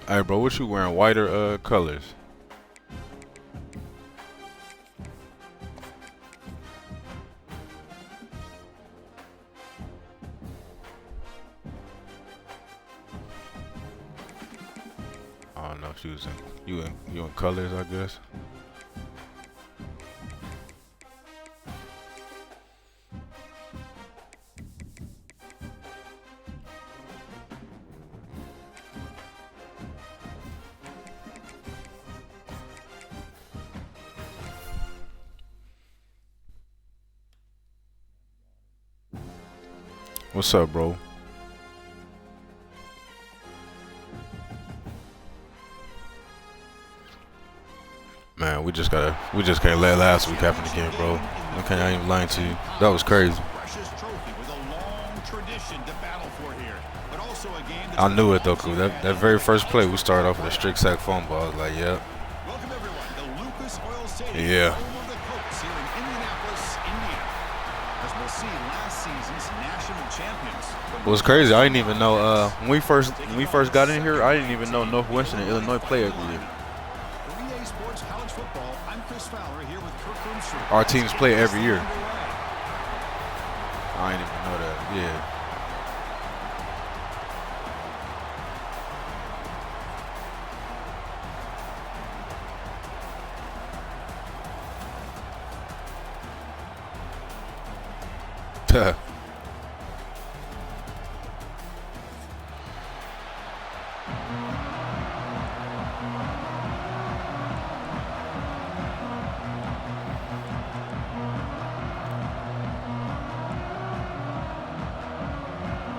Hey, bro, what you wearing? White or colors? I don't know if you in colors, I guess. What's up, bro? Man, we just can't let last week happen again, bro. I ain't even lying to you. That was crazy. I knew it though, cause that very first play we started off with a strict sack fumble. I was like, yep. Yeah. It was crazy. I didn't even know when we first got in here. I didn't even know Northwestern and Illinois play every year. Our teams play every year. I didn't even know that. Yeah.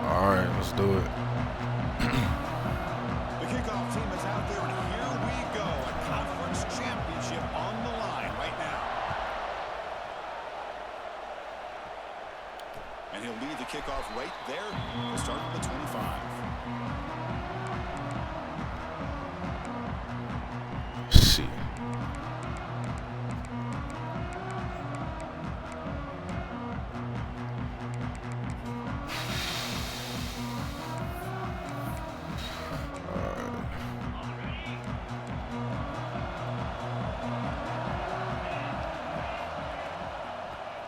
All right, let's do it. The kickoff team is out there, and here we go. A conference championship on the line right now. And he'll lead the kickoff right there. We'll start at the 25. See.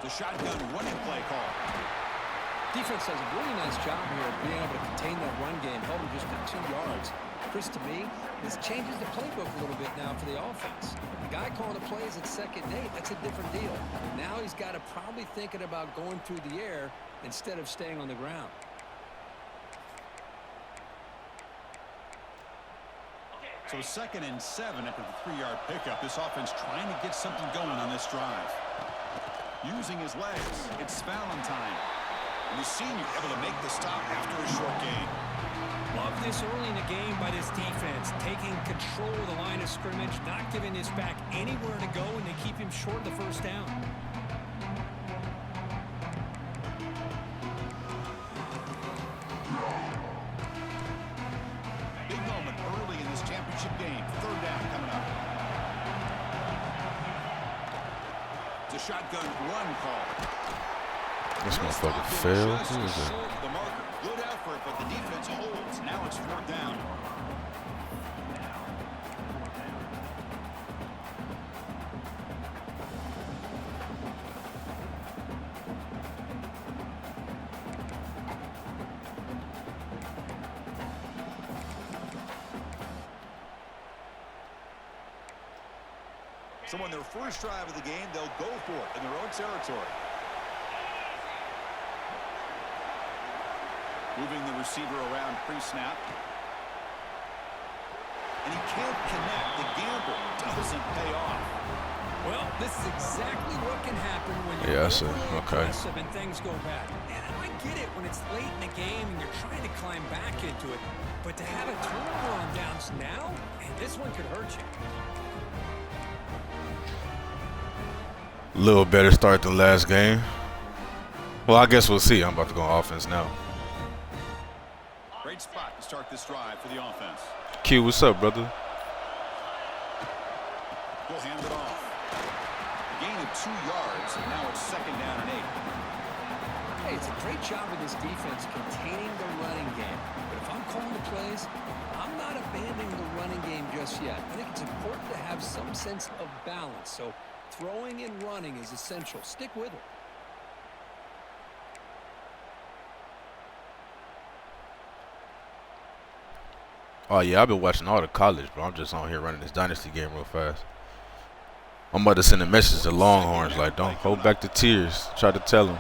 The shotgun running play call. Defense does a really nice job here of being able to contain that run game, held him just for 2 yards. Chris, to me, this changes the playbook a little bit now for the offense. The guy calling the plays at 2nd and 8, that's a different deal. Now he's got to probably thinking about going through the air instead of staying on the ground. So 2nd and 7 after the 3-yard pickup. This offense trying to get something going on this drive. Using his legs, it's Fallon time. And the senior able to make the stop after a short gain. Love this early in the game by this defense, taking control of the line of scrimmage, not giving this back anywhere to go, and they keep him short of the first down. Big moment early in this championship game. 3rd down coming up. It's a shotgun run call. This motherfucker failed. Who is it? The marker. Good effort, but the defense holds. Now it's 4th down. So on their first drive of the game, they'll go for it in their own territory. Moving the receiver around pre-snap. And he can't connect. The gamble doesn't pay off. Well, this is exactly what can happen when you're aggressive and things go bad. And I get it when it's late in the game and you're trying to climb back into it. But to have a turnover on downs now, man, this one could hurt you. Little better start than last game. Well, I guess we'll see. I'm about to go on offense now. Great spot to start this drive for the offense. Q, what's up, brother? We'll hand it off. A gain of 2 yards, and now it's 2nd down and 8. Hey, it's a great job of this defense containing the running game. But if I'm calling the plays, I'm not abandoning the running game just yet. I think it's important to have some sense of balance. So throwing and running is essential. Stick with it. Oh, yeah, I've been watching all the college, bro. I'm just on here running this Dynasty game real fast. I'm about to send a message to Longhorns, like, don't hold back the tears. Try to tell them.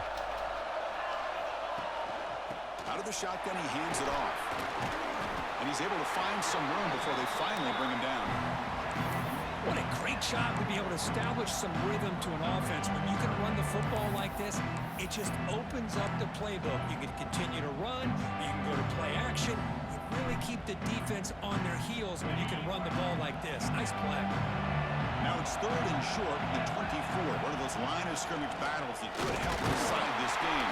Out of the shotgun, he hands it off. And he's able to find some room before they finally bring him down. What a great job to be able to establish some rhythm to an offense. When you can run the football like this, it just opens up the playbook. You can continue to run. You can go to play action. You really keep the defense on their heels when you can run the ball like this. Nice play. Now it's 3rd and short at the 24. One of those line of scrimmage battles that could help decide this game.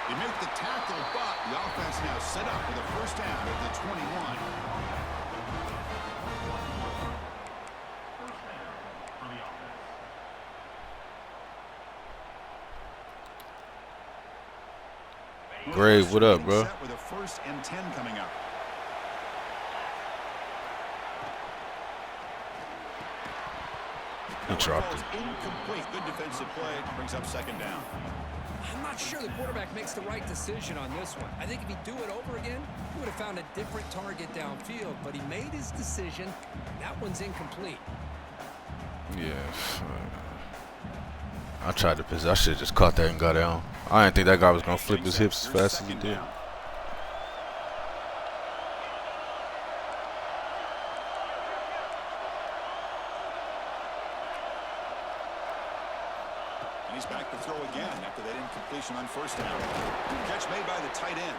They make the tackle, but the offense now set up for the first down at the 21. Grave, what up, bro? With a 1st and 10 coming up. He dropped it. Incomplete. Good defensive play. Brings up 2nd down. I'm not sure the quarterback makes the right decision on this one. I think if he'd do it over again, he would have found a different target downfield. But he made his decision. That one's incomplete. Yeah. I tried to piss. I should have just caught that and got down. I didn't think that guy was going to flip his hips as fast as he did. He's back to throw again after that incompletion on 1st down. Catch made by the tight end.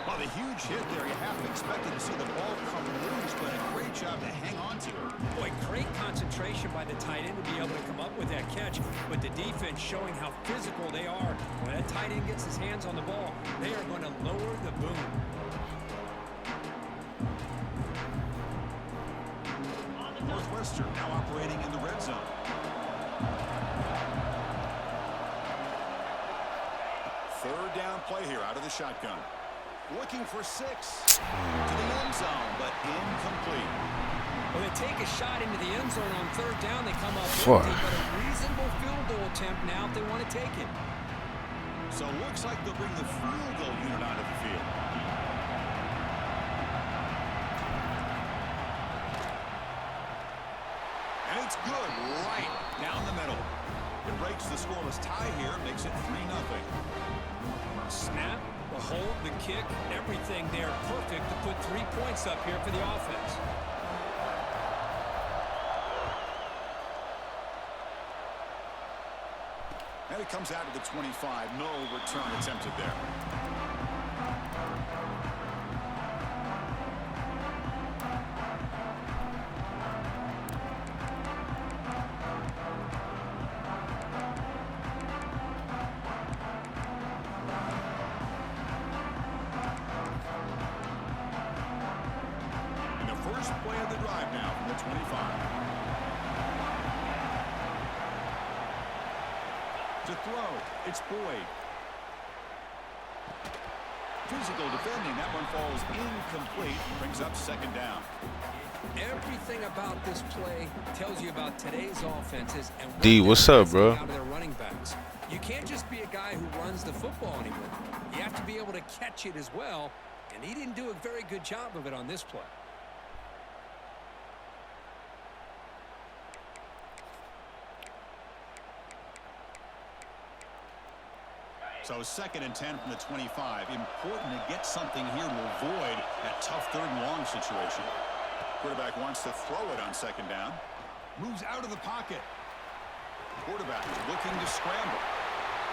Well, the huge hit there. You half expected to see the ball come loose, but a great job to hang on to it. Boy, great concentration by the tight end to be able to come up with that catch. But the defense showing how physical they are. When that tight end gets his hands on the ball, they are going to lower the boom. Northwestern now operating in the red zone. Third down play here out of the shotgun. Looking for 6 to the end zone, but incomplete. Well, they take a shot into the end zone on 3rd down. They come up Fuck. empty, but a reasonable field goal attempt now if they want to take it. So it looks like they'll bring the field goal unit onto the field. And it's good right down the middle. It breaks the scoreless tie here, makes it 3-0. Snap, the hold, the kick, everything there perfect to put 3 points up here for the offense. And it comes out to the 25. No return attempted there. And the first play of the drive now from the 25. To throw, it's Boyd. Physical defending, that one falls incomplete, brings up 2nd down. Everything about this play tells you about today's offenses and D, what's up, bro? out of their running backs. You can't just be a guy who runs the football anymore. You have to be able to catch it as well, and he didn't do a very good job of it on this play. So 2nd and 10 from the 25. Important to get something here to avoid that tough 3rd and long situation. Quarterback wants to throw it on 2nd down. Moves out of the pocket. Quarterback looking to scramble.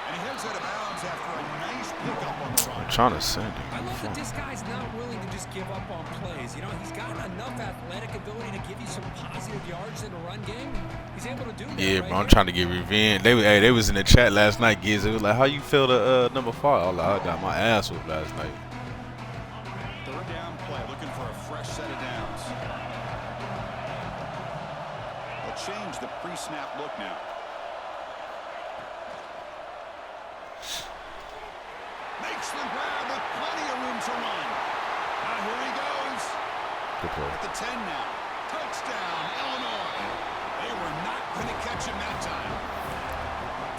And he heads out of bounds after a nice pickup on the run. I'm trying to send him. I love that this guy's not willing to just give up on plays. You know, he's got enough athletic ability to give you some positive yards in the run game. He's able to do that. Yeah, right bro, I'm here. trying to get revenge. They was in the chat last night, Giz. It was like, how you feel the number 5? I was like, I got my ass whooped last night. 3rd down play, looking for a fresh set of downs. They'll change the pre-snap look now. Makes the grab with plenty of room to run. Now here he goes. Good play. At the 10 now. Touchdown, Illinois. They were not going to catch him that time.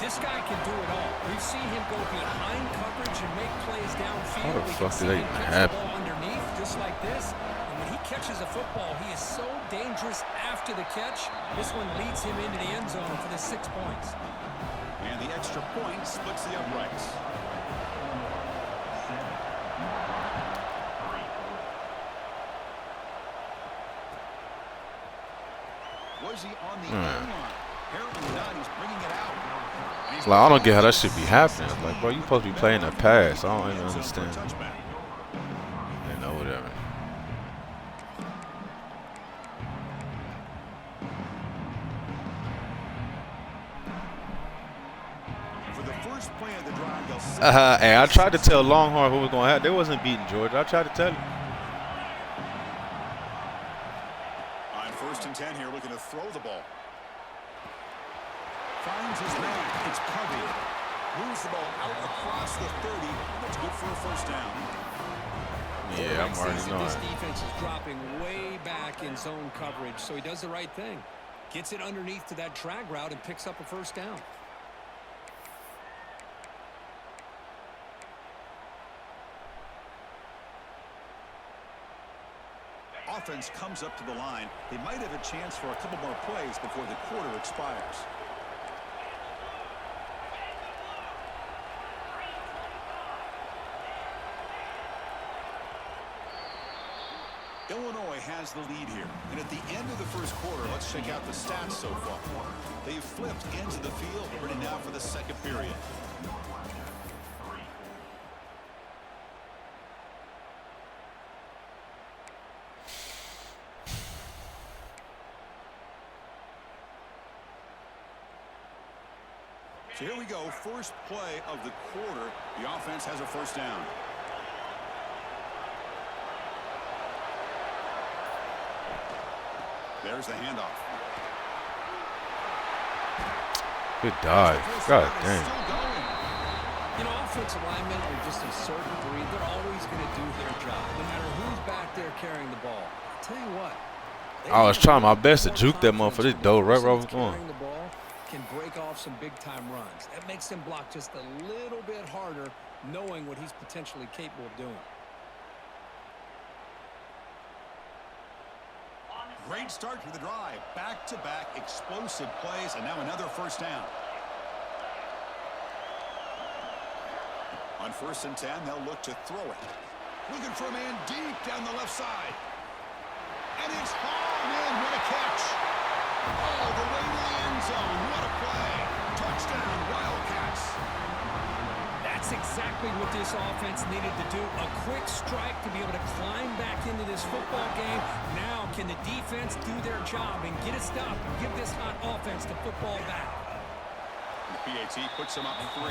This guy can do it all. We've seen him go behind coverage and make plays downfield. How the We fuck can see did that him even catch happen? the ball underneath, just like this. And when he catches a football, he is so dangerous after the catch. This one leads him into the end zone for the 6 points. And the extra point splits the uprights. Was he on the end line? Apparently not. He's bringing it out. Like, I don't get how that should be happening. Like, bro, you supposed to be playing a pass. I don't even understand. You know, whatever. For the first play of the drive, they'll set Hey, I tried to tell Longhorn who was going to have. They wasn't beating Georgia. I tried to tell him. on 1st and 10 here, looking to throw the ball. Finds his man. It's Covey. Moves the ball out across the 30. That's good for a first down. Yeah, I'm already This knowing. defense is dropping way back in zone coverage, so he does the right thing. Gets it underneath to that drag route and picks up a first down. Offense comes up to the line. They might have a chance for a couple more plays before the quarter expires. Illinois has the lead here. And at the end of the first quarter, let's check out the stats so far. They've flipped into the field, ready now for the second period. So here we go, first play of the quarter. The offense has a first down. There's the handoff. Good dive. God damn. Still going. You know, offensive linemen are just a certain breed. They're always going to do their job, no matter who's back there carrying the ball. I'll tell you what. I was trying my best to juke that motherfucker. This dove right where I was going. Carrying the ball can break off some big-time runs. That makes him block just a little bit harder, knowing what he's potentially capable of doing. Great start to the drive. Back-to-back explosive plays, and now another first down. On 1st and 10, they'll look to throw it. Looking for a man deep down the left side. And it's man, what a catch. Oh, the way to the end zone. What a play. Touchdown, Wildcats. That's exactly what this offense needed to do. A quick strike to be able to climb back into this football game. Now can the defense do their job and get a stop and give this hot offense the football back? The PAT puts them up 3.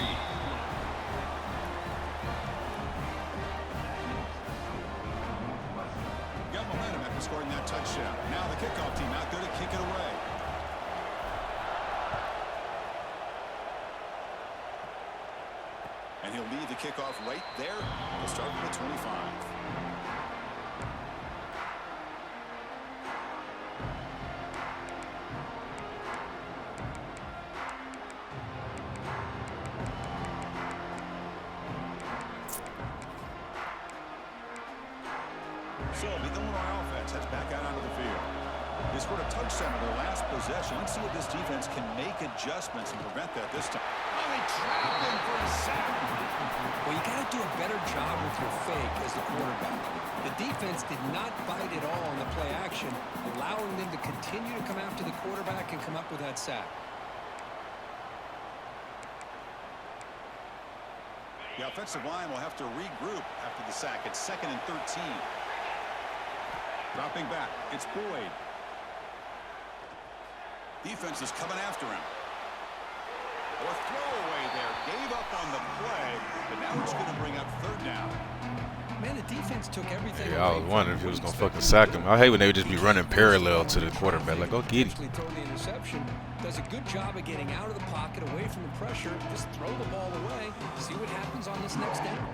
Got momentum after scoring that touchdown. Now the kickoff team out there to kick it away. And he'll lead the kickoff right there. He'll start from the 25. So the Illinois offense heads back out onto the field. They scored a touchdown in their last possession. Let's see if this defense can make adjustments and prevent that this time. Oh, they trapped him for a sack. Well, you got to do a better job with your fake as the quarterback. The defense did not bite at all on the play action, allowing them to continue to come after the quarterback and come up with that sack. The offensive line will have to regroup after the sack. It's 2nd and 13. Dropping back, it's Boyd. Defense is coming after him. A throwaway there. Gave up on the play, but now it's going to bring up 3rd down. Man, the defense took everything. Yeah, I was wondering if he was going to fucking sack him. I hate when they would just be running parallel to the quarterback. Like, go get him. Throw the interception. Does a good job of getting out of the pocket, away from the pressure. Just throw the ball away. See what happens on this next down.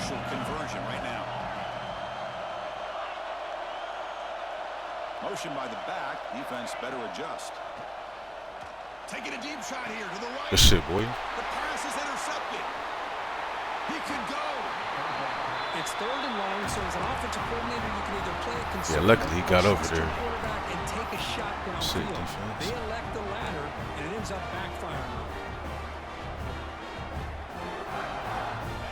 crucial conversion right now. Motion by the back. Defense better adjust. Taking a deep shot here to the right. Good shit, boy. The pass is intercepted. He could go. It's 3rd and long, so as an offensive coordinator, you can either play a conservative, Yeah, luckily he got over there. quarterback and take a shot Shit, downfield. defense. They elect the latter, and it ends up backfiring.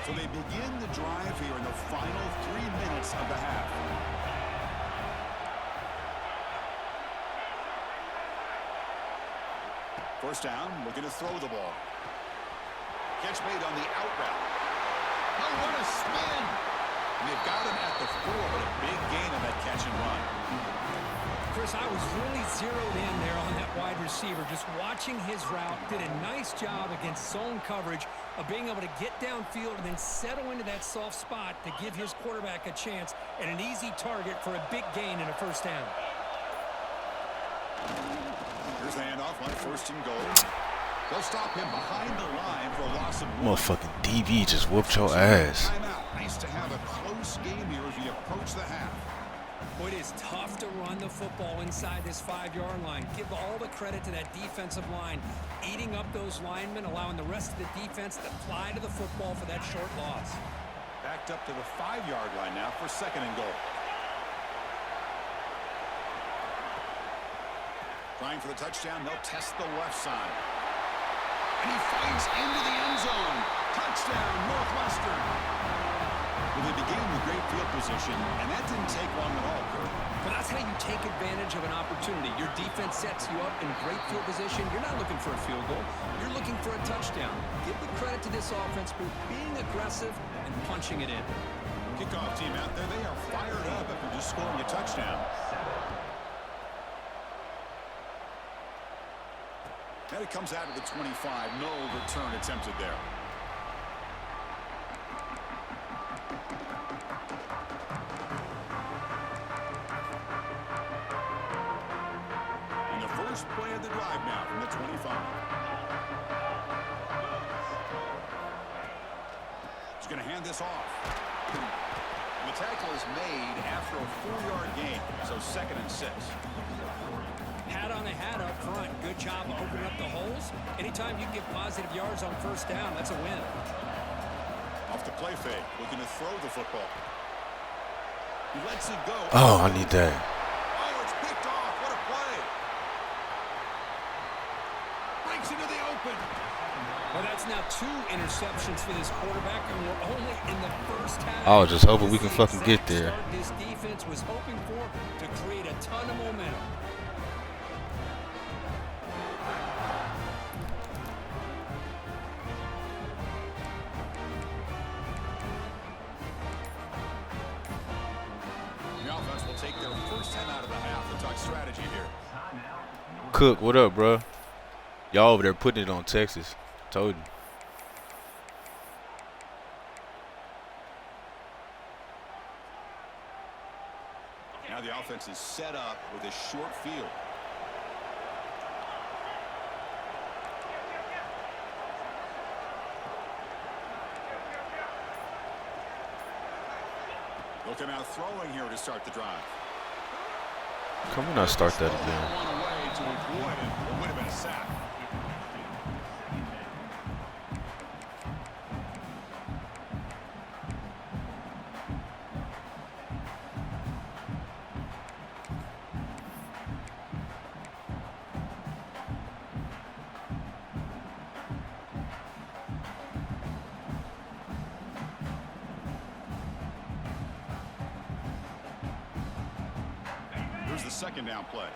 So they begin the drive here in the final 3 minutes of the half. First down, looking to throw the ball. Catch made on the out route. Oh, what a spin! They've got him at the 4, but a big gain on that catch and run. Chris, I was really zeroed in there on that wide receiver. Just watching his route, did a nice job against zone coverage of being able to get downfield and then settle into that soft spot to give his quarterback a chance and an easy target for a big gain in a first down. Here's the handoff on 1st and goal. They'll stop him behind the line for a loss of 1. Motherfucking DB just whooped your ass. Timeout. Nice to have a close game here as we approach the half. Boy, it is tough to run the football inside this 5-yard line. Give all the credit to that defensive line, eating up those linemen, allowing the rest of the defense to fly to the football for that short loss. Backed up to the 5-yard line now for 2nd and goal. Trying for the touchdown, they'll test the left side. And he fights into the end zone. Touchdown, Northwestern. Well, they began with great field position, and that didn't take long at all, Kurt. But that's how you take advantage of an opportunity. Your defense sets you up in great field position. You're not looking for a field goal. You're looking for a touchdown. Give the credit to this offense for being aggressive and punching it in. Kickoff team out there, they are fired up after just scoring a touchdown. And it comes out of the 25. No return attempted there. And the first play of the drive now from the 25. He's going to hand this off. And the tackle is made after a 4-yard gain, so 2nd and 6. Hat on a hat up front. Good job of opening up the holes. Anytime you can get positive yards on first down, that's a win. Off the play fake, looking to throw the football. He lets it go. Oh, I need that. Oh, it's picked off. What a play. Breaks into the open. Well, that's now 2 interceptions for this quarterback, and we're only in the first half. I was just hoping we can fucking get there. This defense was hoping for to create a ton of momentum. The offense will take their first 10 out of the half. We'll talk strategy here. Cook, what up, bro? Y'all over there putting it on Texas. Told you. Now the offense is set up with a short field. Looking out throwing here to start the drive. Come on, not start that again. One away to avoid it. It would have been a sack. Here's the 2nd down play.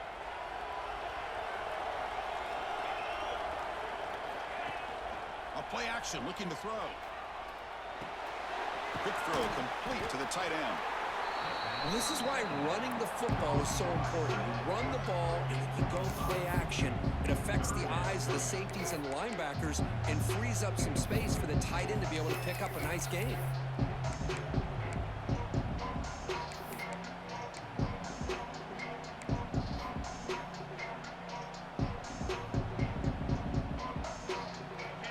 A play action, looking to throw. Quick throw, complete to the tight end. Well, this is why running the football is so important. You run the ball and you can go play action. It affects the eyes of the safeties and linebackers and frees up some space for the tight end to be able to pick up a nice gain.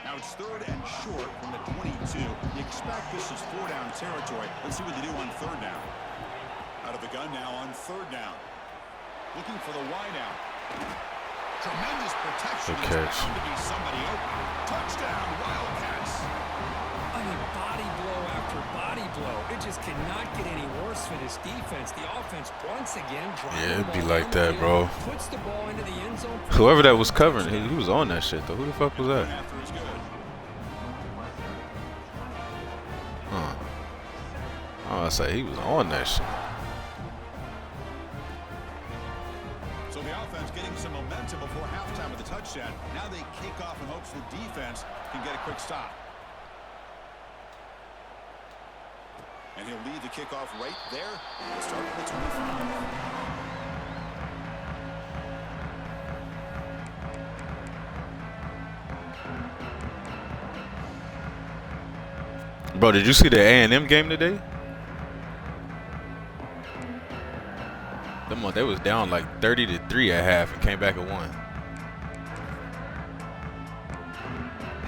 Now it's 3rd and short from the 28. 2. You expect this is 4-down territory. Let's see what they do on 3rd down. Out of the gun now on 3rd down. Looking for the wide out. Tremendous protection. Good catch. Bound to be somebody open. Touchdown, Wildcats. I mean, body blow after body blow. It just cannot get any worse for this defense. The offense once again drives. Yeah, it'd be like that, bro. Puts the ball into the end zone. Whoever that was covering, he was on that shit though. Who the fuck was that? After is good. Huh. I was say he was on that shit. So the offense getting some momentum before halftime with the touchdown. Now they kick off in hopes the defense can get a quick stop. And he'll lead the kickoff right there. We'll start at the 25. Bro, did you see the A&M game today? They was down like 30-3 at half and came back at 1.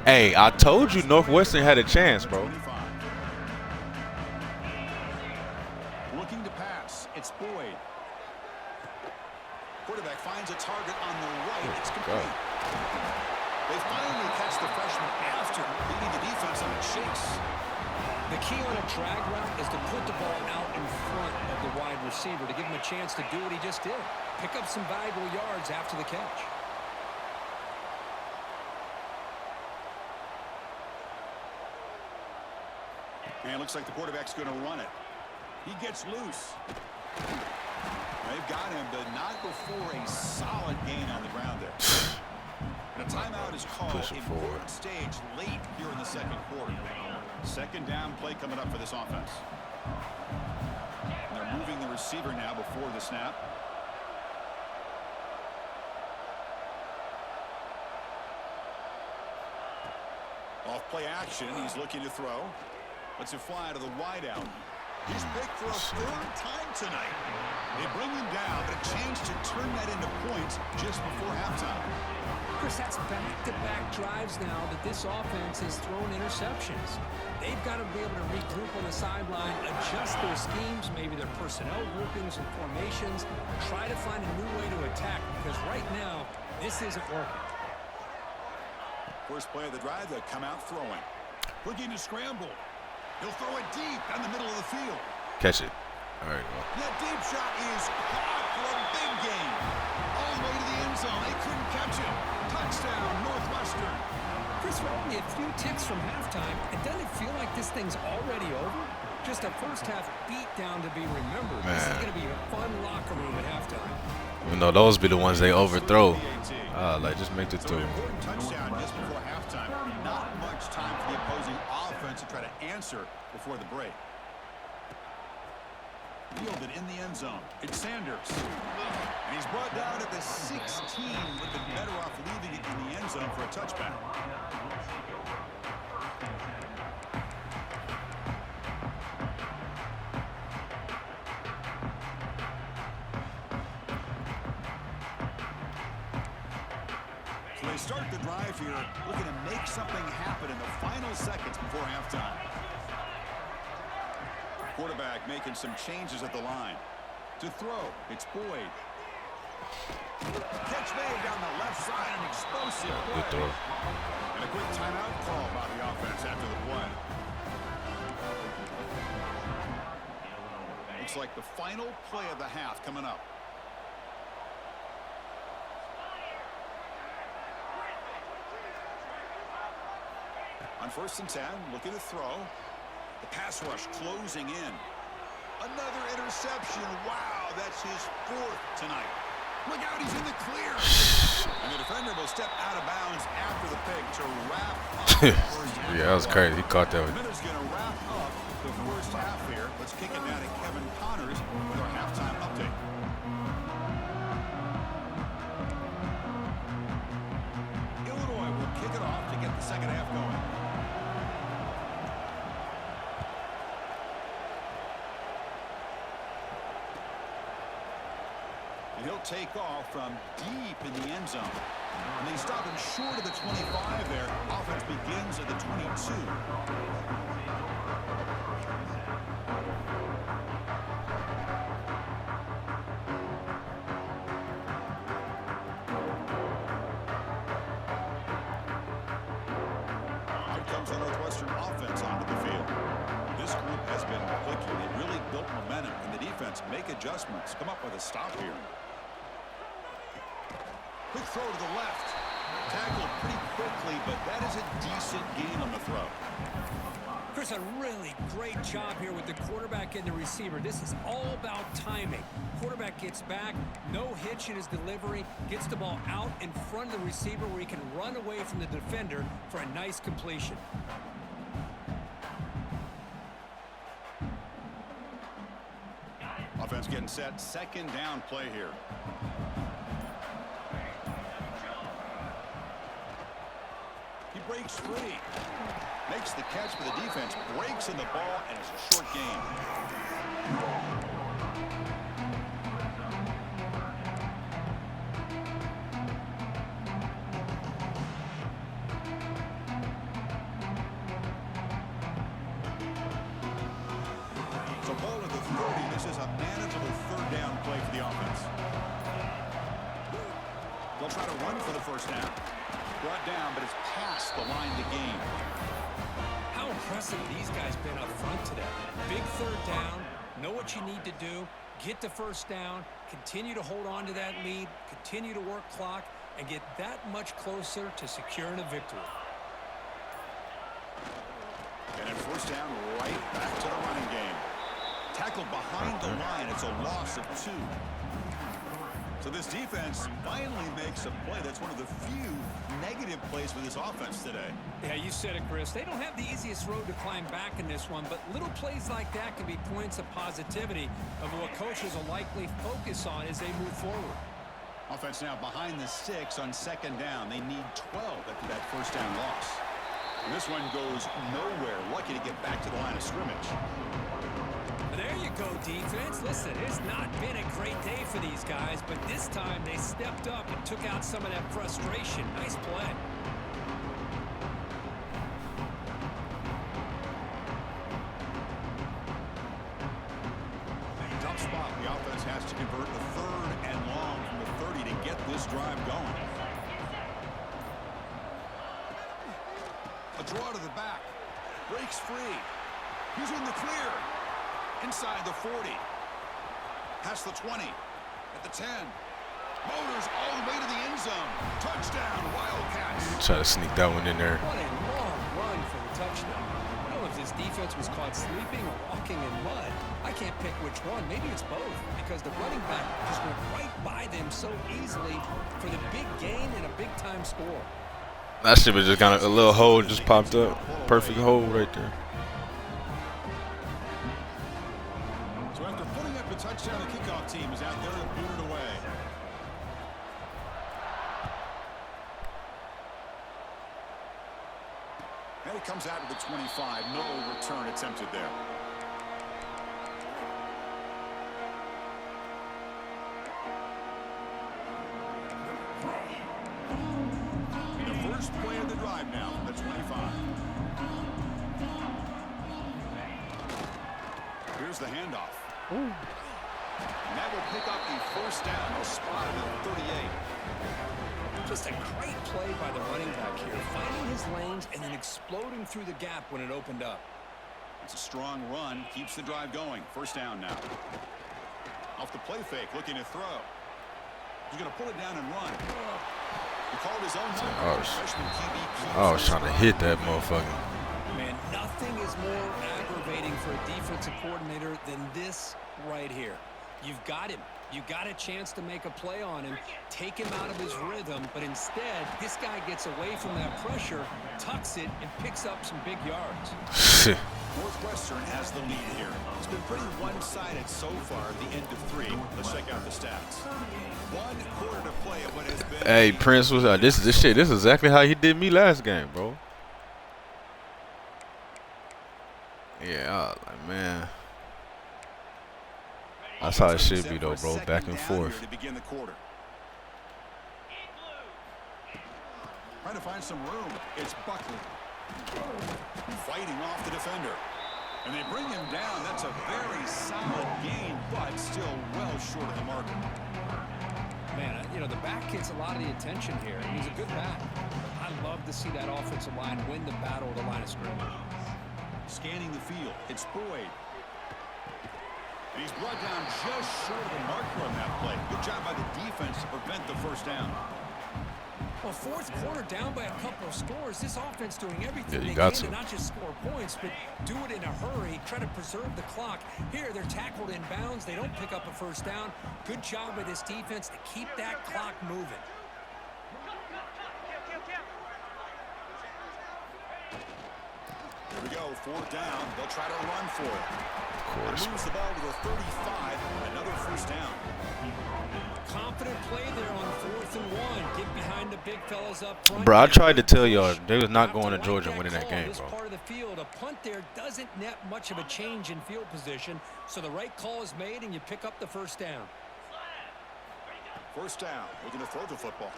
Hey, I told you Northwestern had a chance, bro. Looking to pass. It's Boyd. Quarterback finds a target on the right. It's complete. They finally catch the freshman after leading the defense on a chase. The key on a drag route is to put the ball out in front of the wide receiver to give him a chance to do what he just did. Pick up some valuable yards after the catch. And it looks like the quarterback's going to run it. He gets loose. They've got him, but not before a solid gain on the ground there. The timeout is called. Important stage late here in the 2nd quarter. 2nd down play coming up for this offense. And they're moving the receiver now before the snap. Off play action. He's looking to throw. Lets it fly to the wide out. He's picked for a 3rd time tonight. They bring him down, but a chance to turn that into points just before halftime. Chris, that's back-to-back drives now that this offense has thrown interceptions. They've got to be able to regroup on the sideline, adjust their schemes, maybe their personnel groupings and formations, try to find a new way to attack, because right now, this isn't working. First play of the drive, they'll come out throwing. Looking to scramble. He'll throw it deep down the middle of the field. Catch it. All right, well. That deep shot is caught for a big gain. All the way to the end zone. They couldn't catch him. Touchdown, Northwestern. Chris, we're only a few ticks from halftime. It doesn't feel like this thing's already over. Just a first-half beatdown to be remembered. Man. This is going to be a fun locker room at halftime. You know, those be the ones they overthrow. Like, just make it so through. Touchdown just before halftime. Not much time for the opposing offense to try to answer before the break. Fielded in the end zone. It's Sanders. And he's brought down at the 16. Would have been better off leaving it in the end zone for a touchback. So they start the drive here, looking to make something happen in the final seconds before halftime. Quarterback making some changes at the line. To throw, it's Boyd. Catch made down the left side, an explosive play. Good throw. And a quick timeout call by the offense after the play. Looks like the final play of the half coming up. On 1st and 10, looking to throw. The pass rush closing in. Another interception. Wow, that's his 4th tonight. Look out, he's in the clear. And the defender will step out of bounds after the pick to wrap up the first half. Yeah, that was crazy. He caught that one. The minute's going to wrap up the first half here. Let's kick it down to Kevin Connors with our halftime update. Illinois will kick it off to get the second half going. He'll take off from deep in the end zone. And they stop him short of the 25 there. Offense begins at the 22. Here comes the Northwestern offense onto the field. This group has been clicking. They really built momentum, and the defense make adjustments. Come up with a stop here. Quick throw to the left. Tackled pretty quickly, but that is a decent gain on the throw. Chris, a really great job here with the quarterback and the receiver. This is all about timing. Quarterback gets back, no hitch in his delivery, gets the ball out in front of the receiver where he can run away from the defender for a nice completion. Offense getting set. Second down play here. He breaks free. Makes the catch, but the defense breaks in the ball, and it's a short game. So ball at the 30. This is a manageable third down play for the offense. They'll try to run for the first down. Brought down, but it's past the line to gain. How impressive these guys been up front today. Big third down, know what you need to do, get the first down, continue to hold on to that lead, continue to work clock, and get that much closer to securing a victory. And at first down, right back to the running game. Tackled behind the line. It's a loss of 2. So this defense finally makes a play. That's one of the few negative plays for this offense today. Yeah, you said it, Chris. They don't have the easiest road to climb back in this one, but little plays like that can be points of positivity of what coaches will likely focus on as they move forward. Offense now behind the 6 on second down. They need 12 after that first down loss. And this one goes nowhere. Lucky to get back to the line of scrimmage. There you go, defense. Listen, it's not been a great day for these guys, but this time they stepped up and took out some of that frustration. Nice play. Tough spot. The offense has to convert the third and long from the 30 to get this drive going. A draw to the back. Breaks free. He's in the clear. Inside the 40. Past the 20. At the 10. Motors all the way to the end zone. Touchdown, Wildcats. Try to sneak that one in there. What a long run for the touchdown. I don't know if this defense was caught sleeping or walking in mud. I can't pick which one. Maybe it's both, because the running back just went right by them so easily for the big gain and a big-time score. That shit was just kind of a little hole just popped up. Perfect hole right there. So after putting up a touchdown, the kickoff team is out there and boot it away. And it comes out to the 25. No return attempted there. The first play of the drive now from the 25. Here's the handoff. And that will pick up the first down. They'll spot it at 38. Just a great play by the running back here, finding his lanes and then exploding through the gap when it opened up. It's a strong run. Keeps the drive going. First down now. Off the play fake, looking to throw. He's going to pull it down and run. He called his own number. I was trying to hit that motherfucker. Man, nothing is more aggravating for a defensive coordinator than this right here. You've got him. You got a chance to make a play on him, take him out of his rhythm, but instead, this guy gets away from that pressure, tucks it, and picks up some big yards. Northwestern has the lead here. It's been pretty one-sided so far at the end of 3. Let's check out the stats. 1 quarter to play of what has been. Hey, Prince was this shit. This is exactly how he did me last game, bro. Yeah, I was like, man. That's how it should be, though, bro. Back and forth. To begin the quarter. Trying to find some room. It's Buckley. Fighting off the defender. And they bring him down. That's a very solid gain, but still well short of the marker. Man, you know, the back gets a lot of the attention here. He's a good back. I love to see that offensive line win the battle at the line of scrimmage. Scanning the field. It's Boyd. And he's brought down just short of the marker on that play. Good job by the defense to prevent the first down. Well, fourth quarter down by a couple of scores. This offense doing everything they got can to not just score points, but do it in a hurry, try to preserve the clock. Here, they're tackled in bounds. They don't pick up a first down. Good job by this defense to keep that clock moving. Here we go, fourth down. They'll try to run for it. Of course. Moves the ball to the 35. Another first down. Confident play there on 4th and 1. Get behind the big fellas up front. Bro, I tried to tell y'all they was not going to Georgia winning that game, this bro. Part of the field, a punt there doesn't net much of a change in field position, so the right call is made and you pick up the first down. First down. Looking to throw the football.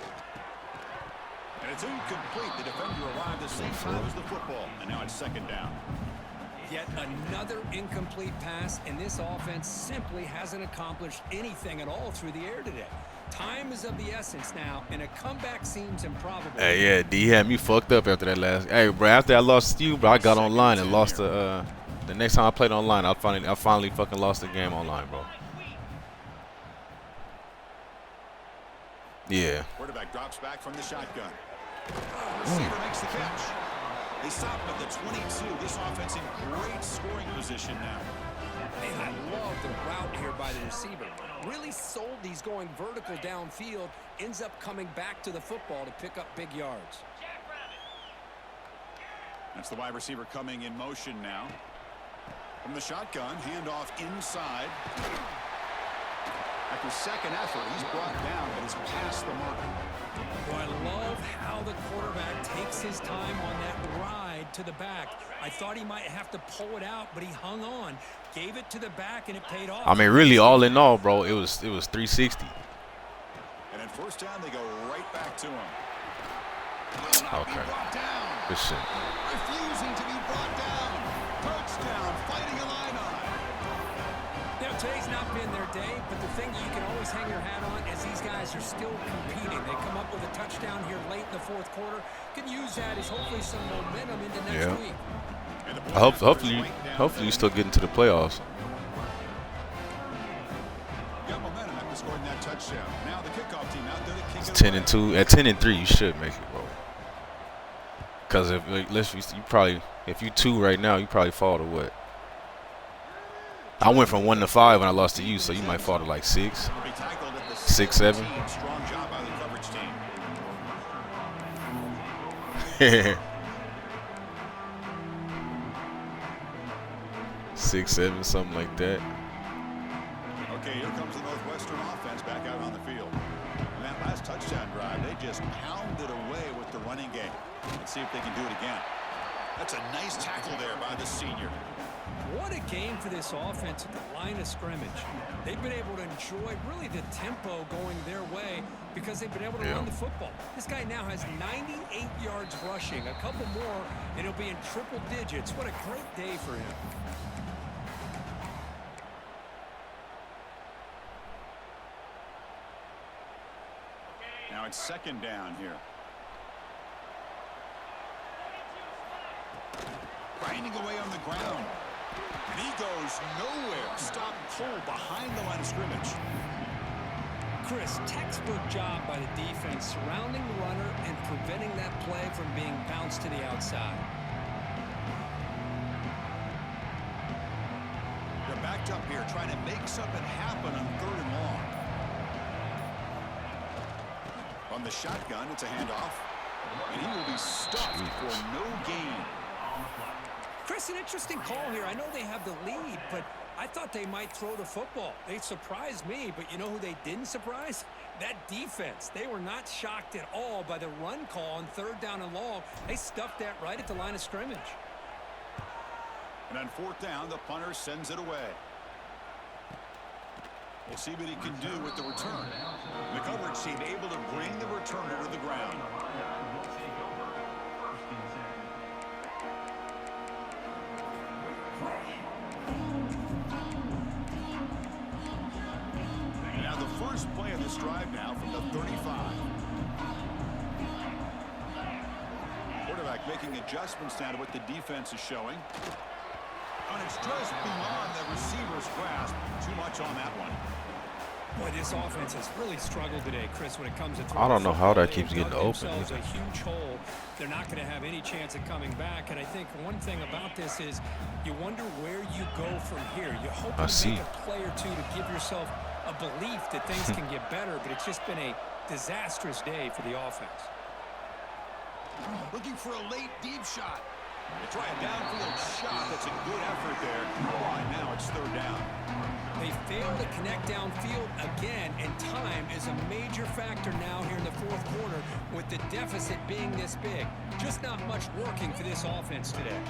And it's incomplete. The defender arrived the same time as the football. And now it's second down. Yet another incomplete pass, and this offense simply hasn't accomplished anything at all through the air today. Time is of the essence now, and a comeback seems improbable. Hey, yeah, D had me fucked up after that last. Hey, bro, after I lost to you, bro, I got online and lost the next time I played online, I finally fucking lost the game online, bro. Yeah. Quarterback drops back from the shotgun. Receiver makes the catch. They stop him at the 22. This offense in great scoring position now. Man, I love the route here by the receiver. Really sold these going vertical downfield. Ends up coming back to the football to pick up big yards. That's the wide receiver coming in motion now. From the shotgun, handoff inside. After second effort, he's brought down, but he's past the mark. Well, I love how the quarterback takes his time on that ride to the back. I thought he might have to pull it out, but he hung on, gave it to the back, and it paid off. I mean, really, all in all, bro, it was 360. And at first down, they go right back to him. Okay. Good shit. Refusing to be brought down. Touchdown, fighting a line on. You know, today's not been their day, but the thing you can always hang your hat on is these guys are still competing. They come up with a touchdown here late in the fourth quarter. Can use that as hopefully some momentum into next week. Hopefully you still get into the playoffs. Got momentum after scoring that touchdown. Now the kickoff team out there to kick It's 10-2. At 10-3, you should make it, bro. Because if you 2 right now, you probably fall to what? I went from 1 to 5 when I lost to you, so you might fall to like 6, 6, 7. Strong job by the coverage team. 6, 7, something like that. Okay, here comes the Northwestern offense back out on the field. And that last touchdown drive, they just pounded away with the running game. Let's see if they can do it again. That's a nice tackle there by the senior. What a game for this offense at the line of scrimmage. They've been able to enjoy really the tempo going their way because they've been able to run the football. This guy now has 98 yards rushing, a couple more, and he'll be in triple digits. What a great day for him. Now it's second down here. Grinding away on the ground. And he goes nowhere. Stop pull behind the line of scrimmage. Chris, textbook job by the defense surrounding the runner and preventing that play from being bounced to the outside. They're backed up here trying to make something happen on 3rd and long. On the shotgun, it's a handoff. And he will be stopped for no gain. Chris, an interesting call here. I know they have the lead, but I thought they might throw the football. They surprised me, but you know who they didn't surprise? That defense. They were not shocked at all by the run call on 3rd down and long. They stuffed that right at the line of scrimmage. And on 4th down, the punter sends it away. We'll see what he can do with the return. The coverage team able to bring the returner to the ground. Now the first play of this drive now from the 35. Quarterback making adjustments now to what the defense is showing. And it's just beyond the receiver's grasp. Too much on that one. Boy, this offense has really struggled today, Chris, when it comes to I don't know how that they keeps getting dug open. themselves a huge hole. They're not going to have any chance of coming back. And I think one thing about this is you wonder where you go from here. You hope you make a play or two to give yourself a belief that things can get better, but it's just been a disastrous day for the offense. Looking for a late deep shot. They try a downfield shot. That's a good effort there. Right now it's third down. They fail to connect downfield again, and time is a major factor now here in the fourth quarter with the deficit being this big. Just not much working for this offense today.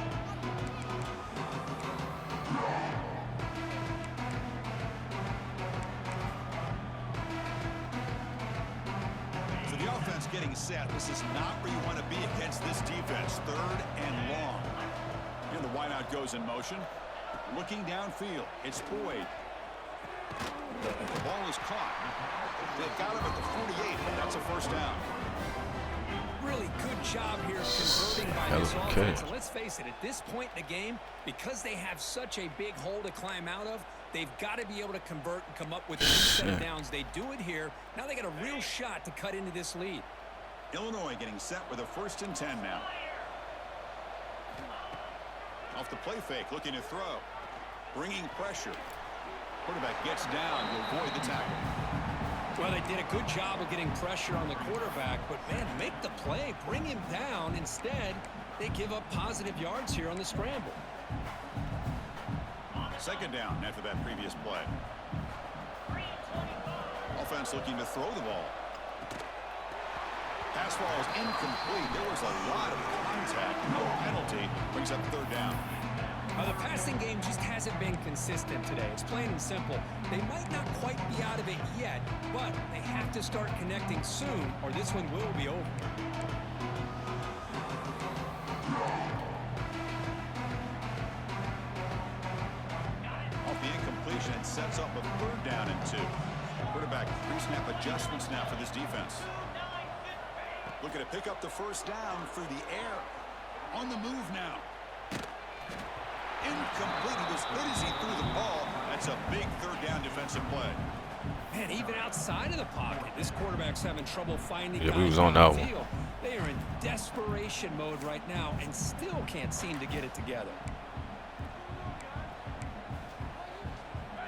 So the offense getting set. This is not where you want to be against this defense. Third and long. Here the wideout goes in motion. Looking downfield. It's Boyd. The ball is caught. They've got him at the 48. That's a first down. Really good job here converting by this offense. And let's face it, at this point in the game, because they have such a big hole to climb out of, they've got to be able to convert and come up with a new set of downs. They do it here. Now they got a real shot to cut into this lead. Illinois getting set with a 1st and 10 now. Off the play fake, looking to throw. Bringing pressure. Quarterback gets down to avoid the tackle. Well, they did a good job of getting pressure on the quarterback, but, man, make the play. Bring him down. Instead, they give up positive yards here on the scramble. Second down after that previous play. Offense looking to throw the ball. Pass ball is incomplete. There was a lot of contact. No penalty. Brings up third down. The passing game just hasn't been consistent today. It's plain and simple. They might not quite be out of it yet, but they have to start connecting soon, or this one will be over. Off the incompletion, it sets up a third down and 2. Quarterback pre-snap adjustments now for this defense. Looking to pick up the first down through the air. On the move now. Incomplete. He was hit as he threw the ball. That's a big third down defensive play. Man, even outside of the pocket, this quarterback's having trouble finding guys we was on that one. They are in desperation mode right now and still can't seem to get it together.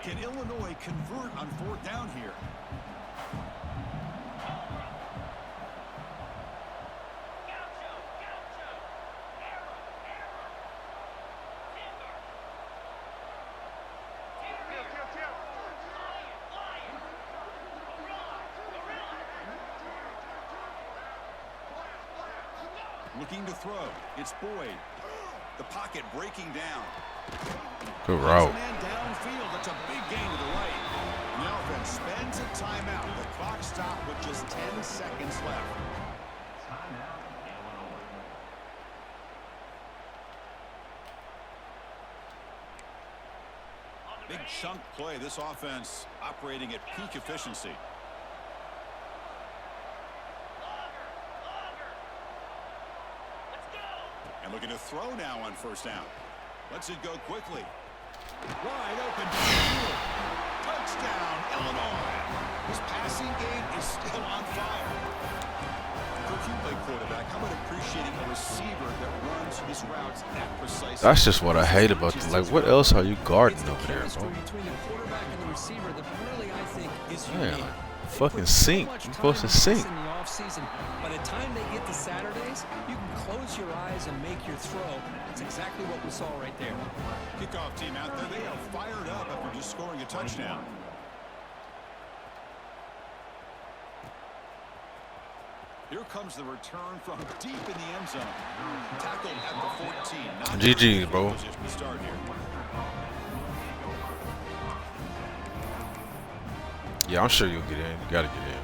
Can Illinois convert on 4th down here? Looking to throw. It's Boyd. The pocket breaking down. Good route. Man downfield. That's a big gain to the right. And the offense spends a timeout. The clock stopped with just 10 seconds left. Big chunk play. This offense operating at peak efficiency. And looking to throw now on first down. Lets it go quickly. Wide open downfield. Touchdown, Illinois. This passing game is still on fire. Coach, you play quarterback. How about appreciating a receiver that runs his routes that precisely? That's just what I hate about them. Like, what else are you guarding over there, bro? Between the quarterback and the receiver that really, I think, is unique. Fucking sink. You're supposed to sink. In the offseason, by the time they get to Saturdays, you can close your eyes and make your throw. That's exactly what we saw right there. Kickoff team out there. They are fired up after just scoring a touchdown. Here comes the return from deep in the end zone. Tackled at the 14. GG, bro. Start here. Yeah, I'm sure you'll get in. You gotta get in.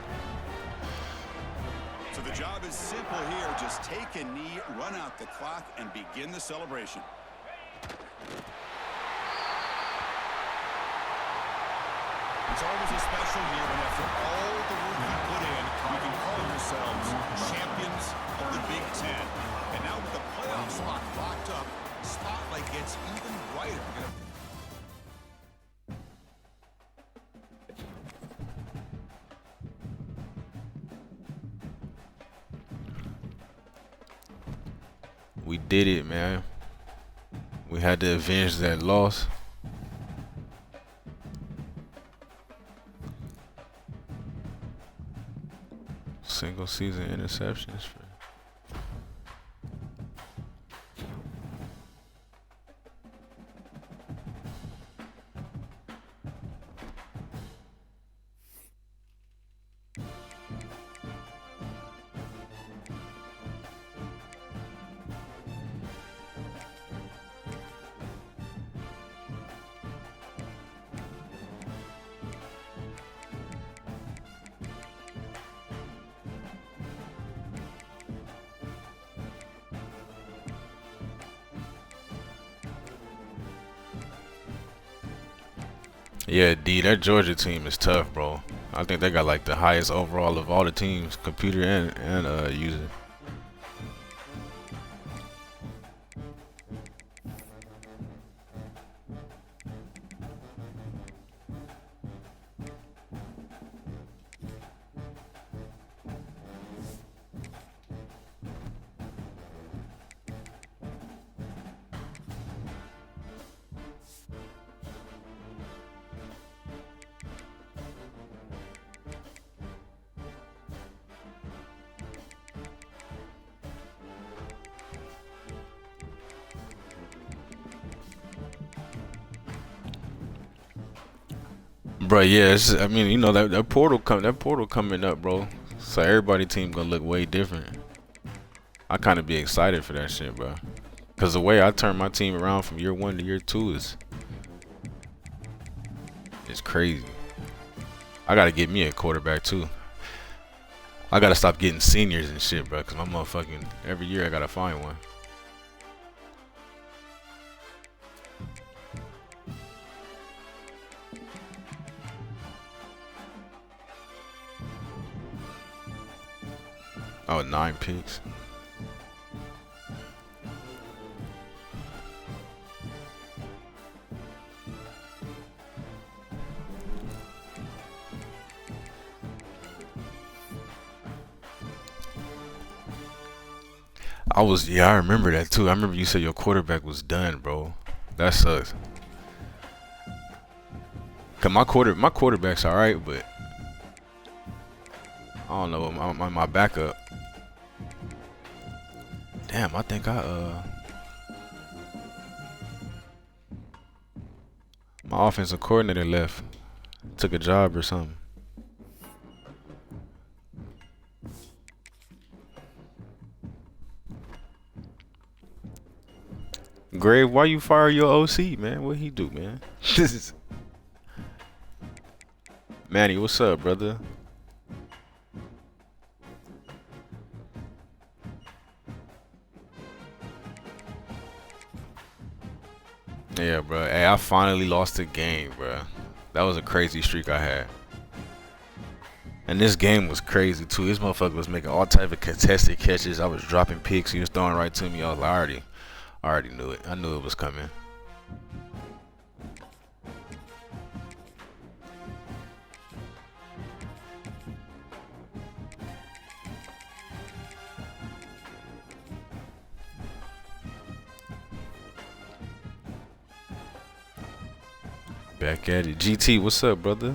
So the job is simple here. Just take a knee, run out the clock, and begin the celebration. It's always a special year when after all the work you put in, you can call yourselves champions of the Big Ten. And now with the playoff spot locked up, spotlight gets even brighter. We did it, man. We had to avenge that loss. Single season interceptions. Yeah, D, that Georgia team is tough, bro. I think they got like the highest overall of all the teams, computer and user. Bro, yeah, I mean, you know that portal coming up, bro. So everybody team gonna look way different. I kind of be excited for that shit, bro. Cause the way I turn my team around from year 1 to year 2 is crazy. I gotta get me a quarterback too. I gotta stop getting seniors and shit, bro. Cause my motherfucking every year I gotta find one. Oh, 9 picks. I remember that too. I remember you said your quarterback was done, bro. That sucks. Cause my quarterback's alright, but I don't know, my backup. Damn, I think my offensive coordinator left, took a job or something. Grave, why you fire your OC, man? What he do, man? Manny, what's up, brother? Yeah, bro. Hey, I finally lost a game, bro. That was a crazy streak I had. And this game was crazy too. This motherfucker was making all type of contested catches. I was dropping picks. He was throwing right to me. I was like, I already knew it. I knew it was coming. Back at it. GT, what's up, brother?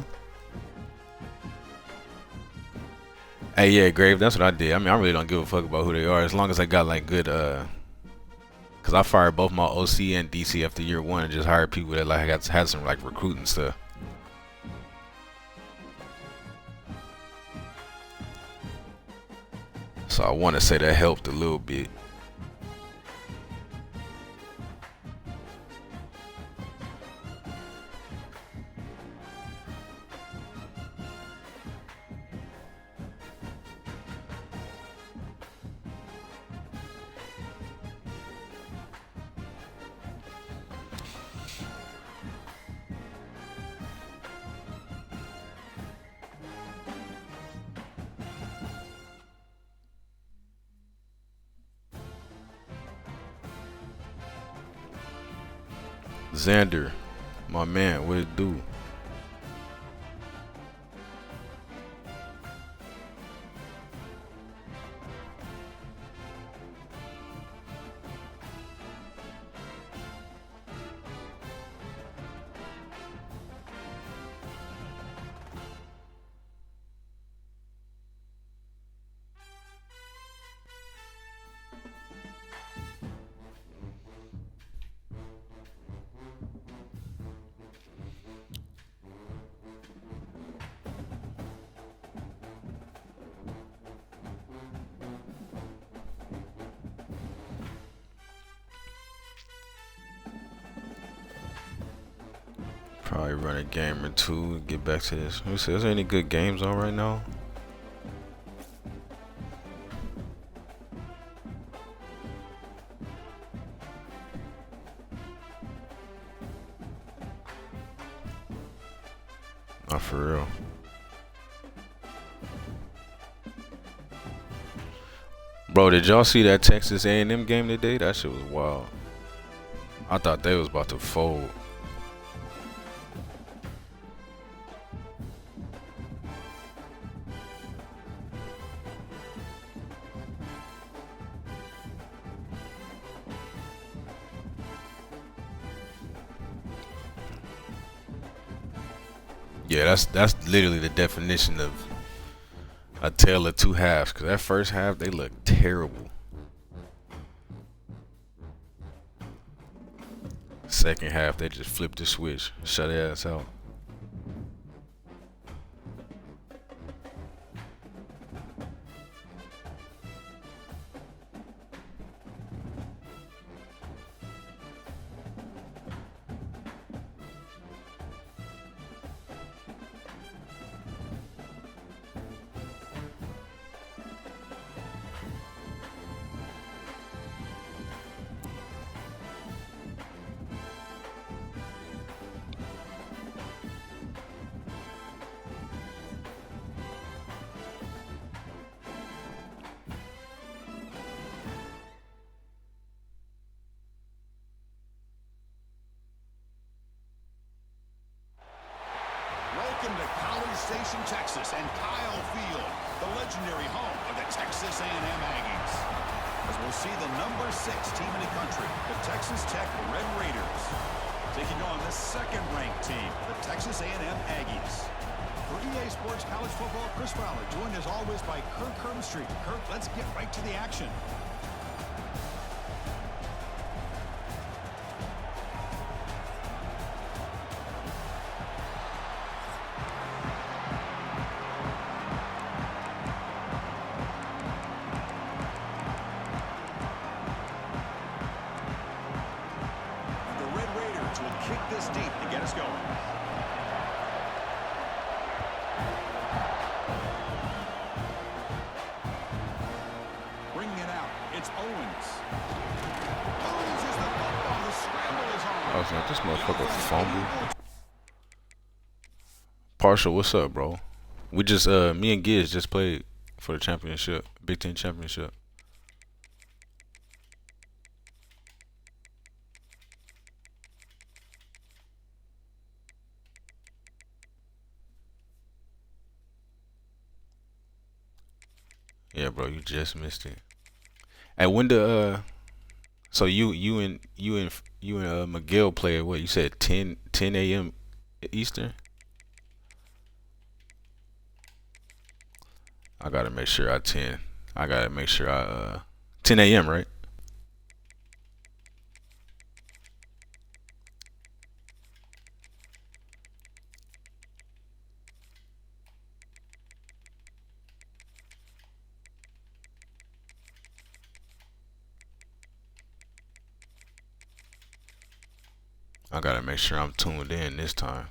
Hey, yeah, Grave, that's what I did. I mean, I really don't give a fuck about who they are as long as I got like good cause I fired both my OC and DC after year 1 and just hired people that like had some like recruiting stuff. So I want to say that helped a little bit. Xander, my man, what it do? Probably run a game or two and get back to this. Let me see, is there any good games on right now? Not for real. Bro, did y'all see that Texas A&M game today? That shit was wild. I thought they was about to fold. Yeah, that's literally the definition of a tale of two halves. Cause that first half they looked terrible. Second half they just flipped the switch, shut their ass out. Welcome to College Station, Texas, and Kyle Field, the legendary home of the Texas A&M Aggies. As we'll see the number 6 team in the country, the Texas Tech Red Raiders, taking on the second-ranked team, the Texas A&M Aggies. For EA Sports College Football, Chris Fowler, joined as always by Kirk Herbstreit. Kirk, let's get right to the action. Kick this deep to get us going. Bringing it out, it's Owens. Owens is the football. The scramble is on. I was like, this motherfucker fumble. Partial, what's up, bro? We just me and Giz just played for the championship, Big Ten championship. Yeah, bro, you just missed it. And when the so you and Miguel played what you said 10 a.m. Eastern? I gotta make sure I 10. I gotta make sure I 10 a.m. right? I gotta make sure I'm tuned in this time.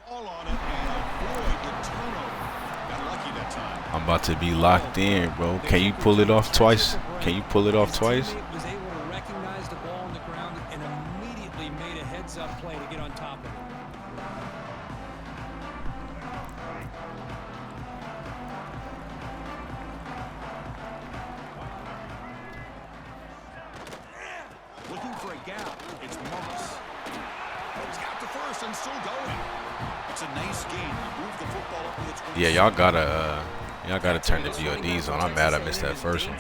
All on it and avoid the turnover. Got lucky that time. I'm about to be locked in, bro. Can you pull it off twice? Can you pull it off twice? Was able to recognize the ball on the ground and immediately made a heads-up play to get on top of it. gap. It's Moss. He's got to first and still going. It's a nice game. You move the football up to the 20. Yeah, y'all gotta turn the VODs on. I'm mad I missed that first one.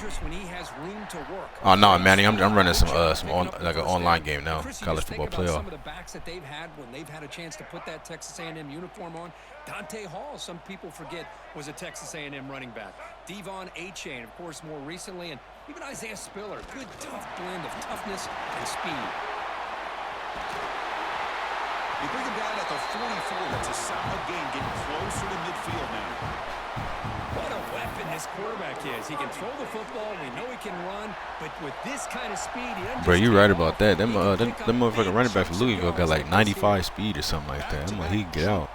Oh no, Manny, I'm running some like an online game now, college football playoff. Some of the backs that they've had when they've had a chance to put that Texas A&M uniform on. Dante Hall, some people forget, was a Texas A&M running back. Devon A-Chain, of course, more recently, and even Isaiah Spiller. Good, tough blend of toughness and speed. You bring him down at the 44. That's a solid game, getting closer to midfield now. What a weapon this quarterback is. He can throw the football. We know he can run, but with this kind of speed, he doesn't. Bro, you right about that. Them motherfucking running back for Louisville got like 95 speed or something like that. I'm like, he can get out.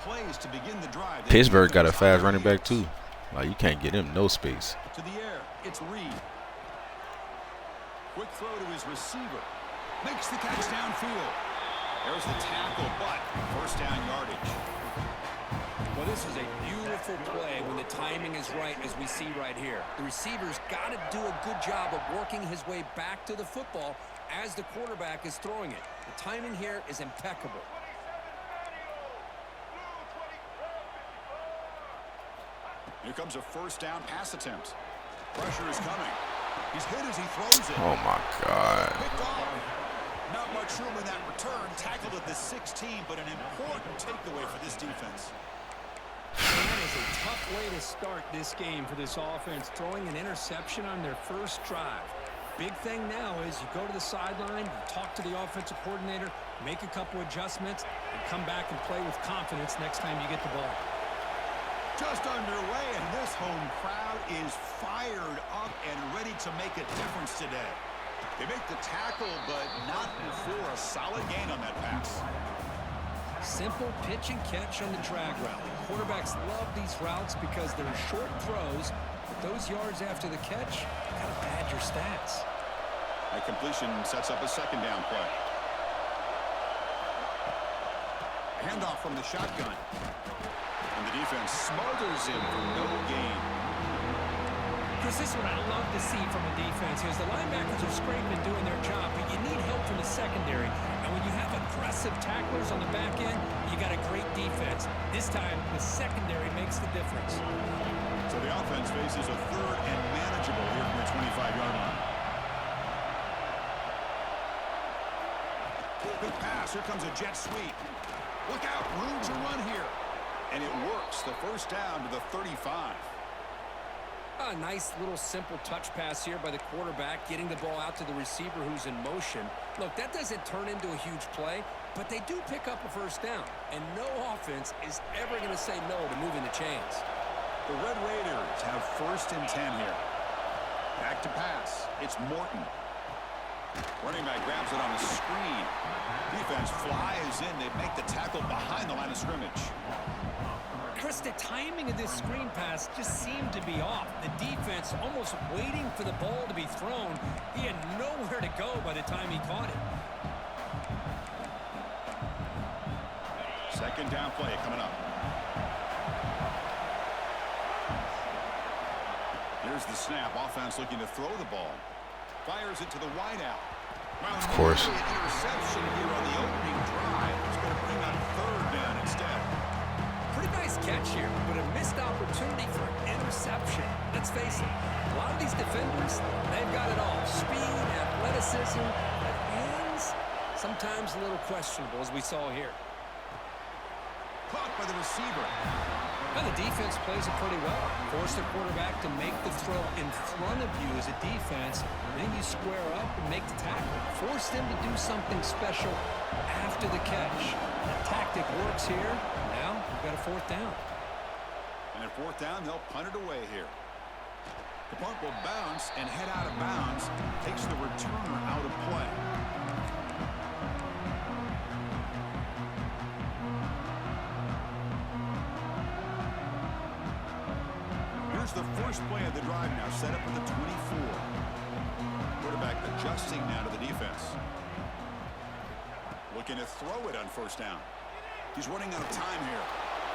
Pittsburgh got a fast running back too. Like, you can't get him no space. To the air, it's Reed. Quick throw to his receiver. Makes the catch downfield. There's the tackle, but first down yardage. Well, this is a beautiful play when the timing is right, as we see right here. The receiver's got to do a good job of working his way back to the football as the quarterback is throwing it. The timing here is impeccable. Here comes a first down pass attempt. Pressure is coming. He's hit as he throws it. Oh my God. Picked off. Not much room in that return. Tackled at the 16, but an important takeaway for this defense. That is a tough way to start this game for this offense, throwing an interception on their first drive. Big thing now is you go to the sideline, you talk to the offensive coordinator, make a couple adjustments, and come back and play with confidence next time you get the ball. Just underway, and this home crowd is fired up and ready to make a difference today. They make the tackle, but not before a solid gain on that pass. Simple pitch and catch on the drag route. Quarterbacks love these routes because they're short throws, but those yards after the catch gotta pad your stats. That completion sets up a second down play. Handoff from the shotgun. And the defense smothers him for no gain. Chris, this is what I love to see from a defense is the linebackers are scraping doing their job, but you need help from the secondary. And when you have aggressive tacklers on the back end, you got a great defense. This time, the secondary makes the difference. So the offense faces a third and manageable here from the 25-yard line. Big pass. Here comes a jet sweep. Look out. Room to run here. And it works. The first down to the 35. A nice little simple touch pass here by the quarterback, getting the ball out to the receiver who's in motion. Look, that doesn't turn into a huge play, but they do pick up a first down. And no offense is ever going to say no to moving the chains. The Red Raiders have first and 10 here. Back to pass. It's Morton. Running back grabs it on the screen. Defense flies in. They make the tackle behind the line of scrimmage. Chris, the timing of this screen pass just seemed to be off. The defense almost waiting for the ball to be thrown. He had nowhere to go by the time he caught it. Second down play coming up. Here's the snap. Offense looking to throw the ball. Fires it to the wideout. Of course. An interception here on the opening drive. It's going to bring on third down instead. Pretty nice catch here, but a missed opportunity for an interception. Let's face it, a lot of these defenders, they've got it all. Speed, athleticism, but hands, sometimes a little questionable, as we saw here. Caught by the receiver. Well, the defense plays it pretty well. Force the quarterback to make the throw in front of you as a defense. Then you square up and make the tackle. Force them to do something special after the catch. The tactic works here. Now we've got a fourth down. And at fourth down, they'll punt it away here. The punt will bounce and head out of bounds. Takes the returner out of play. Here's the first play of the drive now, set up at the 24. Quarterback adjusting now to the defense. Looking to throw it on first down. He's running out of time here.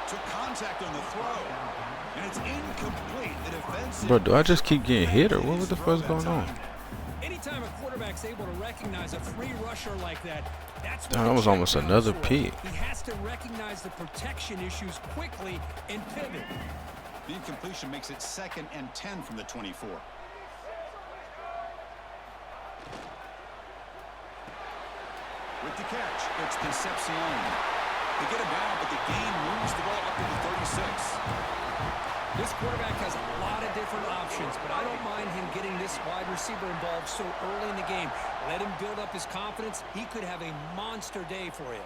Took contact on the throw. And it's incomplete. The defensive... Bro, do I just keep getting hit or what the fuck's going on? Anytime a quarterback's able to recognize a free rusher like that, that's Damn, that was almost another pick. He has to recognize the protection issues quickly and pivot. The incompletion makes it 2nd and 10 from the 24. With the catch, it's Concepcion. They get him down, but the gain moves the ball up to the 36. This quarterback has a lot of different options, but I don't mind him getting this wide receiver involved so early in the game. Let him build up his confidence. He could have a monster day for you.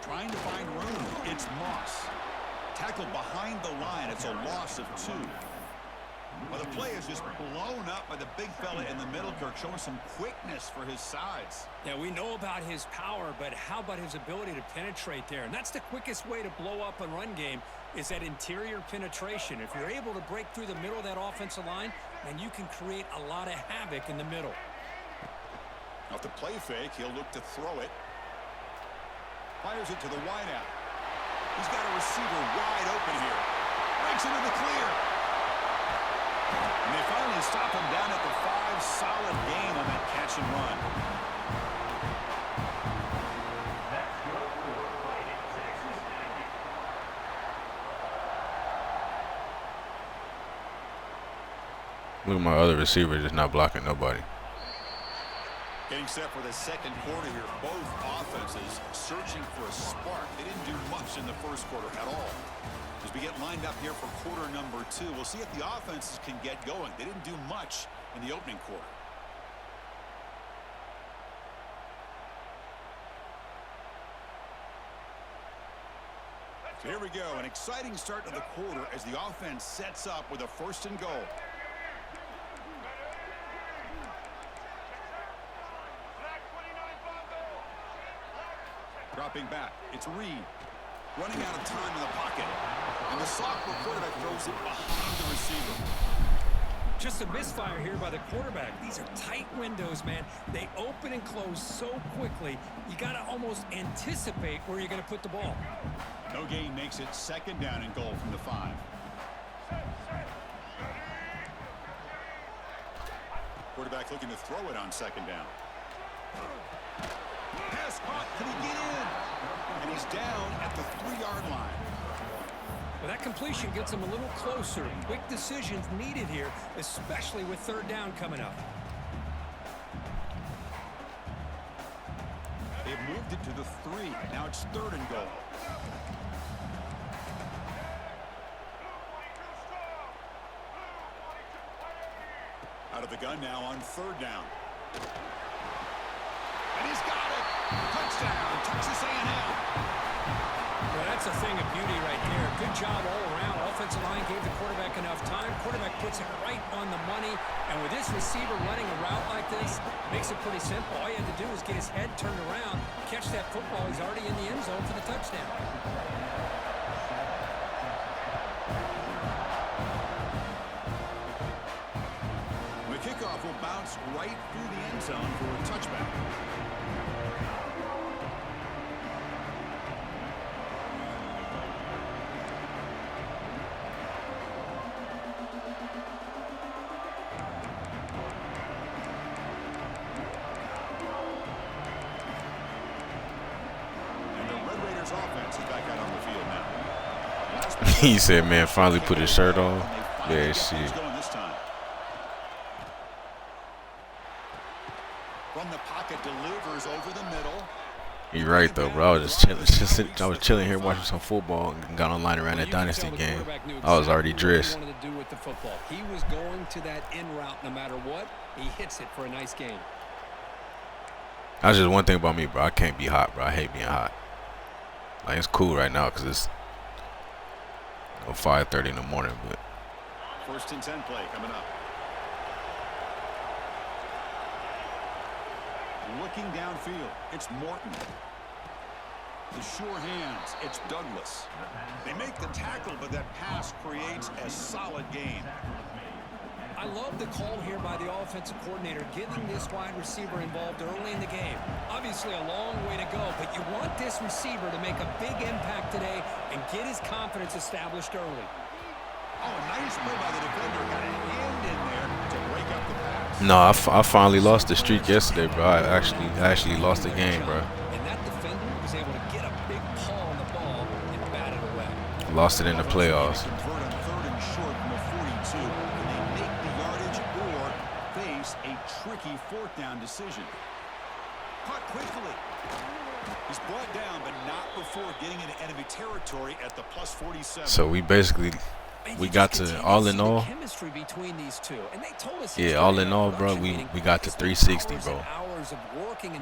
Trying to find room. It's Moss. Tackled behind the line. It's a loss of 2. Well, the play is just blown up by the big fella in the middle, Kirk, showing some quickness for his size. Yeah, we know about his power, but how about his ability to penetrate there? And that's the quickest way to blow up a run game is that interior penetration. If you're able to break through the middle of that offensive line, then you can create a lot of havoc in the middle. Off the play fake, he'll look to throw it. Fires it to the wideout. He's got a receiver wide open here. Breaks into the clear. And they finally stop him down at the 5. Solid gain on that catch and run. Look at my other receiver just not blocking nobody. Getting set for the second quarter here. Both offenses searching for a spark. They didn't do much in the first quarter at all. As we get lined up here for quarter number 2, we'll see if the offenses can get going. They didn't do much in the opening quarter. So here we go. An exciting start to the quarter as the offense sets up with a 1st and goal. Dropping back. It's Reed. Running out of time in the pocket. And the sophomore quarterback throws it behind the receiver. Just a misfire here by the quarterback. These are tight windows, man. They open and close so quickly, you got to almost anticipate where you're going to put the ball. No gain makes it 2nd down and goal from the 5. Quarterback looking to throw it on 2nd down. Pass caught. Can he get in? And he's down at the 3-yard line. Well, that completion gets him a little closer. Quick decisions needed here, especially with 3rd down coming up. They've moved it to the 3. Now it's 3rd and goal. Out of the gun now on 3rd down. And he's got it. Touchdown, Texas A&M. Well, that's a thing of beauty right there. Good job all around. Offensive line gave the quarterback enough time. Quarterback puts it right on the money. And with this receiver running a route like this, makes it pretty simple. All you had to do is get his head turned around, catch that football. He's already in the end zone for the touchdown. The kickoff will bounce right through the end zone for a touchback. Offense is back out on the field now. He said, man, finally put his shirt on. Yeah, shit. From the pocket, delivers over the middle. You're right though, bro. I was just chilling. I was chilling here watching some football and got online around that dynasty game. I was already dressed. He was going to that in route no matter what. He hits it for a nice game. That's just one thing about me, bro. I can't be hot, bro. I hate being hot. Like, it's cool right now because it's 5:30 in the morning, but 1st and 10 play coming up. Looking downfield, it's Morton. The sure hands, it's Douglas. They make the tackle, but that pass creates a solid gain. I love the call here by the offensive coordinator, getting this wide receiver involved early in the game. Obviously a long way to go, but you want this receiver to make a big impact today and get his confidence established early. Nice play by the defender. Got an hand in there to break up the pass. No, I finally lost the streak yesterday, bro. I actually lost the game, bro. And that defender was able to get a big paw on the ball and bat it away. Lost it in the playoffs. Convert on 3rd and short from the 42. Can they make the yardage or face a tricky 4th down decision? Caught quickly. He's brought down, but not before getting into enemy territory at the plus 47. So we basically got to all in all. Yeah, all in all, bro, we got to 360, bro.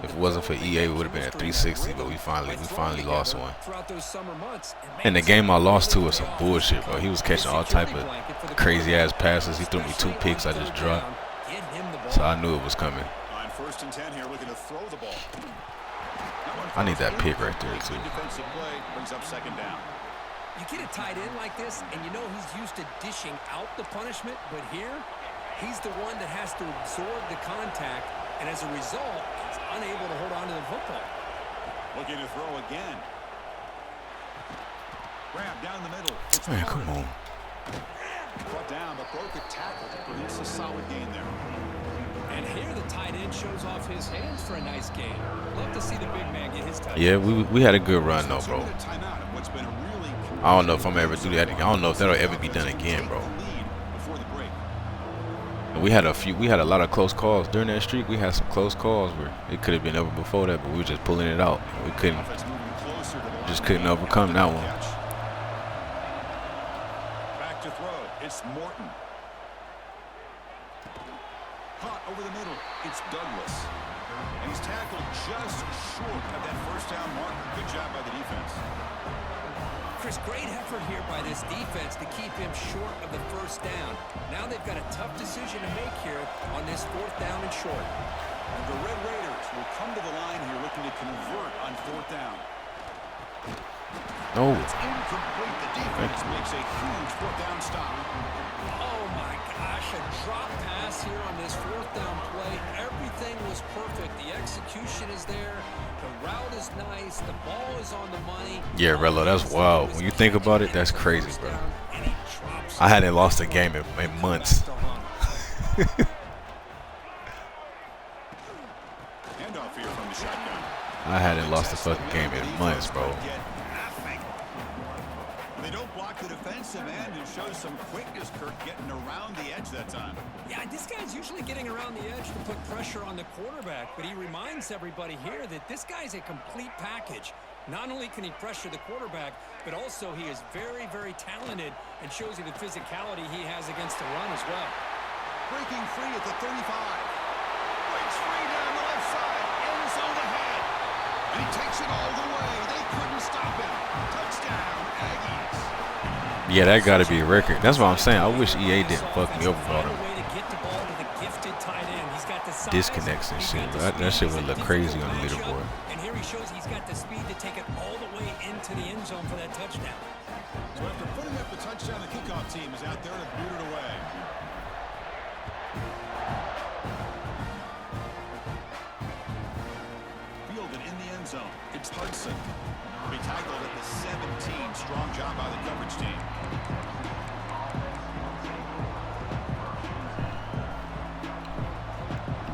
If it wasn't for EA, we would have been at 360, but we finally lost one. And the game I lost to was some bullshit, bro. He was catching all type of crazy ass passes. He threw me 2 picks I just dropped. So I knew it was coming. On 1st and 10 here, looking to throw the ball. I need that pick right there too. Defensive play brings up 2nd down. You get a tight end like this, and you know he's used to dishing out the punishment, but here, he's the one that has to absorb the contact, and as a result, he's unable to hold on to the football. Looking to throw again. Grab down the middle. Man, come on. Brought down, but broke a tackle to produce a solid gain there. And here the tight end shows off his hands for a nice game. Love to see the big man get his touchdown. Yeah, we had a good run though, bro. I don't know if I'm ever do that again. I don't know if that'll ever be done again, bro. And we had a lot of close calls during that streak. We had some close calls where it could have been over before that, but we were just pulling it out. We couldn't overcome that one. Back to throw. It's Morton. Caught over the middle. It's Douglas. And he's tackled just short of that 1st down marker. Good job by the defense. Chris, great effort here by this defense to keep him short of the 1st down. Now they've got a tough decision to make here on this 4th down and short. And the Red Raiders will come to the line here looking to convert on 4th down. No. It's incomplete. The defense makes a huge 4th down stop. Oh my gosh, a drop pass here on this 4th down play. Everything was perfect. The execution is there. The route is nice. The ball is on the money. Yeah, Rello, that's wild. When you think about it, that's crazy, bro. I hadn't lost a game in months. Handoff here from the shotgun. I hadn't lost a fucking game in months, bro. They don't block the defensive end and show some quickness, Kirk, getting around the edge that time. Yeah, this guy's usually getting around the edge to put pressure on the quarterback, but he reminds everybody here that this guy's a complete package. Not only can he pressure the quarterback, but also he is very, very talented and shows you the physicality he has against the run as well. Breaking free at the 35. Breaks free down the left side. End zone ahead. And he takes it all the way. They couldn't stop him. Touchdown, Aggies. Yeah, that got to be a record. That's what I'm saying. I wish EA didn't fuck me over all them disconnects and shit. But that shit would look crazy on the leaderboard. And here he shows he's got the speed to take it all the way into the end zone for that touchdown. So after putting up the touchdown, the kickoff team is out there to boot it away. Fielded in the end zone. It's Hudson. He tackled at the 17. Strong job by the coverage team.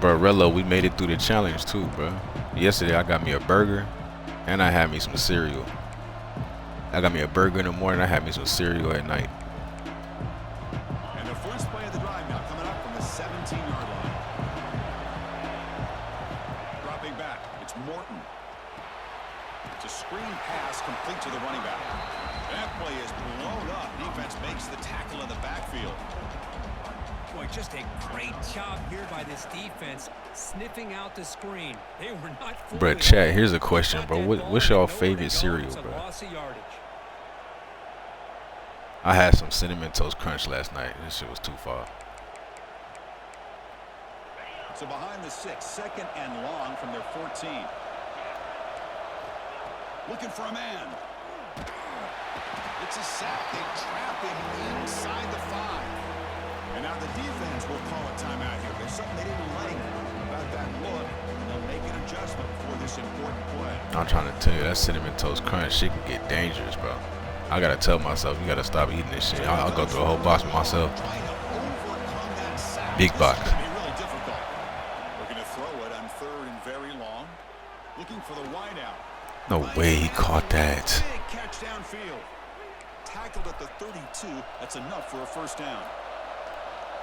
Bro, Rello, we made it through the challenge too, bro. Yesterday I got me a burger and I had me some cereal. I got me a burger in the morning, I had me some cereal at night. And the first play of the drive now coming up from the 17-yard line. Dropping back, it's Morton. It's a screen pass complete to the running back. That play is blown up. Defense makes the tackle in the backfield. Boy, just a great job here by this defense, sniffing out the screen. They were not. Bro, chat, here's a question, bro. What's y'all favorite cereal, bro? I had some Cinnamon Toast Crunch last night. This shit was too far. So behind the 6, 2nd and long from their 14. Looking for a man. It's a sack. They trap him inside the 5. And now the defense will call a timeout here. There's something they didn't like about that look, and they'll make an adjustment for this important play. I'm trying to tell you, that Cinnamon Toast Crunch shit can get dangerous, bro. I gotta tell myself, you gotta stop eating this shit. I'll go through a whole box myself. Big box. It's gonna be really difficult. We're going to throw it on third and very long. Looking for the wide out. No way he caught that. Big catch downfield. Tackled at the 32. That's enough for a first down.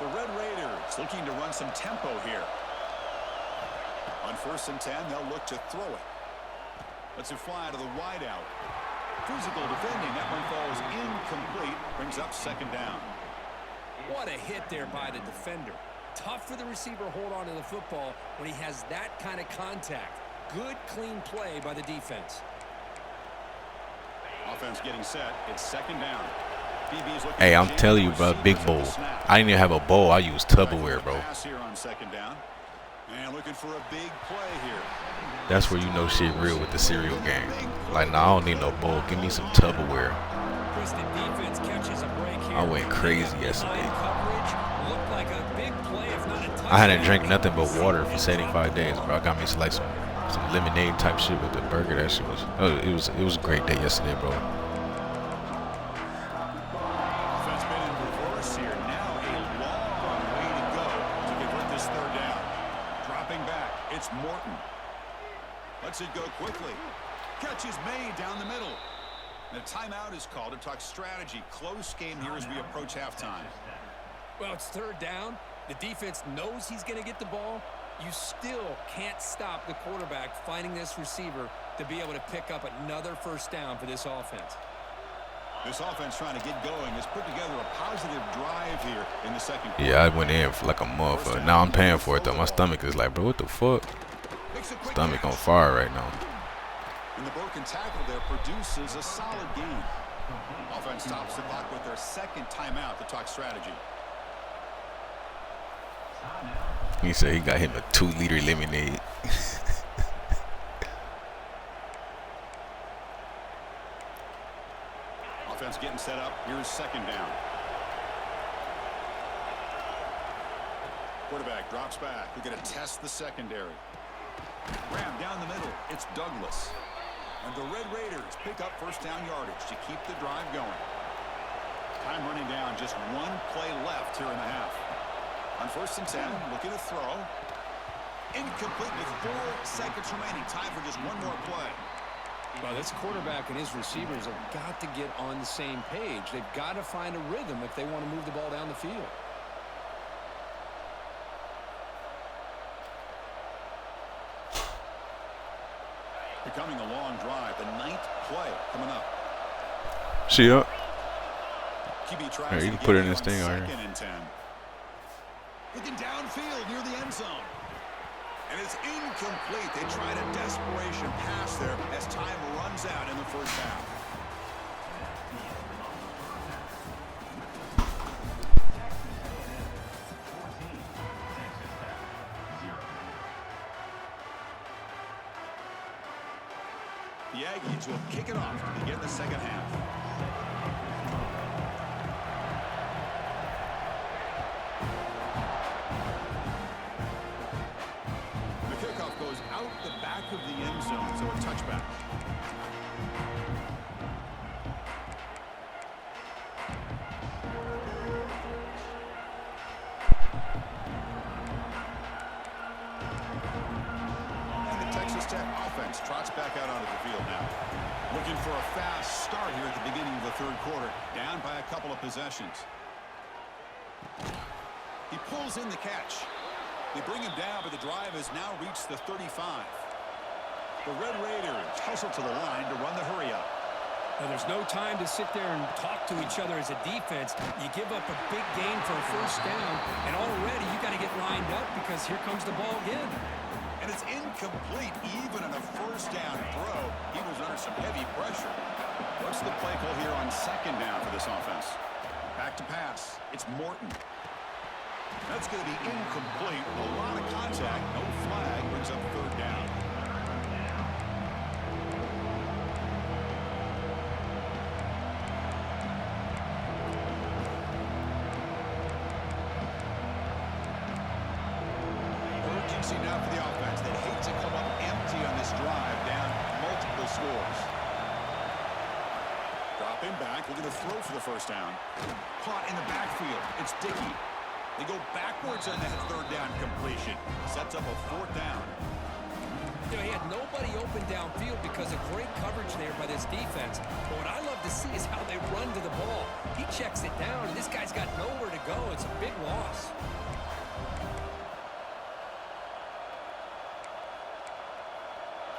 The Red Raiders looking to run some tempo here. On 1st and 10, they'll look to throw it. Let's it fly to the wide out. Physical defending. That one falls incomplete. Brings up 2nd down. What a hit there by the defender. Tough for the receiver to hold on to the football when he has that kind of contact. Good, clean play by the defense. Offense getting set. It's 2nd down. DB's looking Hey, to I'm jam telling you, the bro, big receivers at bowl. the snap. I didn't even have a bowl. I used Tupperware, bro. Pass here on 2nd down. And looking for a big play here. That's where you know shit real with the cereal game. Like, nah, I don't need no bowl. Give me some Tupperware. Kristen defense catches a break here. I went crazy yesterday. Coverage looked like a big play, if not a touchdown. I hadn't drank nothing but water for 75 days, bro. I got me like some lemonade type shit with the burger. That shit was, it was a great day yesterday, bro. Offense been in reverse here. Now a long way to go to convert this 3rd down. Dropping back. It's Morton. Lets it go quickly. Catch is made down the middle. The timeout is called to talk strategy. Close game here as we approach halftime. Well, it's 3rd down. The defense knows he's going to get the ball. You still can't stop the quarterback finding this receiver to be able to pick up another first down for this offense. This offense trying to get going has put together a positive drive here in the 2nd quarter. Yeah, I went in for like a motherfucker. Now I'm paying for it though. My stomach is like, bro, what the fuck? Stomach on fire right now. And the broken tackle there produces a solid gain. Offense stops the clock with their 2nd timeout to talk strategy. He said he got him a 2-liter lemonade. Offense getting set up. Here's 2nd down. Quarterback drops back. We're going to test the secondary. Ram down the middle. It's Douglas. And the Red Raiders pick up first down yardage to keep the drive going. Time running down. Just one play left here in the half. On 1st and 10, looking to throw. Incomplete with 4 seconds remaining. Time for just one more play. Well, this quarterback and his receivers have got to get on the same page. They've got to find a rhythm if they want to move the ball down the field. Becoming a long drive. The 9th play coming up. She up. QB tries Here, you to can put it get in this on thing right 2nd here. and 10. Looking downfield near the end zone. And it's incomplete. They tried a desperation pass there as time runs out in the first half. The Aggies will kick it off to begin the 2nd half. Goes out the back of the end zone, so a touchback. And the Texas Tech offense trots back out onto the field now. Looking for a fast start here at the beginning of the 3rd quarter. Down by a couple of possessions. He pulls in the catch. They bring him down, but the drive has now reached the 35. The Red Raiders hustle to the line to run the hurry up. Now, there's no time to sit there and talk to each other as a defense. You give up a big gain for a first down, and already you got to get lined up because here comes the ball again. And it's incomplete even on a first down throw. He was under some heavy pressure. What's the play call here on 2nd down for this offense? Back to pass. It's Morton. That's going to be incomplete. A lot of contact. No flag. Brings up 3rd down. Urgency now for the offense. They'd hate to come up empty on this drive, down multiple scores. Drop Dropping back, looking to throw for the first down. Caught in the backfield. It's Dickey. They go backwards on that third down completion. Sets up a fourth down. You know, he had nobody open downfield because of great coverage there by this defense. But what I love to see is how they run to the ball. He checks it down, and this guy's got nowhere to go. It's a big loss.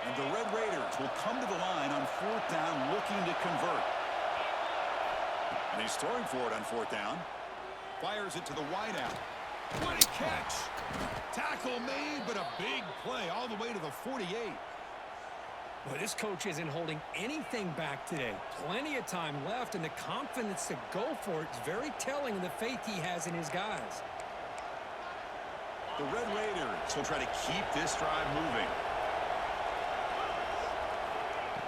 And the Red Raiders will come to the line on fourth down looking to convert. And he's throwing for it on fourth down. Fires it to the wideout. What a catch! Tackle made, but a big play all the way to the 48. Well, this coach isn't holding anything back today. Plenty of time left, and the confidence to go for it is very telling of the faith he has in his guys. The Red Raiders will try to keep this drive moving.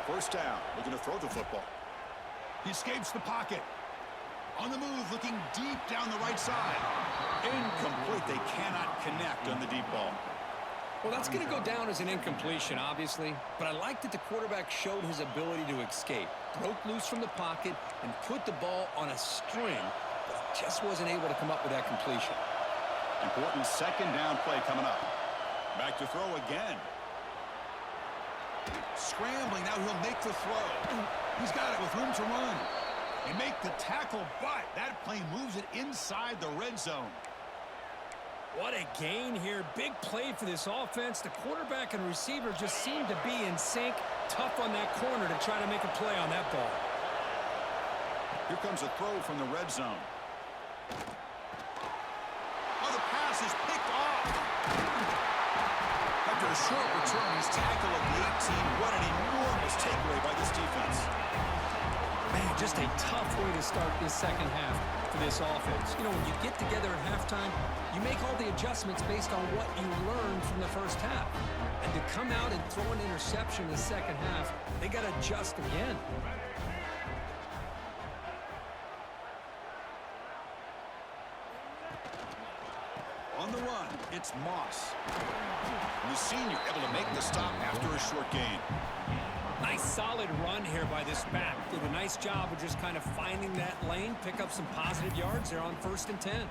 First down, looking to throw the football. He escapes the pocket. On the move, looking deep down the right side. Incomplete. They cannot connect on the deep ball. Well, that's going to go down as an incompletion, obviously. But I like that the quarterback showed his ability to escape. Broke loose from the pocket and put the ball on a string. But he just wasn't able to come up with that completion. Important second down play coming up. Back to throw again. Scrambling. Now he'll make the throw. He's got it with room to run. They make the tackle, but that play moves it inside the red zone. What a gain here. Big play for this offense. The quarterback and receiver just seem to be in sync. Tough on that corner to try to make a play on that ball. Here comes a throw from the red zone. Oh, the pass is picked off. After a short return, he's tackled at the 18. What an enormous takeaway by this defense. Man, just a tough way to start this second half for this offense. You know, when you get together at halftime, you make all the adjustments based on what you learned from the first half. And to come out and throw an interception in the second half, they got to adjust again. On the run, it's Moss. The senior able to make the stop after a short gain. Nice solid run here by this back. Did a nice job of just kind of finding that lane, pick up some positive yards there on 1st and 10.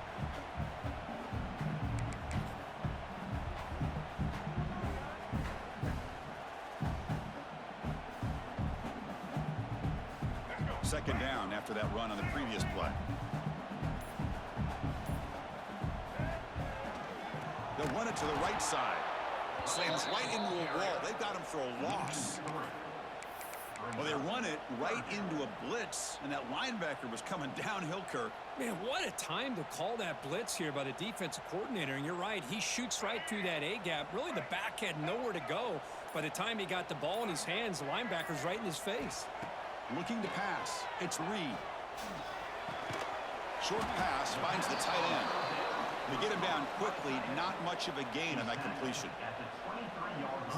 Second down after that run on the previous play. They'll run it to the right side. Slams right into a wall. They've got him for a loss. Well, they run it right into a blitz, and that linebacker was coming downhill, Kirk. Man, what a time to call that blitz here by the defensive coordinator. And you're right, he shoots right through that A-gap. Really, the back had nowhere to go. By the time he got the ball in his hands, the linebacker's right in his face. Looking to pass. It's Reed. Short pass finds the tight end. They get him down quickly. Not much of a gain on that completion.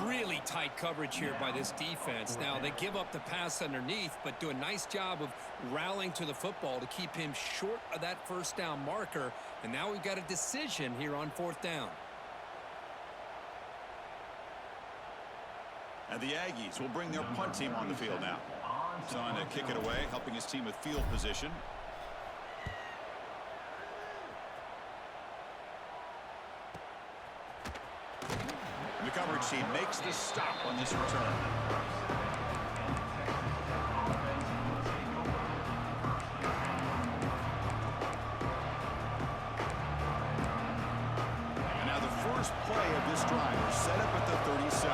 Really tight coverage here by this defense. Now, they give up the pass underneath, but do a nice job of rallying to the football to keep him short of that first down marker. And now we've got a decision here on 4th down. And the Aggies will bring their punt team on the field now. He's on to kick it away, helping his team with field position. The coverage team makes the stop on this return. And now the first play of this drive is set up at the 37.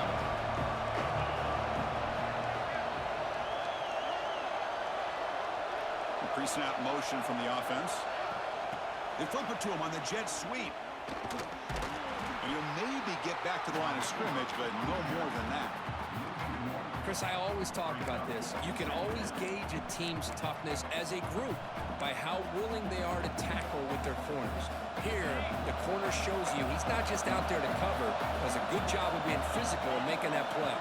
The pre-snap motion from the offense. They flip it to him on the jet sweep. And he'll maybe get back to the line of scrimmage, but no more than that. Chris, I always talk about this. You can always gauge a team's toughness as a group by how willing they are to tackle with their corners. Here, the corner shows you he's not just out there to cover, does a good job of being physical and making that play.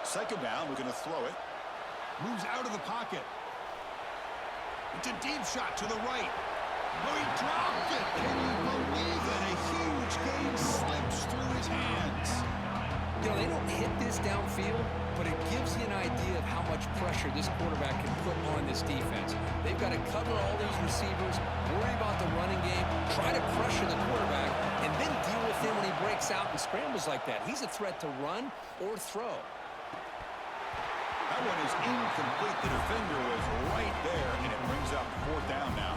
Second down, we're going to throw it. Moves out of the pocket. It's a deep shot to the right. Oh, he dropped it. Can you believe it? A huge gain slips through his hands. this downfield, but it gives you an idea of how much pressure this quarterback can put on this defense. They've got to cover all these receivers, worry about the running game, try to pressure the quarterback, and then deal with him when he breaks out and scrambles like that. He's a threat to run or throw. That one is incomplete. The defender was right there, and it brings up 4th down now.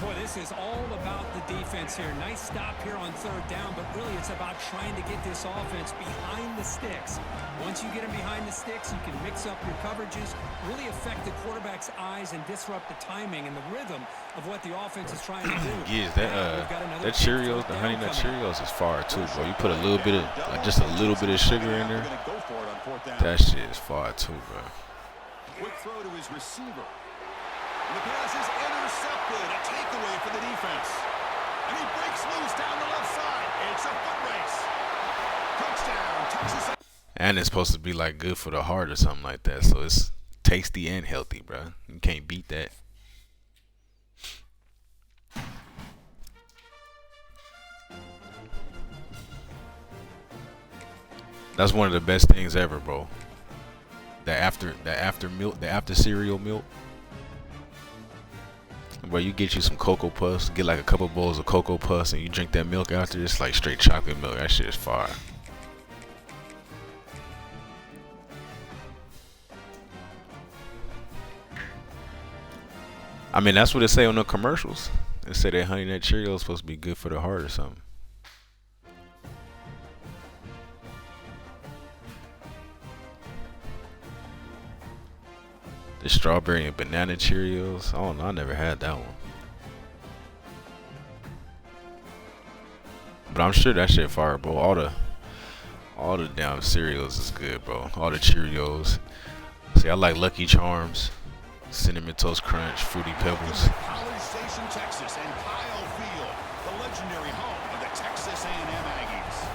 Boy, this is all about the defense here. Nice stop here on 3rd down, but really it's about trying to get this offense behind the sticks. Once you get them behind the sticks, you can mix up your coverages, really affect the quarterback's eyes and disrupt the timing and the rhythm of what the offense is trying to do. Yeah, that Cheerios, the Honey Nut Cheerios is fire too, bro. You put a little bit of, like just a little bit of sugar in there. That shit is fire too, bro. Quick throw to his receiver. And the pass is intercepted. A takeaway for the defense. And he breaks loose down the left side. It's a foot race. Touchdown, Texas. And it's supposed to be like good for the heart or something like that. So it's tasty and healthy, bro. You can't beat that. That's one of the best things ever, bro. The after cereal milk. Bro, you get you some Cocoa Puffs, get like a couple bowls of Cocoa Puffs, and you drink that milk after. It's like straight chocolate milk. That shit is fire. I mean, that's what it say on the commercials. It say that Honey Nut Cheerios is supposed to be good for the heart or something. The strawberry and banana Cheerios. Oh no, I never had that one. But I'm sure that shit fire, bro. All the damn cereals is good, bro. All the Cheerios. See, I like Lucky Charms, Cinnamon Toast Crunch, Fruity Pebbles. College Station, Texas, and Kyle Field, the legendary home of the Texas A&M Aggies.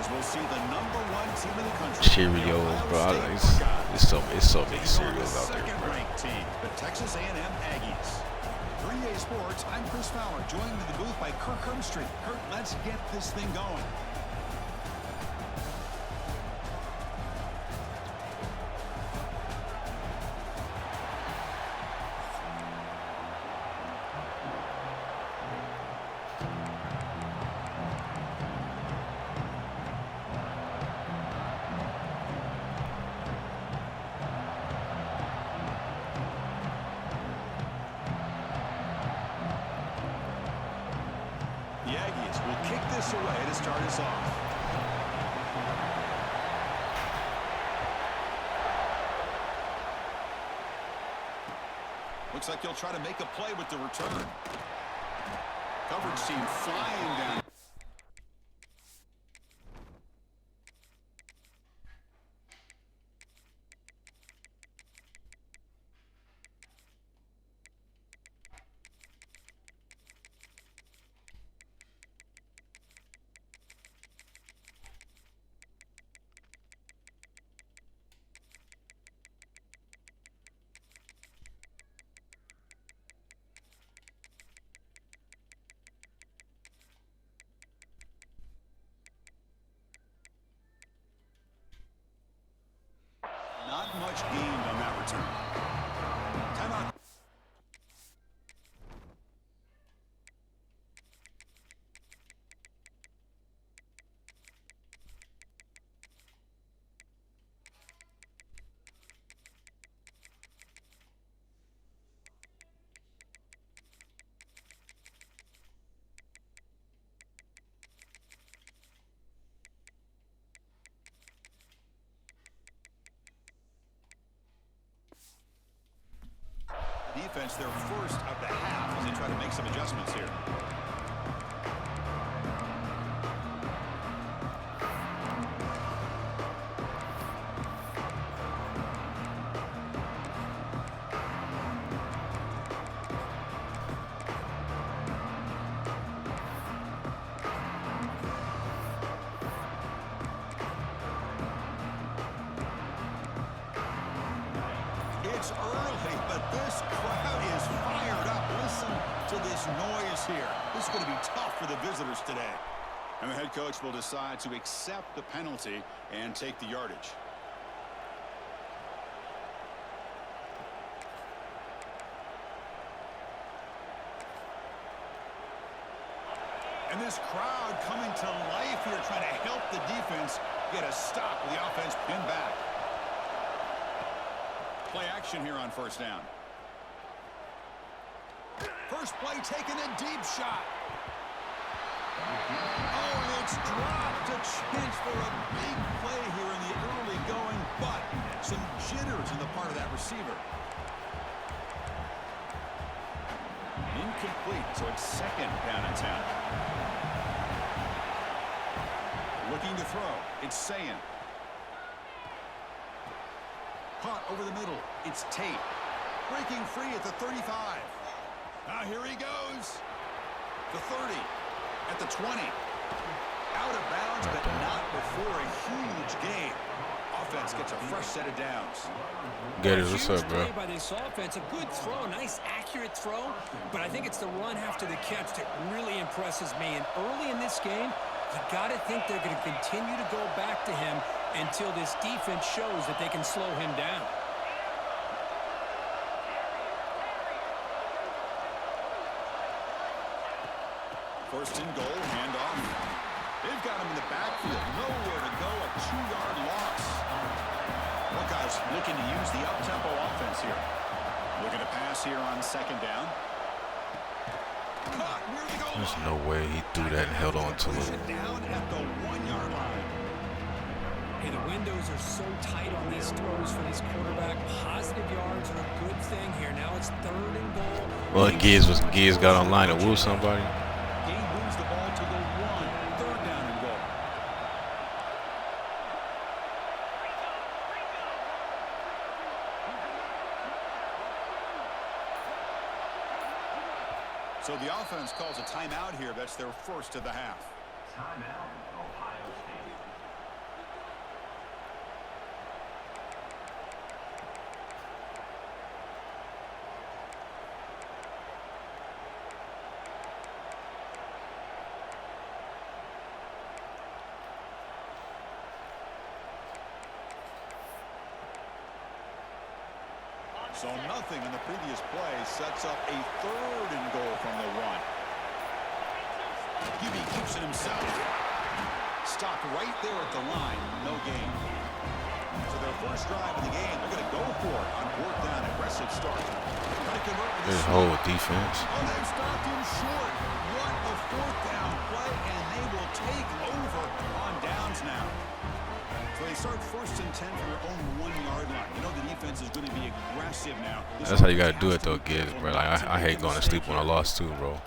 As we'll see the #1 team in the country. Cheerios, bro. It's so many cereals out there, bro. Second-ranked team, the Texas A&M Aggies. 3A Sports, I'm Chris Fowler, joined in the booth by Kirk Herbstreit. Kirk, let's get this thing going. The Aggies will kick this away to start us off. Looks like he'll try to make a play with the return. Coverage team flying down. Not much gained on that return. Timeout. Defense their first of the half as they try to make some adjustments here. It's early, but this crowd is fired up. Listen to this noise here. This is going to be tough for the visitors today. And the head coach will decide to accept the penalty and take the yardage. And this crowd coming to life here, trying to help the defense get a stop. The offense pinned back. Play action here on first down. First play taken, a deep shot. Oh, it's dropped. A chance for a big play here in the early going, but some jitters on the part of that receiver. Incomplete, so it's second down and 10. Looking to throw. It's Sayin. Caught over the middle. It's Tate. Breaking free at the 35. Now here he goes. The 30. At the 20. Out of bounds, but not before a huge gain. Offense gets a fresh set of downs. Gators, what's up, bro? By this offense, a good throw, nice accurate throw, but I think it's the run after the catch that really impresses me. And early in this game, you got to think they're going to continue to go back to him until this defense shows that they can slow him down. First and goal, handoff. They've got him in the backfield. Nowhere to go, a 2-yard loss. Buckeyes looking to use the up-tempo offense here. Looking to pass here on second down. Caught near the goal line. There's no way he threw that and held on to it. Down at the 1-yard line. Hey, the windows are so tight on these throws for this quarterback. Positive yards are a good thing here. Now it's third and goal. Well, Giz got online to woo somebody. Gain moves the ball to the 1. Third down and goal. So the offense calls a timeout here. That's their first of the half. Timeout, Ohio State. So nothing in the previous play sets up a third and goal from the 1. QB keeps it himself. Stopped right there at the line. No gain. So their first drive of the game, they're going to go for it on fourth down. Aggressive start. Trying to convert with His whole defense. Oh, they've stopped him short. What a fourth down play, and they will take over on downs now. So they start first and 10 from their own 1-yard line. You know the defense is going to be aggressive now. That's how you got to do it, though, Giz, bro. Like, I hate going to sleep when I lost, too, bro.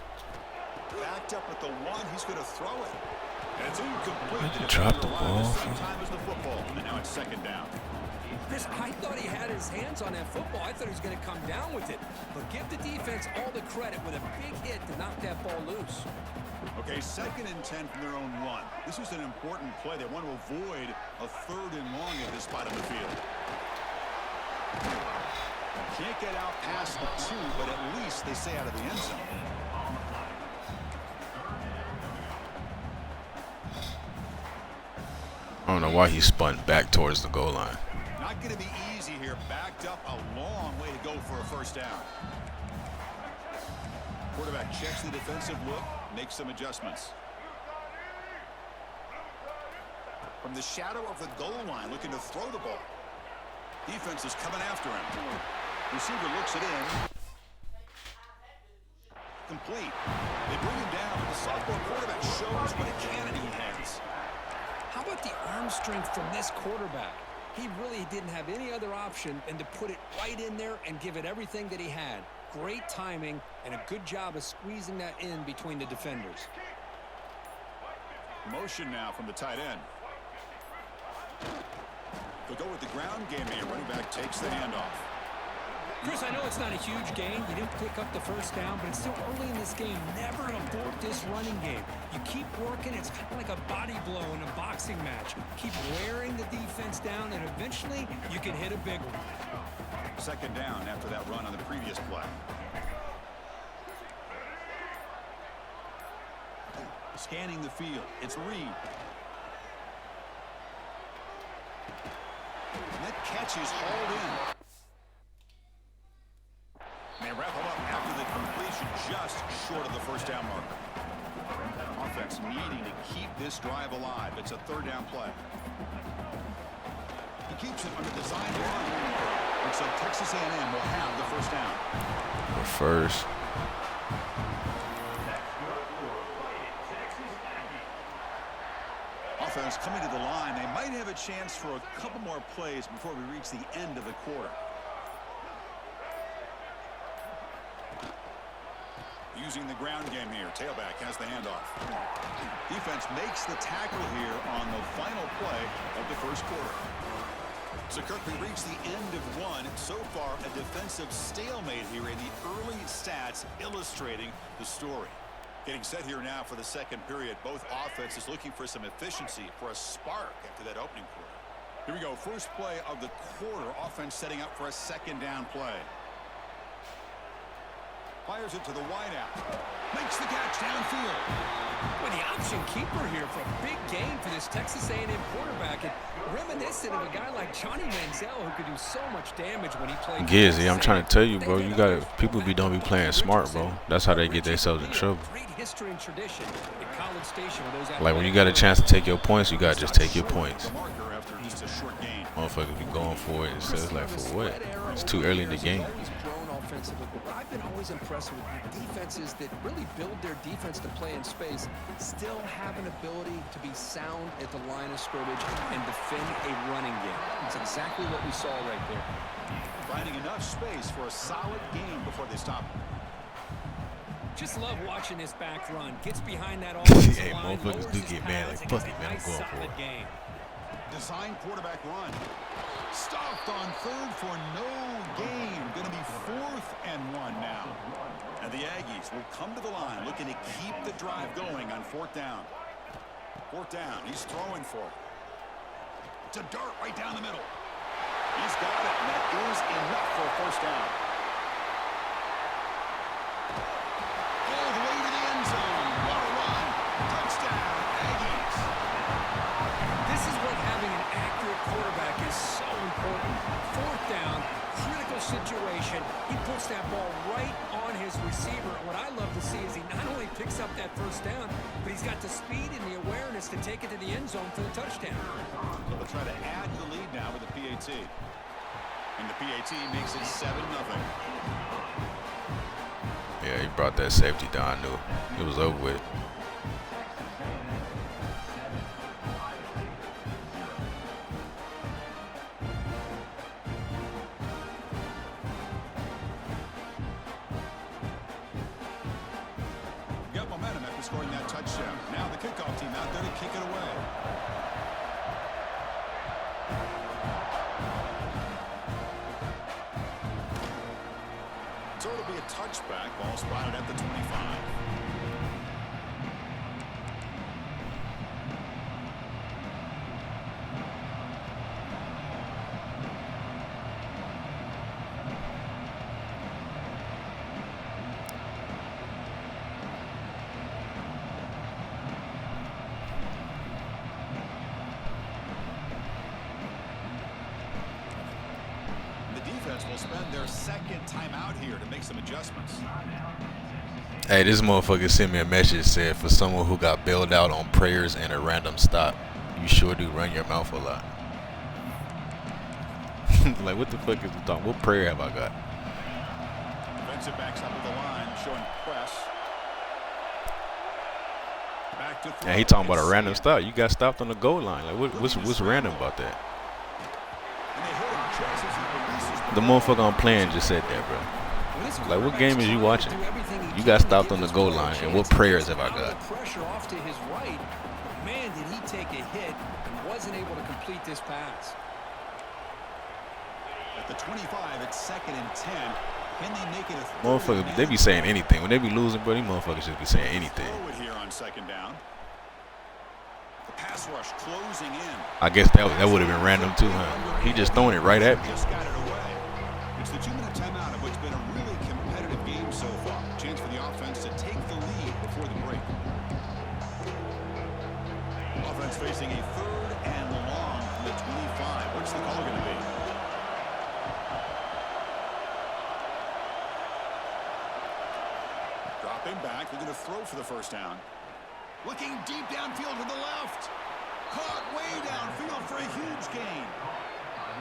Backed up at the 1. He's going to throw it. And it's incomplete. He dropped the ball. Same time as the football. And now it's second down. Chris, I thought he had his hands on that football. I thought he was going to come down with it. But give the defense all the credit with a big hit to knock that ball loose. Okay, second and 10 from their own 1. This is an important play. They want to avoid a third and long at this spot on the field. Can't get out past the 2, but at least they stay out of the end zone. I don't know why he spun back towards the goal line. Not going to be easy here. Backed up a long way to go for a first down. Quarterback checks the defensive look, makes some adjustments. From the shadow of the goal line, looking to throw the ball. Defense is coming after him. Receiver looks it in. Complete. They bring him down, but the sophomore quarterback shows what a cannon he has. How about the arm strength from this quarterback? He really didn't have any other option than to put it right in there and give it everything that he had. Great timing and a good job of squeezing that in between the defenders. Motion now from the tight end. They'll go with the ground game here. Running back takes the handoff. Chris, I know it's not a huge gain. You didn't pick up the first down, but it's still early in this game. Never abort this running game. You keep working. It's kind of like a body blow in a boxing match. Keep wearing the defense down, and eventually you can hit a big one. Second down after that run on the previous play. scanning the field. It's Reed. And that catch is hauled in. They wrap him up after the completion, just short of the first down marker. Offense needing to keep this drive alive. It's a third down play. He keeps it under design run. And so Texas A&M will have the first down. The first. Offense coming to the line. They might have a chance for a couple more plays before we reach the end of the quarter. Using the ground game here. Tailback has the handoff. Defense makes the tackle here on the final play of the first quarter. So, Kirk, we reached the end of one. So far, a defensive stalemate here in the early stats illustrating the story. Getting set here now for the second period. Both offenses looking for some efficiency, for a spark after that opening quarter. Here we go. First play of the quarter. Offense setting up for a second down play. Fires it to the wideout. Makes the catch downfield. Well, the option keeper here for a big game for this Texas A&M quarterback. And reminiscent of a guy like Johnny Manziel who could do so much damage when he played. Gizzy, I'm trying to tell you, bro. You gotta. People don't be playing smart, bro. That's how they get themselves in trouble. Great history and tradition at College Station. Like when you got a chance to take your points, you gotta just take your points. Motherfuckers be going for it. It's like for what? It's too early in the game. But I've been always impressed with defenses that really build their defense to play in space, still have an ability to be sound at the line of scrimmage and defend a running game. It's exactly what we saw right there. Finding enough space for a solid game before they stop. Just love watching this back run. Gets behind that offensive Hey, line. motherfuckers do get mad like, fuck it, man, I'm going for it. Game. Design quarterback run. Stopped on third for no gain. Going to be 4th and 1 now. And the Aggies will come to the line looking to keep the drive going on 4th down. 4th down. He's throwing for it. To dart right down the middle. He's got it, and that is enough for a first down. All the way to the end zone. What a run. Touchdown, Aggies. This is what having an accurate quarterback is so important. 4th down, critical situation. He puts that ball right on his receiver. What I love to see is he not only picks up that first down, but he's got the speed and the awareness to take it to the end zone for the touchdown. So they'll try to add the lead now with the PAT. And the PAT makes it 7-0. Yeah, he brought that safety down. I knew it was over with. Got momentum after scoring that touchdown. Now the kickoff team out there to kick it away. So it'll be a touchback. Ball spotted at the 25. Will spend their second timeout here to make some adjustments. Hey, this motherfucker sent me a message, said for someone who got bailed out on prayers and a random stop, you sure do run your mouth a lot. Like, what the fuck is the talk? What prayer have I got? Defensive backs up at the line, showing press. Back to throw. And he talking about a random stop. You got stopped on the goal line. Like, what's random about that? And they hit him just as he releases The motherfucker I'm playing just said that, bro. Like, what game is you watching? You got stopped on the goal line, and what prayers have I got? Pressure off to his right. Man, did he take a hit and wasn't able to complete this pass. At the 25, it's 2nd and 10. Can they make it a third Motherfucker, and they be saying anything. When they be losing, bro, these motherfuckers just be saying anything. Forward here on 2nd down. The pass rush closing in. I guess that would have been random too, huh? He just throwing it right at me. Just got it away. It's the 2-minute timeout of what's been a really competitive game so far. Chance for the offense to take the lead before the break. him back. They're going to throw for the first down. Looking deep downfield to the left. Caught way downfield for a huge gain.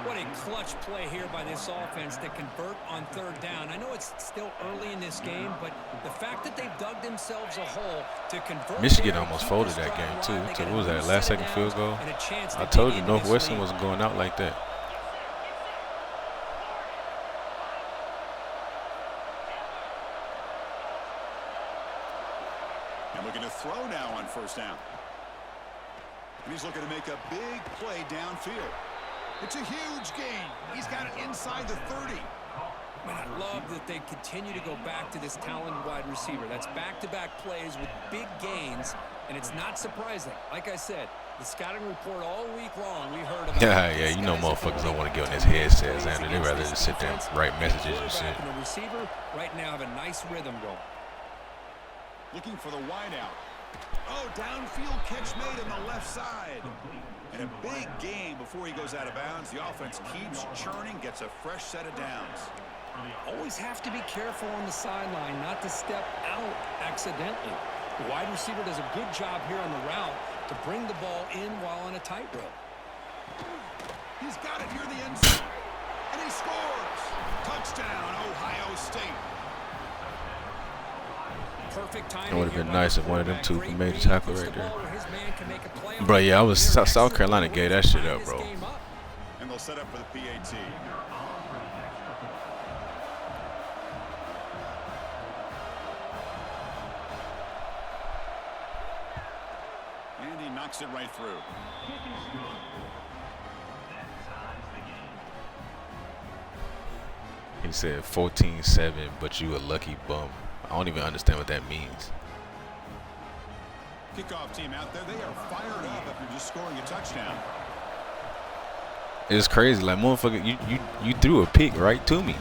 What a clutch play here by this offense to convert on third down. I know it's still early in this game, but the fact that they've dug themselves a hole to convert. Michigan almost folded that game too. So what was that, last second field goal? I told you Northwestern wasn't going out like that. And looking to throw now on first down. And he's looking to make a big play downfield. It's a huge gain. He's got it inside the 30. Man, I love that they continue to go back to this talented wide receiver. That's back-to-back plays with big gains, and it's not surprising. Like I said, the scouting report all week long, we heard about. Yeah, you know motherfuckers don't want to get on this headset, Xander. They'd rather just sit there and write messages and shit. And the receiver right now have a nice rhythm going. Looking for the wideout. Oh, downfield catch made on the left side. And a big gain before he goes out of bounds. The offense keeps churning, gets a fresh set of downs. Always have to be careful on the sideline not to step out accidentally. The wide receiver does a good job here on the route to bring the ball in while on a tightrope. He's got it near the end zone. And he scores. Touchdown, Ohio State. Perfect time. It would have been nice if one of them two made the tackle right there. Bro, yeah, I was South Carolina gave that shit up, bro. And they'll set up for the PAT. And he knocks it right through. He said 14-7, but you a lucky bum. I don't even understand what that means. Kickoff team out there, they are fired up after just scoring a touchdown. It's crazy, like motherfucker, you threw a pick right to me.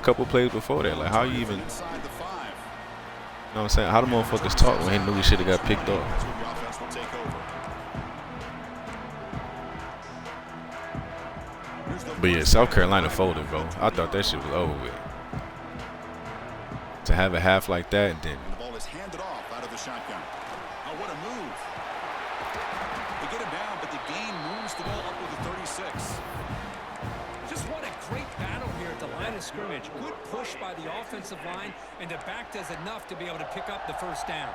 A couple plays before that, like how you even? Inside the 5. You know what I'm saying? How the motherfuckers talk when he knew he should have got picked off? That's when the offense will take over. But yeah, South Carolina folded, bro. I thought that shit was over with. To have a half like that, and then The ball is handed off out of the shotgun. Oh, what a move. They get him down, but the gain moves the ball up with the 36. Just what a great battle here at the line of scrimmage. Good push by the offensive line, and the back does enough to be able to pick up the first down.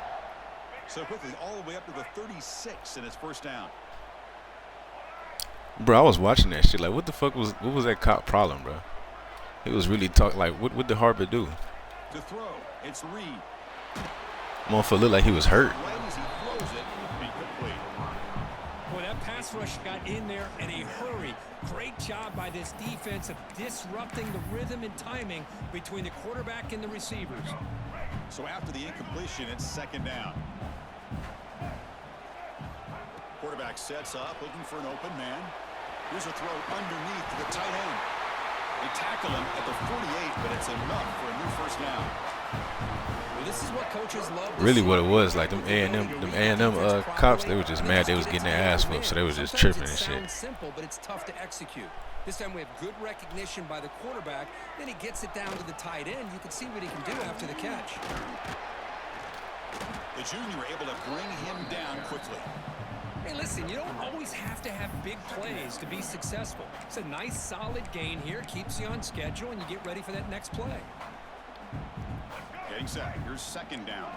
So quickly, all the way up to the 36 in its first down. bro, I was watching that shit. Like, what was that cop problem, bro? He was really talking. Like, what did Harper do? To throw, it's Reed. Motherfucker looked like he was hurt. Right as he throws it, incomplete. Boy, that pass rush got in there in a hurry. Great job by this defense of disrupting the rhythm and timing between the quarterback and the receivers. So after the incompletion, it's second down. Quarterback sets up, looking for an open man. Here's a throw underneath to the tight end. They tackle him at the 48, but it's enough for a new first down. Well, this is what coaches love. Really, what it was, like them A&M cops, they were just mad they was getting their ass whooped, so they was just tripping and shit. Sounds simple, but it's tough to execute. This time we have good recognition by the quarterback. Then he gets it down to the tight end. You can see what he can do after the catch. The junior able to bring him down quickly. Hey, listen, you don't always have to have big plays to be successful. It's a nice, solid gain here. Keeps you on schedule, and you get ready for that next play. Getting set. Here's second down.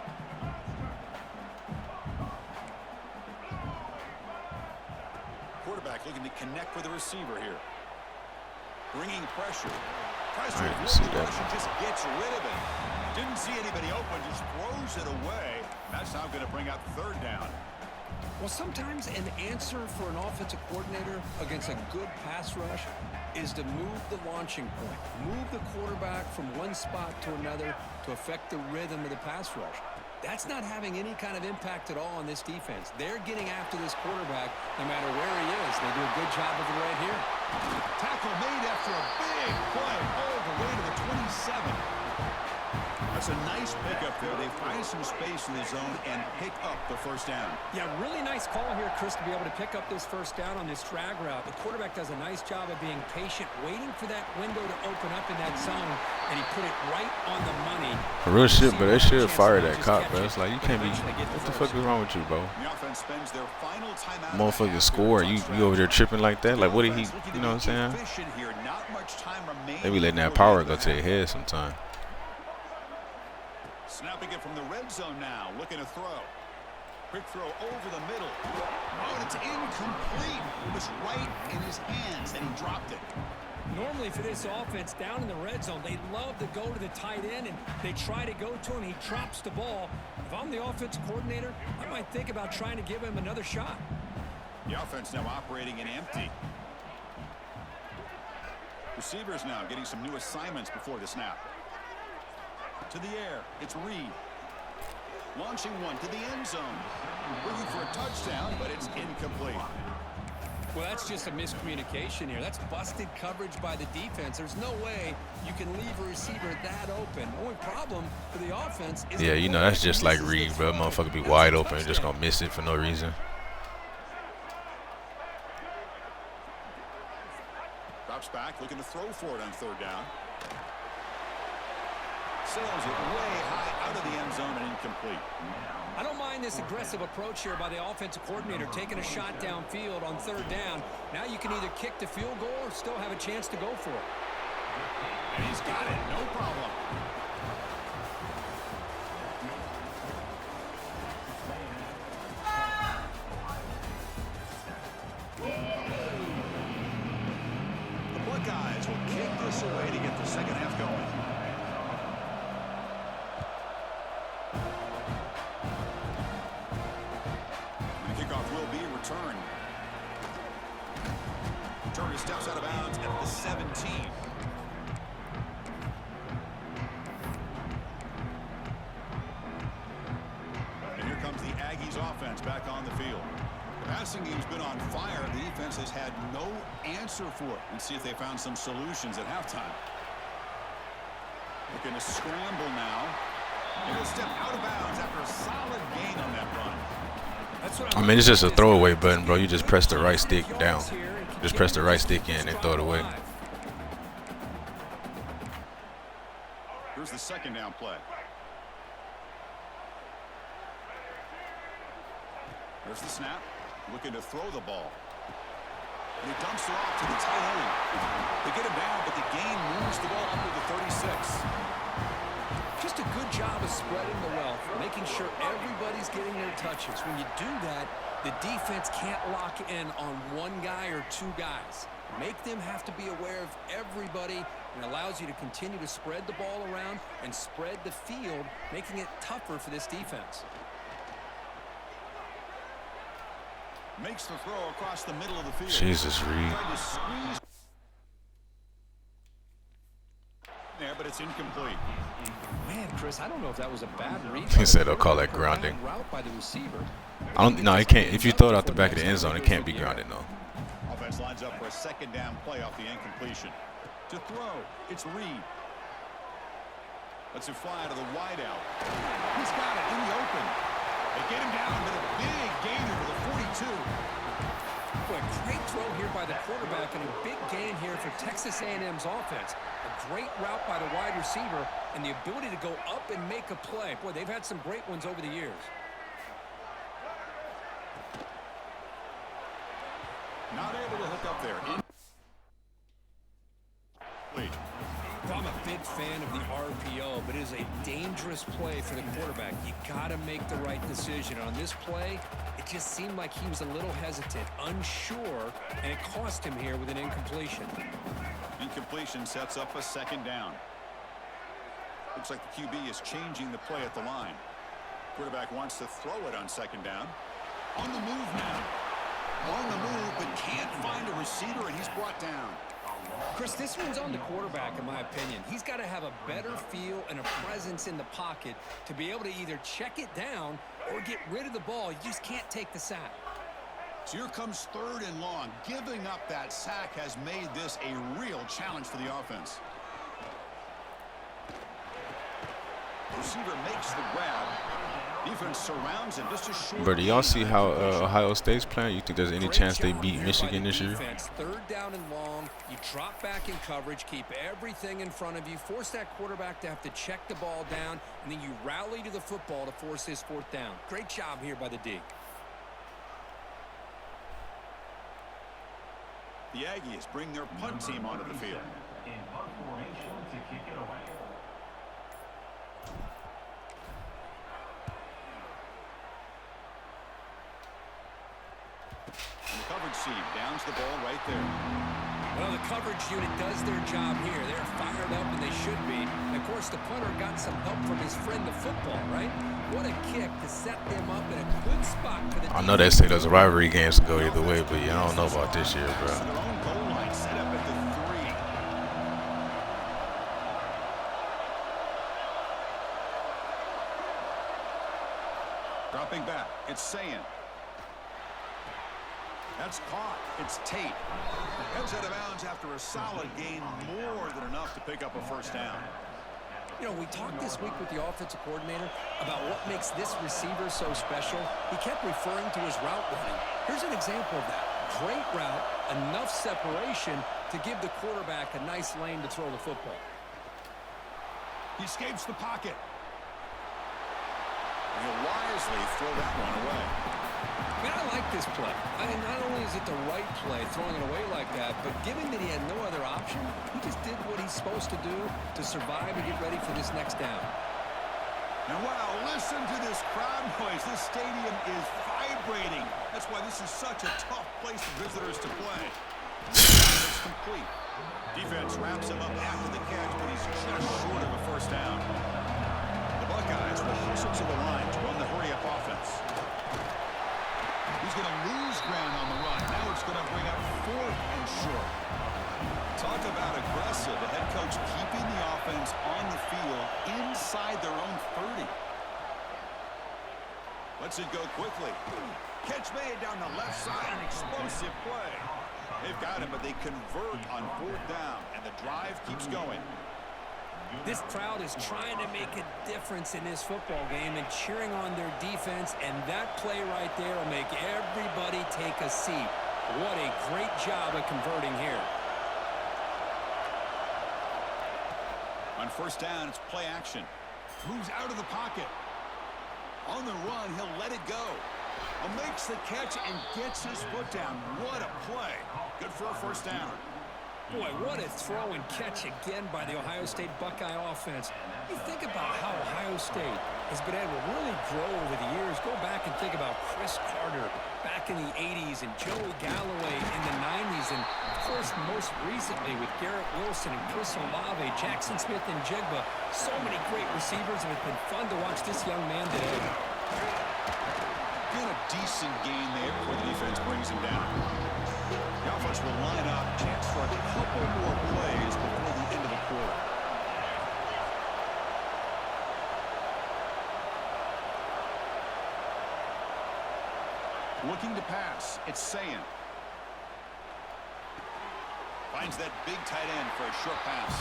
Quarterback looking to connect with the receiver here. Bringing pressure. Tries to avoid the rush and just gets rid of it. Didn't see anybody open, just throws it away. That's now going to bring up third down. Well, sometimes an answer for an offensive coordinator against a good pass rush is to move the launching point, move the quarterback from one spot to another to affect the rhythm of the pass rush. That's not having any kind of impact at all on this defense. They're getting after this quarterback no matter where he is. They do a good job of it right here. Tackle made after a big play all the way to the 27. That's a nice pickup there. They find some space in the zone and pick up the first down. Yeah, really nice call here, Chris, to be able to pick up this first down on this drag route. The quarterback does a nice job of being patient, waiting for that window to open up in that zone, and he put it right on the money. For real shit, but they should fire that cop, bro. It's like, you can't be, what the fuck is wrong with you, bro? The offense spends their final timeout. Motherfucker score, and you over there tripping like that? Like, what did he, you know what I'm saying? They be letting that power go to their head sometime. Snapping it from the red zone now, looking to throw. Quick throw over the middle. Oh, and it's incomplete. It was right in his hands, and he dropped it. Normally for this offense, down in the red zone, they love to go to the tight end, and they try to go to him. He drops the ball. If I'm the offensive coordinator, I might think about trying to give him another shot. The offense now operating in empty. Receivers now getting some new assignments before the snap. To the air, it's Reed. Launching one to the end zone. Looking for a touchdown, but it's incomplete. Well, that's just a miscommunication here. That's busted coverage by the defense. There's no way you can leave a receiver that open. The only problem for the offense is... Yeah, you know, that's just like Reed, bro. Motherfucker be wide open and just gonna miss it for no reason. Drops back, looking to throw for it on third down. Sails it way high out of the end zone and incomplete. I don't mind this aggressive approach here by the offensive coordinator, taking a shot downfield on third down. Now you can either kick the field goal or still have a chance to go for it. And he's got it, no problem. The Buckeyes will kick this away to get the second half going. Turner steps out of bounds at the 17. And here comes the Aggies offense back on the field. The passing game's been on fire. The defense has had no answer for it. Let's see if they found some solutions at halftime. Looking to scramble now. And he'll step out of bounds after a solid gain on that run. I mean, it's just a throwaway button, bro. You just press the right stick down. Just press the right stick in and throw it away. Here's the second down play. There's the snap. Looking to throw the ball. And he dumps it off to the tight end. They get him down, but the gain moves the ball up to the 36. Just a good job of spreading the wealth, making sure everybody's getting their touches. When you do that, the defense can't lock in on one guy or two guys. Make them have to be aware of everybody, and allows you to continue to spread the ball around and spread the field, making it tougher for this defense. Makes the throw across the middle of the field. Jesus, Reed. There, but it's incomplete. Man, Chris, I don't know if that was a bad read. He said they'll call that grounding. Route by the receiver. I don't. No, it can't. If you throw it out the back of the end zone, it can't be grounded, no. Offense lines up for a second down play off the incompletion. To throw, it's Reed. Lets it fly to the wideout. He's got it in the open. They get him down, but a big gainer to the 42. Boy, great throw here by the quarterback and a big gain here for Texas A&M's offense. A great route by the wide receiver and the ability to go up and make a play. Boy, they've had some great ones over the years. Not able to hook up there. Well, I'm a big fan of the RPO, but it is a dangerous play for the quarterback. You got to make the right decision. On this play, it just seemed like he was a little hesitant, unsure, and it cost him here with an incompletion. Incompletion sets up a second down. Looks like the QB is changing the play at the line. Quarterback wants to throw it on second down. On the move now. On the move, but can't find a receiver, and he's brought down. Chris, this one's on the quarterback, in my opinion. He's got to have a better feel and a presence in the pocket to be able to either check it down or get rid of the ball. You just can't take the sack. So here comes third and long. Giving up that sack has made this a real challenge for the offense. Receiver makes the grab. Defense surrounds him. Just a short. But do y'all see how Ohio State's playing? You think there's any chance they beat Michigan this year? Third down and long. You drop back in coverage, keep everything in front of you, force that quarterback to have to check the ball down, and then you rally to the football to force this fourth down. Great job here by the D. The Aggies bring their punt team onto the field. In punt formation to kick it away. And the coverage team downs the ball right there. Well, the coverage unit does their job here. They're fired up, and they should be. And of course, the punter got some help from his friend, the football, right? What a kick to set them up in a good spot for the I know they say those rivalry games can go either way, but yeah, I don't know about this year, bro. Their own goal line set up at the 3. Dropping back, it's Sayan. That's caught. It's Tate. Heads out of bounds after a solid gain, more than enough to pick up a first down. You know, we talked this week with the offensive coordinator about what makes this receiver so special. He kept referring to his route running. Here's an example of that. Great route, enough separation to give the quarterback a nice lane to throw the football. He escapes the pocket. And he'll wisely throw that one away. I mean, I like this play. I mean, not only is it the right play, throwing it away like that, but given that he had no other option, he just did what he's supposed to do to survive and get ready for this next down. And wow, listen to this crowd noise. This stadium is vibrating. That's why this is such a tough place for visitors to play. It's complete. Defense wraps him up after the catch, but he's just short of a first down. The Buckeyes will hustle to the line to run the hurry-up offense. He's going to lose ground on the run. Now it's going to bring up 4th and short. Talk about aggressive. The head coach keeping the offense on the field inside their own 30. Lets it go quickly. Catch made down the left side. An explosive play. They've got him, but they convert on 4th down, and the drive keeps going. This crowd is trying to make a difference in this football game and cheering on their defense, and that play right there will make everybody take a seat. What a great job of converting here. On first down, it's play action. Moves out of the pocket. On the run, he'll let it go. Makes the catch and gets his foot down. What a play. Good for a first down. Boy, what a throw and catch again by the Ohio State Buckeye offense. You think about how Ohio State has been able to really grow over the years. Go back and think about Chris Carter back in the 80s and Joey Galloway in the 90s. And, of course, most recently with Garrett Wilson and Chris Olave, Jackson Smith and Jigba. So many great receivers, and it's been fun to watch this young man today. Get a decent gain there before the defense brings him down. The offense will line up. Chance for a couple more plays before the end of the quarter. Looking to pass. It's Sayan. Finds that big tight end for a short pass.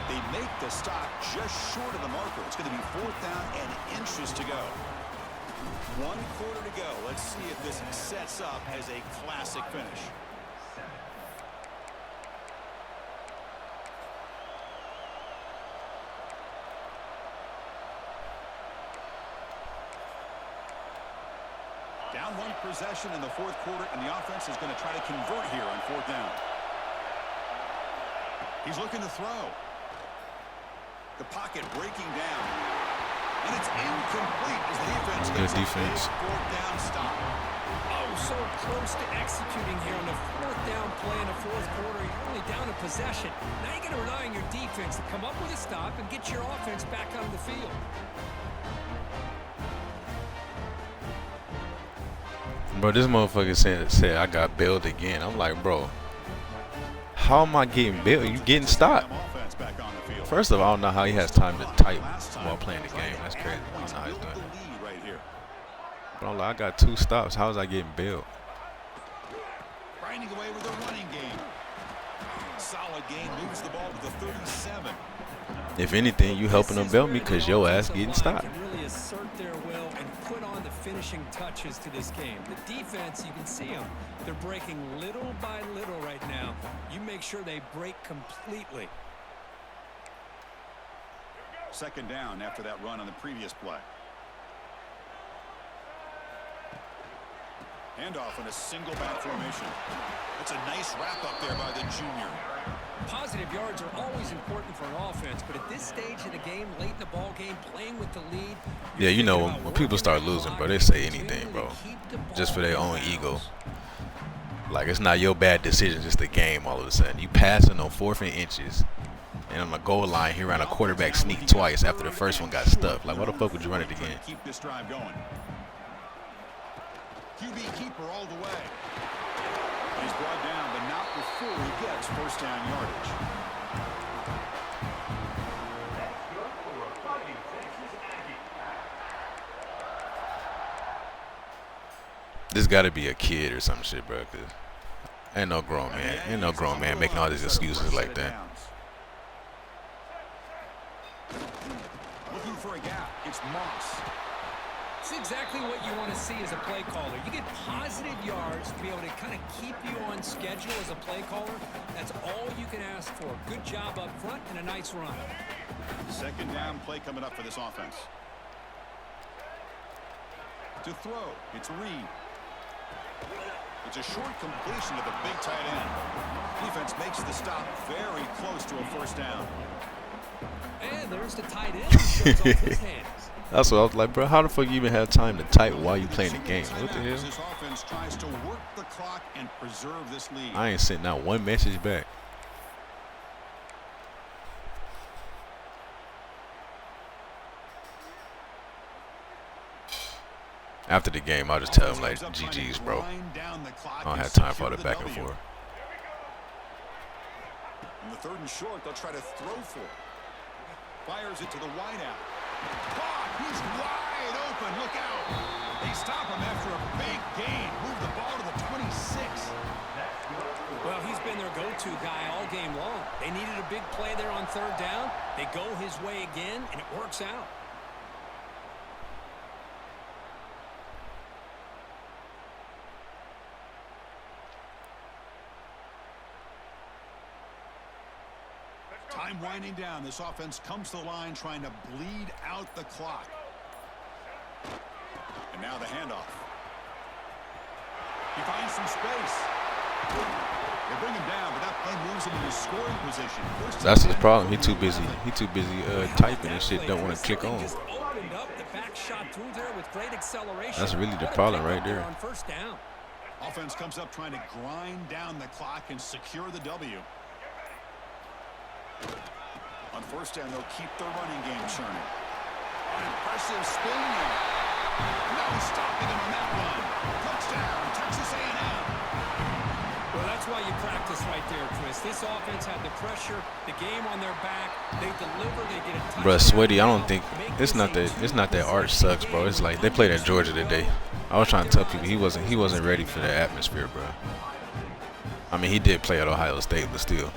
They make the stop just short of the marker. It's going to be 4th down and inches to go. 1 quarter to go. Let's see if this sets up as a classic finish. Down 1 possession in the 4th quarter, and the offense is going to try to convert here on 4th down. He's looking to throw. The pocket breaking down. And it's incomplete as the defense gets a big 4th down stop. Oh, so close to executing here on the 4th down play in the 4th quarter. You're only down a possession. Now you're going to rely on your defense to come up with a stop and get your offense back on the field. Bro, this motherfucker said I got bailed again. I'm like, bro, how am I getting bailed? You getting stopped? First of all, I don't know how he has time to type while playing the game. That's crazy. I don't know how he's doing it. But I'm like, I got 2 stops. How is I getting bailed? Grinding away with a running game. Solid game. Moves the ball to the 37. If anything, you helping them bail me because your ass getting stopped. Can really assert their will and put on the finishing touches to this game. The defense, you can see them. They're breaking little by little right now. You make sure they break completely. Second down after that run on the previous play. Handoff in a single back formation. That's a nice wrap up there by the junior. Positive yards are always important for an offense, but at this stage of the game, late in the ball game, playing with the lead. Yeah, you know, when people start losing, bro, they say anything, bro, just for their own ego. Like, it's not your bad decision, just the game all of a sudden. You passing on 4th and inches, and on the goal line, here around a quarterback sneak twice after the first one got stuffed. Like, why the fuck would you run it again? Keep this drive going. QB keeper all the way. He's brought down, but not before he gets first down yardage. This got to be a kid or some shit, bro. Cause ain't no grown man. Ain't no grown man making all these excuses like that. Looking for a gap. It's Moss. It's exactly what you want to see as a play caller. You get positive yards to be able to kind of keep you on schedule as a play caller. That's all you can ask for. Good job up front and a nice run. Second down play coming up for this offense. To throw, it's Reed. It's a short completion to the big tight end. Defense makes the stop very close to a first down. And there's the tight end. Shows off his hands. That's what I was like, bro. How the fuck you even have time to type while you playing the game? What the hell? This offense tries to work the clock and preserve this lead. I ain't sent out one message back. After the game, I'll just tell him, like, GG's, bro. I don't have time for all the back and forth. In the 3rd and short, they'll try to throw for it. Fires it to the wideout. Caught! He's wide open. Look out! They stop him after a big gain. Move the ball to the 26. Well, he's been their go-to guy all game long. They needed a big play there on 3rd down. They go his way again, and it works out. Time winding down. This offense comes to the line trying to bleed out the clock. And now the handoff. He finds some space. They bring him down, but that play moves him into scoring position. That's his problem. He too busy. He too busy typing and shit. Don't want to click on. That's really the problem right there. On first down. Offense comes up trying to grind down the clock and secure the W. On first down, they'll keep their running game churning. An impressive spin there. No stopping him on that run. Touchdown, Texas A&M. Well, that's why you practice right there, Chris. This offense had the pressure, the game on their back. They deliver, they get a touchdown. Bro, Sweaty, I don't think it's not that Arch sucks, bro. It's like they played at Georgia today. I was trying to tell people he wasn't ready for the atmosphere, bro. I mean, he did play at Ohio State, but still.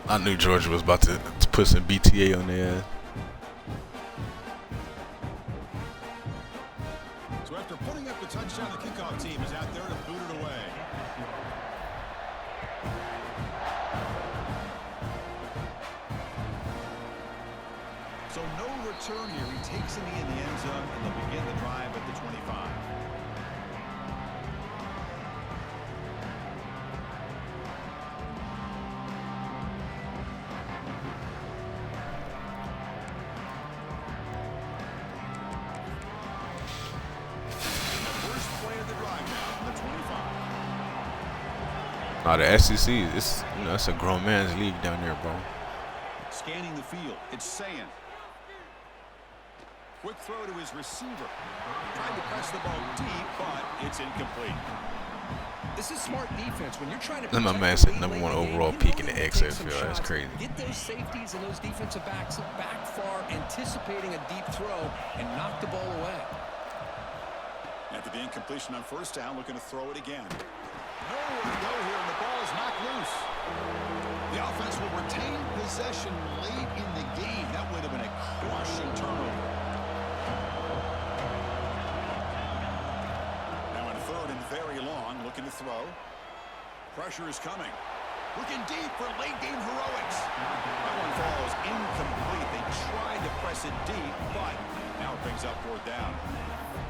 I knew Georgia was about to put some BTA on their ass. So after putting up the touchdown, the kickoff team is out there to boot it away. So no return here. He takes a knee in the end zone, and they'll begin the drive at the 25. Nah, the SEC, it's a grown man's league down there, bro. Scanning the field, it's Sayan. Quick throw to his receiver. Tried to press the ball deep, but it's incomplete. This is smart defense. When you're trying to Then my man said #1 overall pick in the XFL. That's crazy. Get those safeties and those defensive backs back far, anticipating a deep throw, and knock the ball away. After the incompletion on first down, looking to throw it again. Nowhere to go here, and the ball is knocked loose. The offense will retain possession. possession late in the game. That would have been a crushing turnover. Now in third and very long, looking to throw. Pressure is coming. Looking deep for late game heroics. That one falls incomplete. They tried to press it deep, but now it brings up fourth down.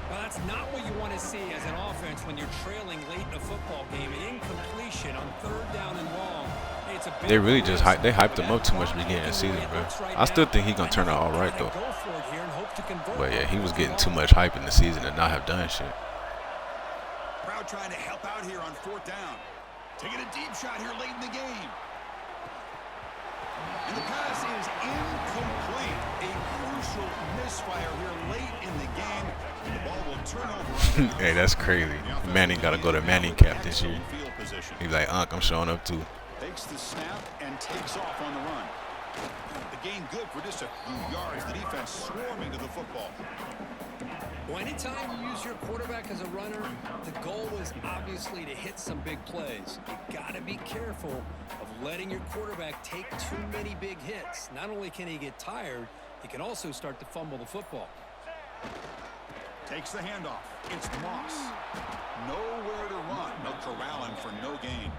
Well, that's not what you want to see as an offense when you're trailing late in a football game. An incompletion on third down and long. Hey, it's a big They really just risk. they hyped him up too much beginning of the season, bro. I still think he's gonna turn out all right though. Go for it here and hope to convert. But yeah, he was getting too much hype in the season and not have done shit. Proud trying to help out here on fourth down. Taking a deep shot here late in the game. And the pass is incomplete. A crucial misfire here late in the game. And the ball will turn over. Hey, that's crazy. Manning got to go to Manning cap this year. He's like, Unc, I'm showing up too. Takes the snap and takes off on the run. The game good for just a few yards. The defense swarming to the football. Well, anytime you use your quarterback as a runner, the goal is obviously to hit some big plays. You got to be careful of letting your quarterback take too many big hits. Not only can he get tired, he can also start to fumble the football. Takes the handoff. It's Moss. Nowhere to run. No corral him for no gain.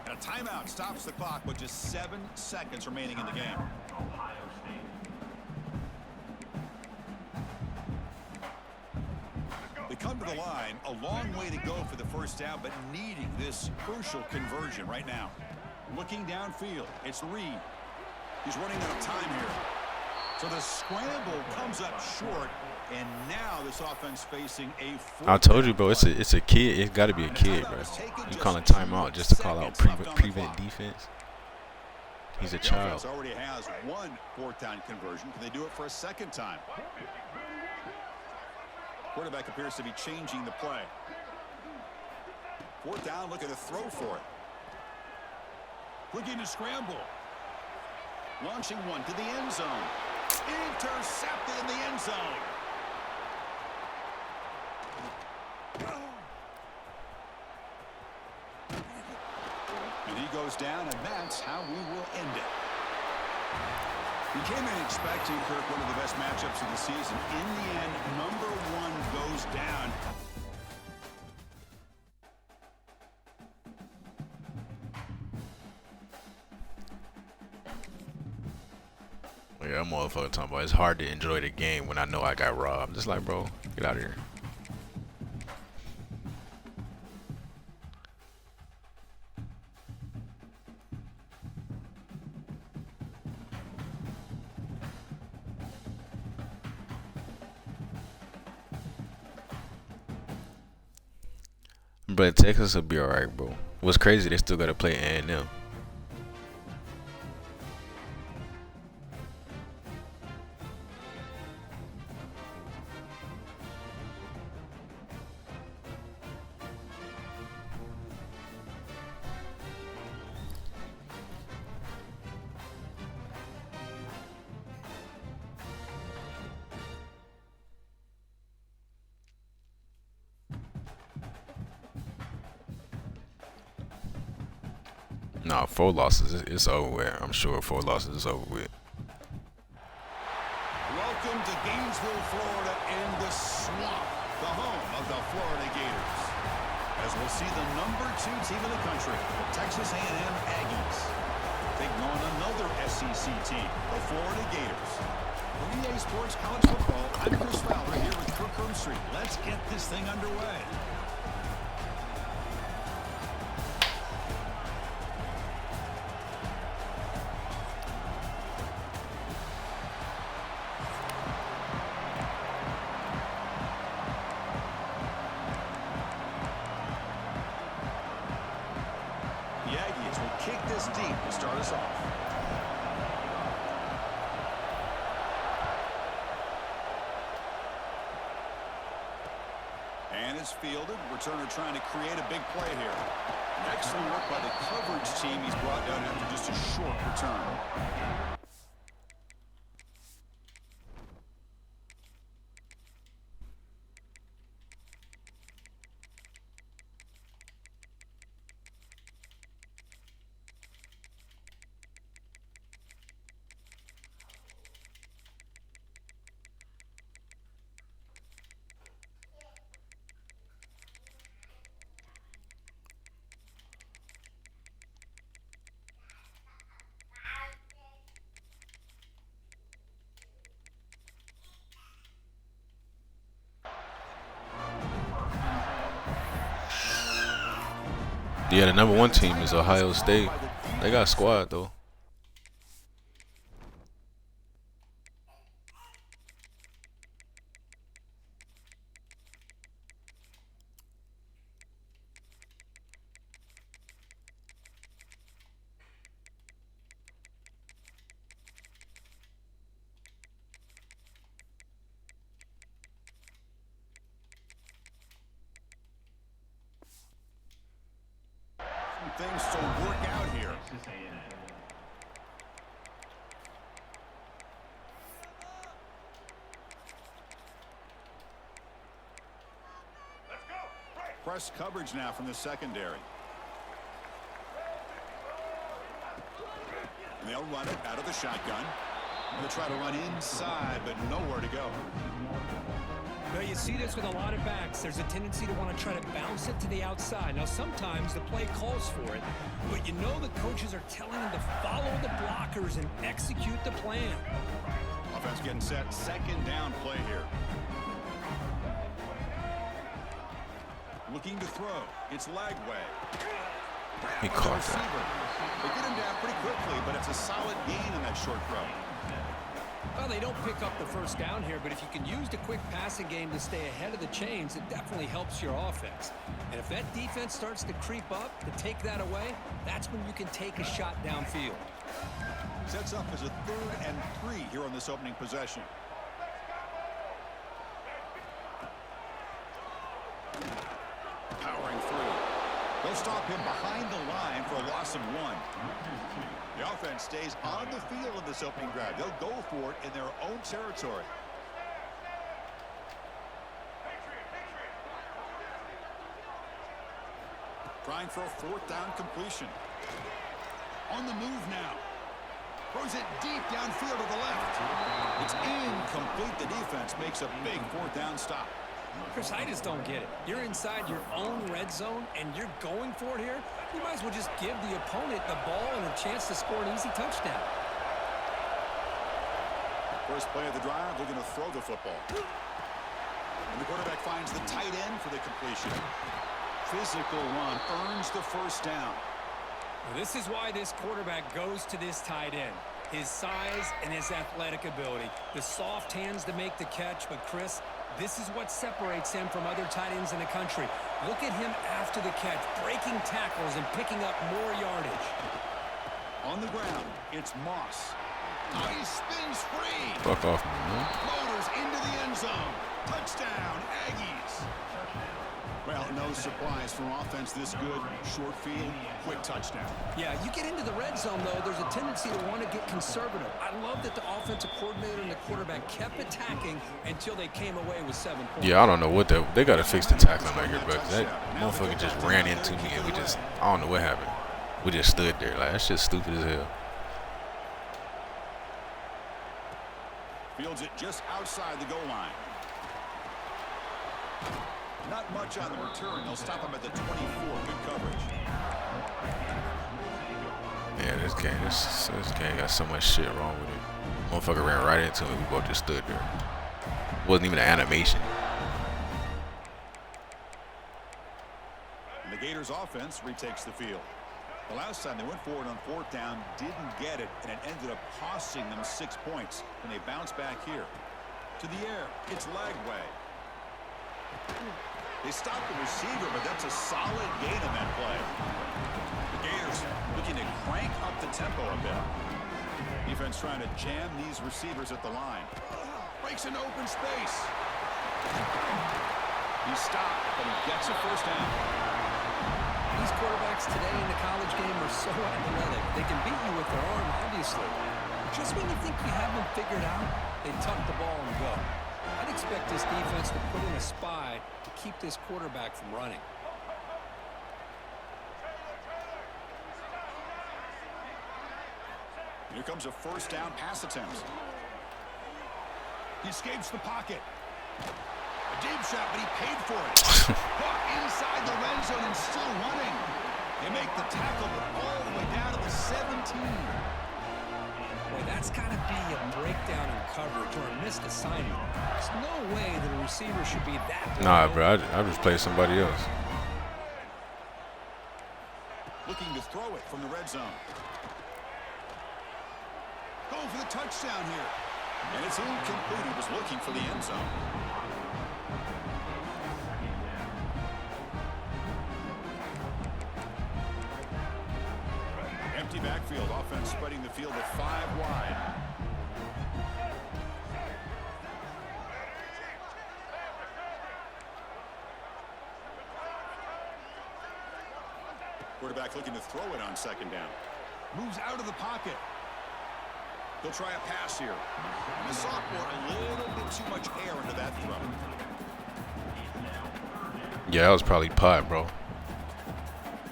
And a timeout stops the clock with just 7 seconds remaining in the game. They come to the line, a long way to go for the first down, but needing this crucial conversion right now. Looking downfield, it's Reed. He's running out of time here. So the scramble comes up short, and now this offense facing a fourth. I told you, bro, it's a kid. It's got to be a kid, bro. You calling timeout just to call out prevent defense? He's a child. Already has one fourth down conversion. Can they do it for a second time? Quarterback appears to be changing the play. Fourth down, looking to throw for it. Looking to scramble. Launching one to the end zone. Intercepted in the end zone. And he goes down, and that's how we will end it. We came in expecting, Kirk, one of the best matchups of the season. In the end, number one goes down. Yeah, I'm motherfucking talking about it's hard to enjoy the game when I know I got robbed. I'm just like, bro, get out of here. But Texas will be alright, bro. What's crazy, they still gotta play A&M. Nah, 4 losses, it's over with. I'm sure 4 losses is over with. Welcome to Gainesville, Florida, and the swamp, the home of the Florida Gators. As we'll see the number 2 team in the country, the Texas A&M Aggies, taking on another SEC team, the Florida Gators. For EA Sports College Football, I'm Chris Fowler here with Kirk Herbstreit. Let's get this thing underway. The Aggies will kick this deep to start us off. And it's fielded. Returner trying to create a big play here. Excellent work by the coverage team. He's brought down after just a short return. Yeah, the #1 team is Ohio State. They got a squad though. Things to work out here. Press coverage now from the secondary. And they'll run it out of the shotgun. They'll try to run inside, but nowhere to go. Well, you see this with a lot of backs. There's a tendency to want to try to bounce it to the outside. Now, sometimes the play calls for it, but you know the coaches are telling them to follow the blockers and execute the plan. Offense getting set. Second down play here. Looking to throw. It's Lagway. He caught that. They get him down pretty quickly, but it's a solid gain in that short throw. Well, they don't pick up the first down here, but if you can use the quick passing game to stay ahead of the chains, it definitely helps your offense. And if that defense starts to creep up to take that away, that's when you can take a shot downfield. Sets up as a 3rd and 3 here on this opening possession. Powering through. They'll stop him behind the line for a loss of 1. The offense stays on the field in this opening drive. They'll go for it in their own territory. Trying for a 4th down completion. On the move now. Throws it deep downfield to the left. It's incomplete. The defense makes a big 4th down stop. Chris, I just don't get it. You're inside your own red zone, and you're going for it here. You might as well just give the opponent the ball and a chance to score an easy touchdown. First play of the drive, they're going to throw the football. And the quarterback finds the tight end for the completion. Physical run, earns the first down. Well, this is why this quarterback goes to this tight end. His size and his athletic ability. The soft hands to make the catch, but Chris, this is what separates him from other tight ends in the country. Look at him after the catch, breaking tackles and picking up more yardage. On the ground, it's Moss. Oh, he spins free. Fuck off, man. Motors into the end zone. Touchdown, Aggies. Well, no surprise from offense this good. Short field, quick touchdown. Yeah, you get into the red zone, though, there's a tendency to want to get conservative. I love that the offensive coordinator and the quarterback kept attacking until they came away with 7 points. Yeah, I don't know what they got to fix the tackling right here, but that motherfucker just ran into me and I don't know what happened. We just stood there. Like, that shit's stupid as hell. Fields it just outside the goal line. Not much on the return. They'll stop him at the 24. Good coverage. Yeah, this game got so much shit wrong with it. Motherfucker ran right into me. We both just stood there. Wasn't even an animation. And the Gators offense retakes the field. The last time they went forward on 4th down, didn't get it, and it ended up costing them 6 points. And they bounce back here. To the air, it's Lagway. They stopped the receiver, but that's a solid gain in that play. The Gators looking to crank up the tempo a bit. Defense trying to jam these receivers at the line. Breaks an open space. He stopped, but he gets a first down. These quarterbacks today in the college game are so athletic. They can beat you with their arm, obviously. Just when you think you have them figured out, they tuck the ball and go. I'd expect this defense to put in a spy to keep this quarterback from running. Here comes a first down pass attempt. He escapes the pocket. A deep shot, but he paid for it. Caught inside the red zone and still running. They make the tackle, but all the way down to the 17. Boy, that's got to be a breakdown in coverage or a missed assignment. There's no way that a receiver should be that low. Nah, bro, I just play somebody else. throw it from the red zone. Going for the touchdown here. And it's incomplete. He was looking for the end zone. Empty backfield. Offense spreading the field at 5 wide. Quarterback looking to throw it on second down. Moves out of the pocket. He'll try a pass here. And the sophomore, a little bit too much air into that throw. Yeah, that was probably pot, bro.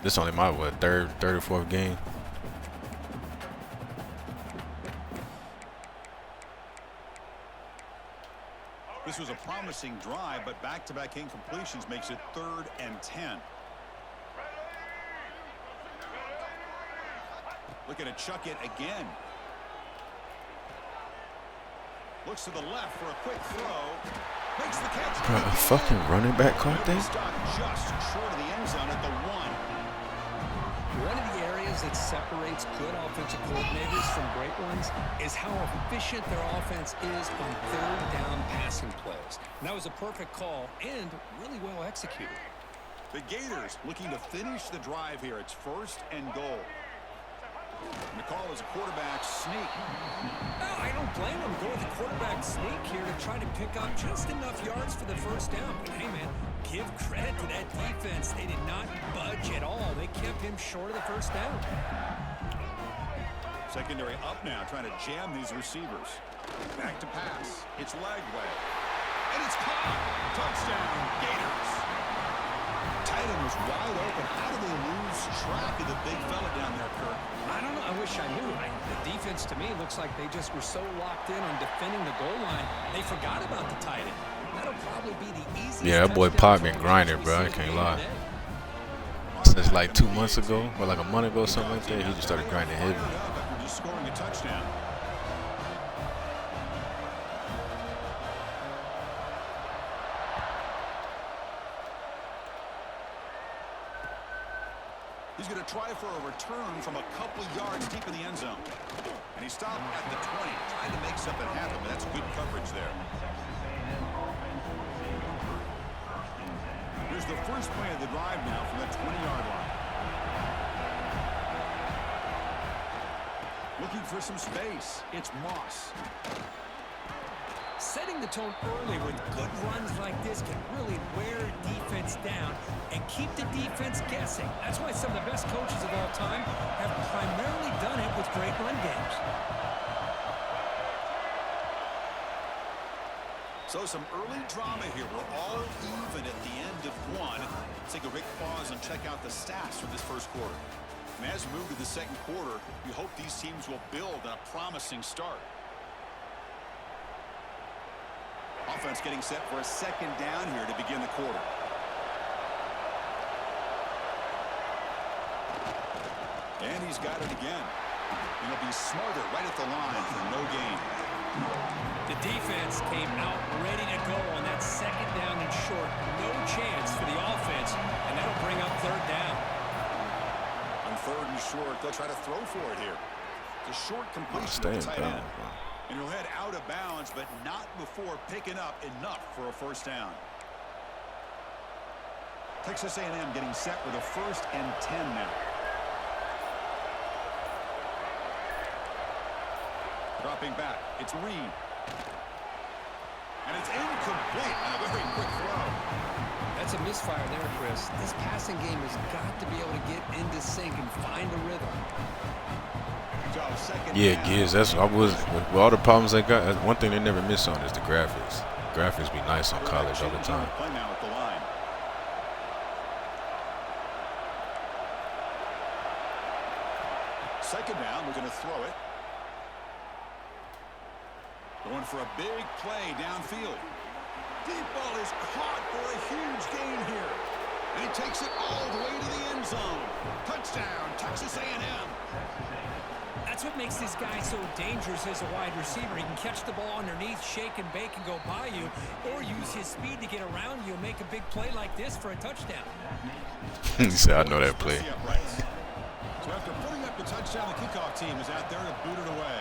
This only my, what, third or fourth game? This was a promising drive, but back-to-back incompletions makes it 3rd and 10. Looking to chuck it again. Looks to the left for a quick throw. Makes the catch. Bro, a fucking running back caught that? Just short of the end zone at the 1. One of the areas that separates good offensive coordinators from great ones is how efficient their offense is on 3rd down passing plays. And that was a perfect call and really well executed. The Gators looking to finish the drive here. It's 1st and goal. And the call is a quarterback sneak. No, I don't blame him. Go with the quarterback sneak here to try to pick up just enough yards for the first down. But hey, man, give credit to that defense. They did not budge at all. They kept him short of the first down. Secondary up now, trying to jam these receivers. Back to pass. It's leg way. And it's caught. Touchdown, Gators. Tight end was wide open. How do they lose track of the big fella down there, Kirk? I don't know. I wish I knew. The defense, to me, looks like they just were so locked in on defending the goal line, they forgot about the tight end. That'll probably be the easiest. Yeah, that boy Pop been grinding, bro. I can't lie. Since like 2 months ago, or like a month ago, something like that, he just started grinding heavy. We're just scoring a touchdown. He's going to try for a return from a couple yards deep in the end zone. And he stopped at the 20, trying to make something happen, but that's good coverage there. Here's the first play of the drive now from the 20-yard line. Looking for some space. It's Moss. Setting the tone early with good runs like this can really wear defense down and keep the defense guessing. That's why some of the best coaches of all time have primarily done it with great run games. So some early drama here. We're all even at the end of 1. Let's take a quick pause and check out the stats for this first quarter. And as we move to the second quarter, we hope these teams will build on a promising start. Offense getting set for a second down here to begin the quarter. And he's got it again. And he'll be smarter right at the line for no gain. The defense came out ready to go on that second down and short. No chance for the offense, and that'll bring up 3rd down. On 3rd and short, they'll try to throw for it here. It's a short completion to the tight end. And he'll head out of bounds, but not before picking up enough for a first down. Texas A&M getting set with a 1st and 10 now. Dropping back, it's Reed. And it's incomplete on a very quick throw. That's a misfire there, Chris. This passing game has got to be able to get into sync and find a rhythm. Yeah, Giz, that's with all the problems they got. That's one thing they never miss on is the graphics. Graphics be nice on college all the time. Play now at the line. Second down, we're going to throw it. Going for a big play downfield. Deep ball is caught for a huge gain here. And he takes it all the way to the end zone. Touchdown, Texas A&M. That's what makes this guy so dangerous as a wide receiver. He can catch the ball underneath, shake and bake and go by you, or use his speed to get around you and make a big play like this for a touchdown. He said, I know that play. So touchdown. The kickoff team is out there to boot it away.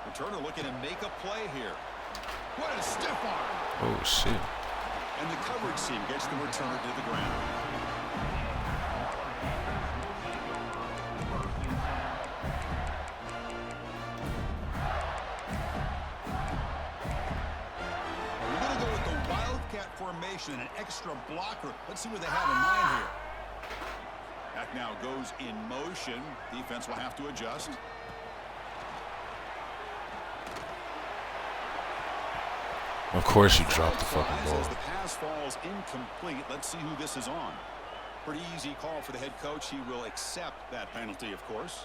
Returner looking to make a play here. What a stiff arm. Oh, shit. And the coverage team gets the returner to the ground. We're going to go with the Wildcat formation, an extra blocker. Let's see what they have in mind here. Back now goes in motion. Defense will have to adjust. Of course you dropped the fucking As ball. the pass falls incomplete. Let's see who this is on. Pretty easy call for the head coach. He will accept that penalty, of course.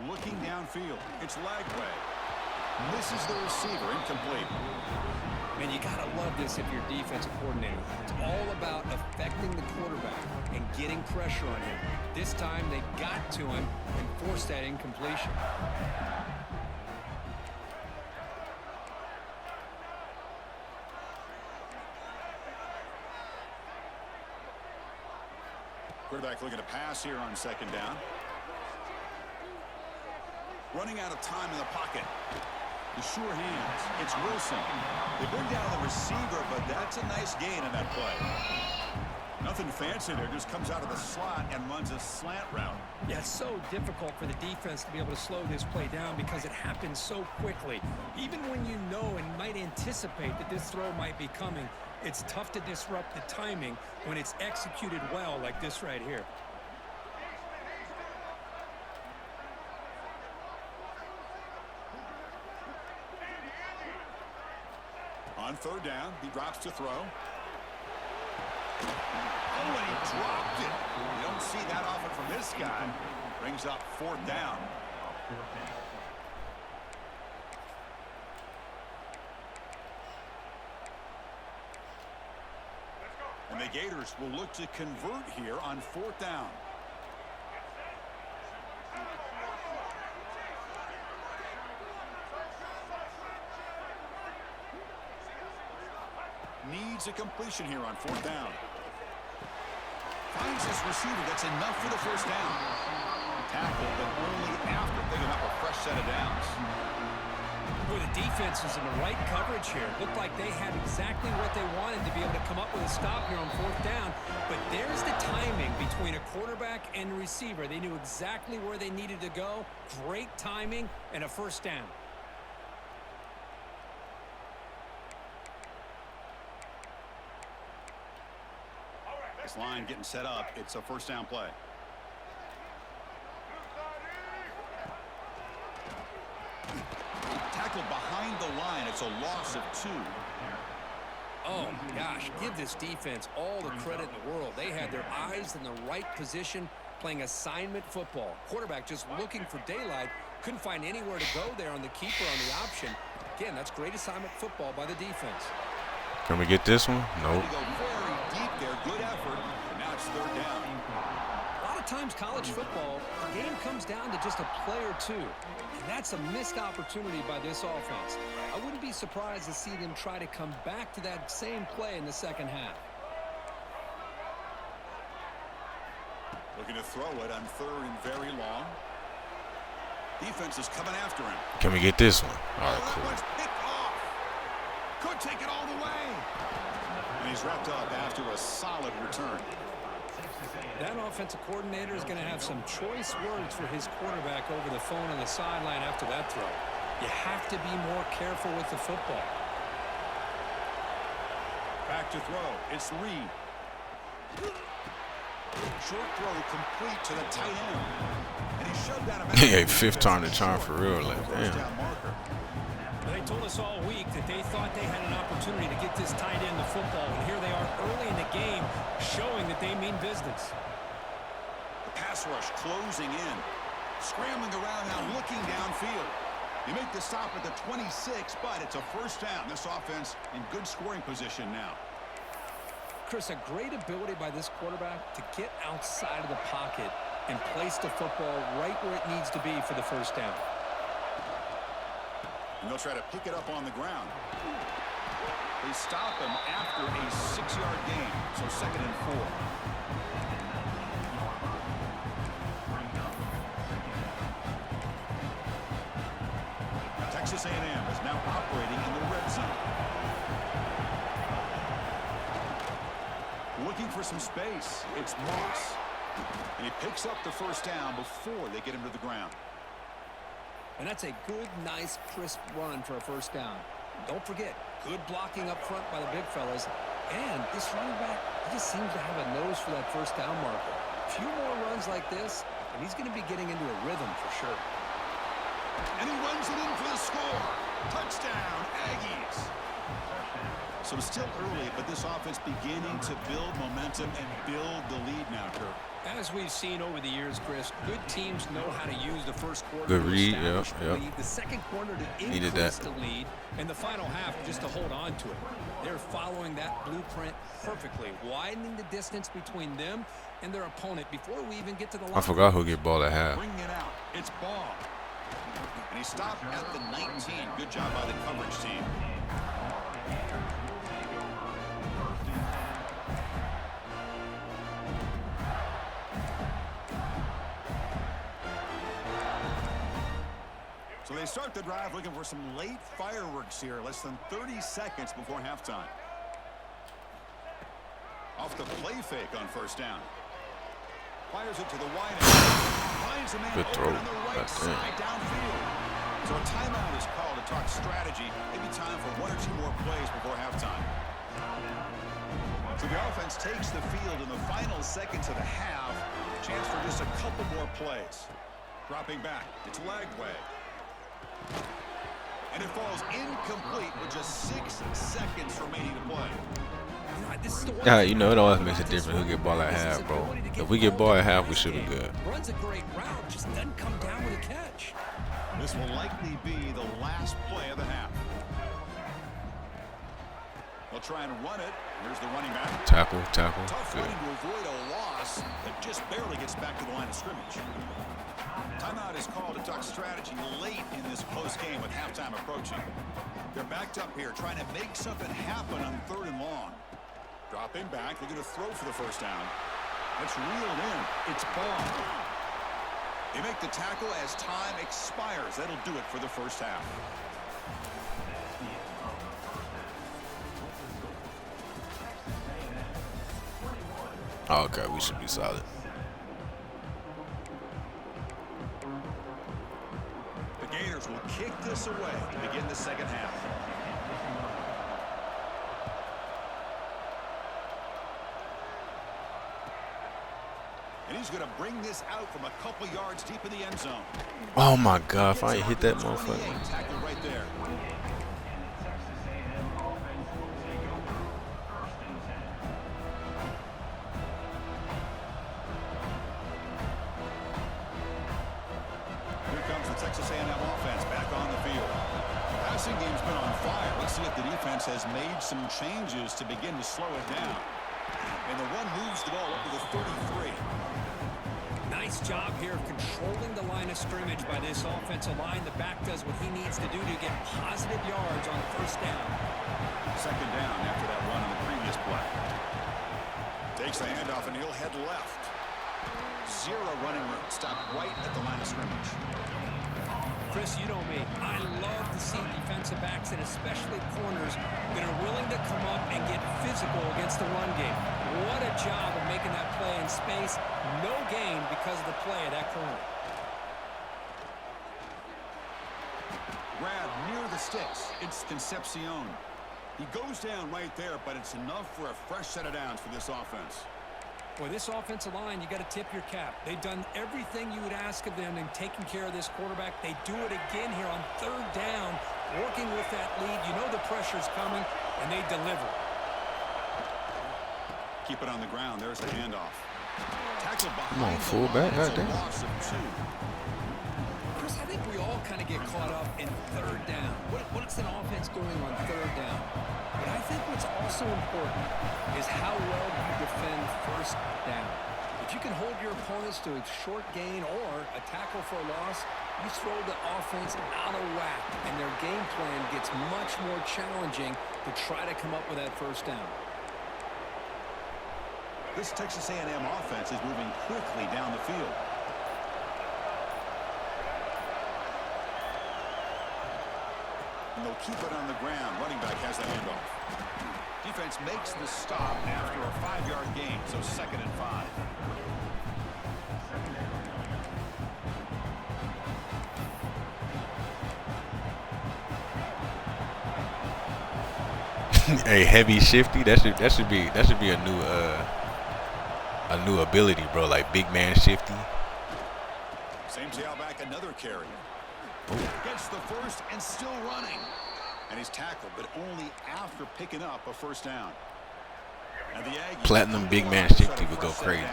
Looking downfield. It's Lagway. Misses the receiver. Incomplete. Man, you got to love this if you're a defensive coordinator. It's all about affecting the quarterback and getting pressure on him. This time they got to him and forced that incompletion. Quarterback looking to pass here on second down. Running out of time in the pocket. The sure hands. It's Wilson. They bring down the receiver, but that's a nice gain in that play. Nothing fancy there. Just comes out of the slot and runs a slant route. Yeah, it's so difficult for the defense to be able to slow this play down because it happens so quickly. Even when you know and might anticipate that this throw might be coming, it's tough to disrupt the timing when it's executed well like this right here. On third down, he drops to throw. Oh, and he dropped it. You don't see that often from this guy. Brings up fourth down. And the Gators will look to convert here on fourth down. Needs a completion here on fourth down. Finds his receiver. That's enough for the first down. Tackled, but only after picking up a fresh set of downs. Boy, the defense was in the right coverage here. Looked like they had exactly what they wanted to be able to come up with a stop here on fourth down. But there's the timing between a quarterback and a receiver. They knew exactly where they needed to go. Great timing and a first down. This line getting set up. It's a first down play. Tackled behind the line. It's a loss of 2. Oh, gosh, give this defense all the credit in the world. They had their eyes in the right position, playing assignment football. Quarterback just looking for daylight. Couldn't find anywhere to go there on the keeper on the option. Again, that's great assignment football by the defense. Can we get this one? Nope. They go very deep there. Good effort. And now it's third down. A lot of times college football, the game comes down to just a play or two. And that's a missed opportunity by this offense. I wouldn't be surprised to see them try to come back to that same play in the second half. Looking to throw it on third and very long. Defense is coming after him. Can we get this one? All right, That cool. one's picked off. Could take it all the way. And he's wrapped up after a solid return. That offensive coordinator is going to have some choice words for his quarterback over the phone on the sideline after that throw. You have to be more careful with the football. Back to throw. It's Reed. Short throw complete to the tight end. And he shoved out of Yeah, fifth time to charm for real. Like, first damn. down marker. They told us all week that they thought they had an opportunity to get this tight end the football. And here they are early in the game showing that they mean business. The pass rush closing in. Scrambling around now, looking downfield. You make the stop at the 26, but it's a first down. This offense in good scoring position now. Chris, a great ability by this quarterback to get outside of the pocket and place the football right where it needs to be for the first down. And they'll try to pick it up on the ground. They stop him after a 6-yard gain, so 2nd and 4. Texas A&M is now operating in the red zone. Looking for some space. It's Moss. And he picks up the first down before they get him to the ground. And that's a good, nice, crisp run for a first down. Don't forget, good blocking up front by the big fellas. And this running back, he just seems to have a nose for that first down marker. A few more runs like this, and he's going to be getting into a rhythm for sure. And he runs it in for the score. Touchdown, Aggies. So it's still early, but this offense beginning to build momentum and build the lead now, Kirk. As we've seen over the years, Chris, good teams know how to use the first quarter Good to read, establish the yep. lead, the second quarter to Needed increase that. the lead, and the final half just to hold on to it. They're following that blueprint perfectly, widening the distance between them and their opponent before we even get to the line. I forgot who get ball at half. Bringing it out. It's Ball. And he stopped at the 19. Good job by the coverage team. So they start the drive looking for some late fireworks here. Less than 30 seconds before halftime. Off the play fake on first down. Fires it to the wide end. Finds a man Good throw. open on the right side downfield. So a timeout is called to talk strategy. Maybe time for 1 or 2 more plays before halftime. So the offense takes the field in the final seconds of the half. Chance for just a couple more plays. Dropping back. It's Lagway. And it falls incomplete with just 6 seconds remaining to play. Yeah, you know, it always makes a difference who get ball at half, bro. If we get ball at half, we should be good. Runs a great route, just doesn't come down with a catch. This will likely be the last play of the half. They'll try and run it. Here's the running back. Tackle. Tough Good. running to avoid a loss that just barely gets back to the line of scrimmage. Timeout is called to talk strategy late in this close game with halftime approaching. They're backed up here trying to make something happen on 3rd and long. Dropping back, they're going to throw for the first down. It's reeled in. It's Ball. They make the tackle as time expires. That'll do it for the first half. Okay, we should be solid. The Gators will kick this away to begin the second half. And he's going to bring this out from a couple yards deep in the end zone. Oh my God, if I ain't hit that motherfucker. Tackled right there. Here comes the Texas A&M offense back on the field. The passing game's been on fire. Let's see if the defense has made some changes to begin to slow it down. And the run moves the ball up to the 33. Nice job here of controlling the line of scrimmage by this offensive line. The back does what he needs to do to get positive yards on the first down. Second down after that run on the previous play. Takes the handoff and he'll head left. 0 running room. Stopped right at the line of scrimmage. Chris, you know me. I love to see defensive backs and especially corners that are willing to come up and get physical against the run game. What a job of making that play in space. No gain because of the play of that corner. Grab near the sticks. It's Concepcion. He goes down right there, but it's enough for a fresh set of downs for this offense. Boy, this offensive line, you got to tip your cap. They've done everything you would ask of them in taking care of this quarterback. They do it again here on 3rd down, working with that lead. You know the pressure's coming, and they deliver. Keep it on the ground. There's the handoff. Tackled behind Come on, fullback. That's a Goddamn. loss of 2. get caught up in third down. What's an offense doing on third down? But I think what's also important is how well you defend first down. If you can hold your opponents to a short gain or a tackle for a loss, you throw the offense out of whack, and their game plan gets much more challenging to try to come up with that first down. This Texas A&M offense is moving quickly down the field. And they'll keep it on the ground. Running back has the handoff. Defense makes the stop after a 5-yard gain, so 2nd and 5. A heavy shifty. That should be a new ability, bro. Like big man shifty. Same tailback, another carry. Gets the first and still running. And he's tackled, but only after picking up a first down. And the Aggies Platinum big man shifty would go crazy.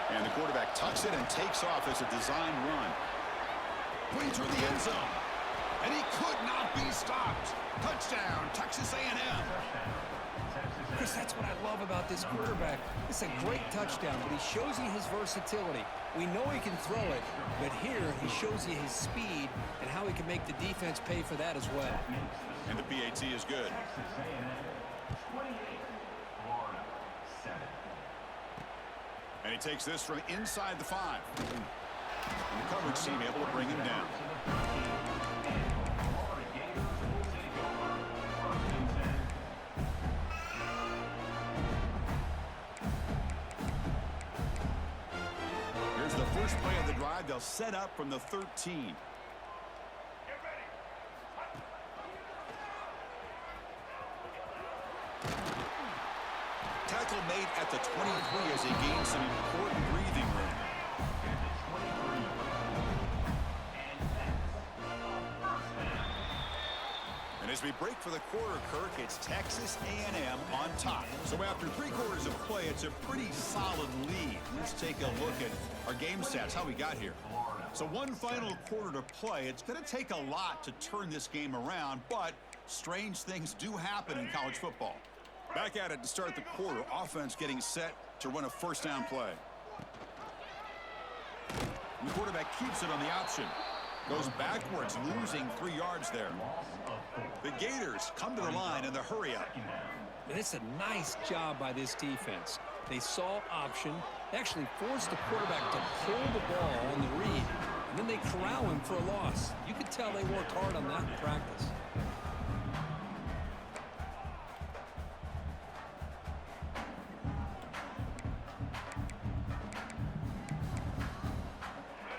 And the quarterback tucks it and takes off as a design run. Went through the end zone. And he could not be stopped. Touchdown, Texas A&M. Chris, that's what I love about this quarterback. It's a great touchdown, but he shows you his versatility. We know he can throw it, but here he shows you his speed and how he can make the defense pay for that as well. And the PAT is good. And he takes this from inside the 5. And the coverage team able to bring him down. Here's the first play of the drive. They'll set up from the 13. Tackle made at the 23 as he gains some important breathing room. And as we break for the quarter, Kirk, it's Texas A&M on top. So after 3 quarters of play, it's a pretty solid lead. Let's take a look at our game stats, how we got here. So one final quarter to play. It's going to take a lot to turn this game around, but strange things do happen in college football. Back at it to start the quarter. Offense getting set to run a first down play. And the quarterback keeps it on the option. Goes backwards, losing 3 yards there. The Gators come to the line in the hurry up. And it's a nice job by this defense. They saw option, actually forced the quarterback to pull the ball on the read, and then they corral him for a loss. You could tell they worked hard on that in practice.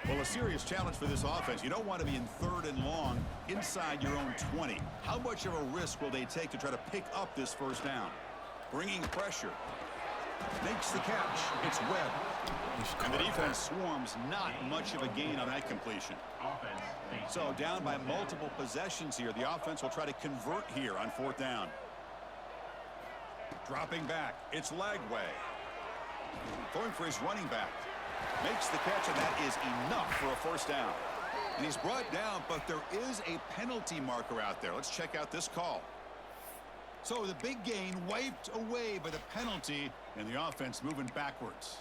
Well, a serious challenge for this offense. You don't want to be in 3rd and long inside your own 20. How much of a risk will they take to try to pick up this first down? Bringing pressure. Makes the catch. It's Webb. And the defense swarms. Not much of a gain on that completion. So down by multiple possessions here. The offense will try to convert here on 4th down. Dropping back. It's Lagway. Going for his running back. Makes the catch, and that is enough for a first down. And he's brought down, but there is a penalty marker out there. Let's check out this call. So the big gain wiped away by the penalty, and the offense moving backwards.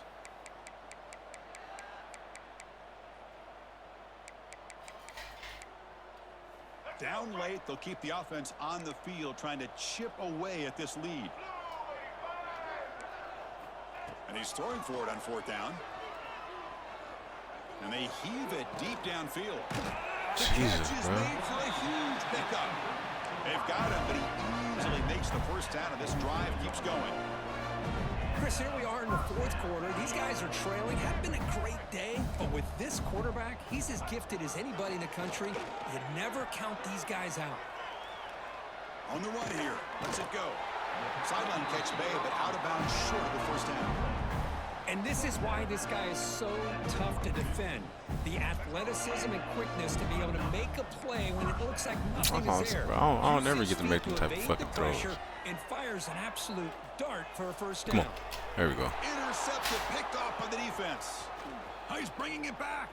Down late, they'll keep the offense on the field, trying to chip away at this lead. And he's throwing for it on 4th down. And they heave it deep downfield. The catch is made for a huge pickup. They've got him, but he easily makes the first down, and this drive keeps going. Chris, here we are in the 4th quarter. These guys are trailing. Had been a great day, but with this quarterback, he's as gifted as anybody in the country. You never count these guys out. On the run here. Lets it go. Sideline catch made, but out of bounds short of the first down. And this is why this guy is so tough to defend. The athleticism and quickness to be able to make a play when it looks like nothing is there. I don't never get to make them type of fucking throws. And fires an absolute dart for a first Come down. on. There we go. Intercepted, picked off by the defense. Oh, he's bringing it back.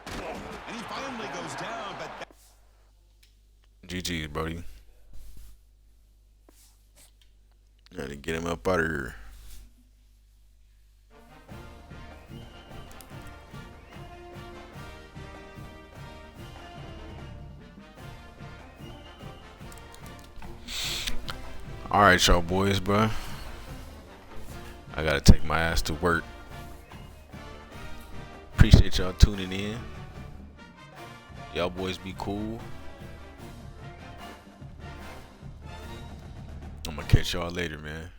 And he finally goes down, but GG's, buddy. Gotta get him up out of here. All right, y'all boys, bro. I gotta take my ass to work. Appreciate y'all tuning in. Y'all boys be cool. I'm gonna catch y'all later, man.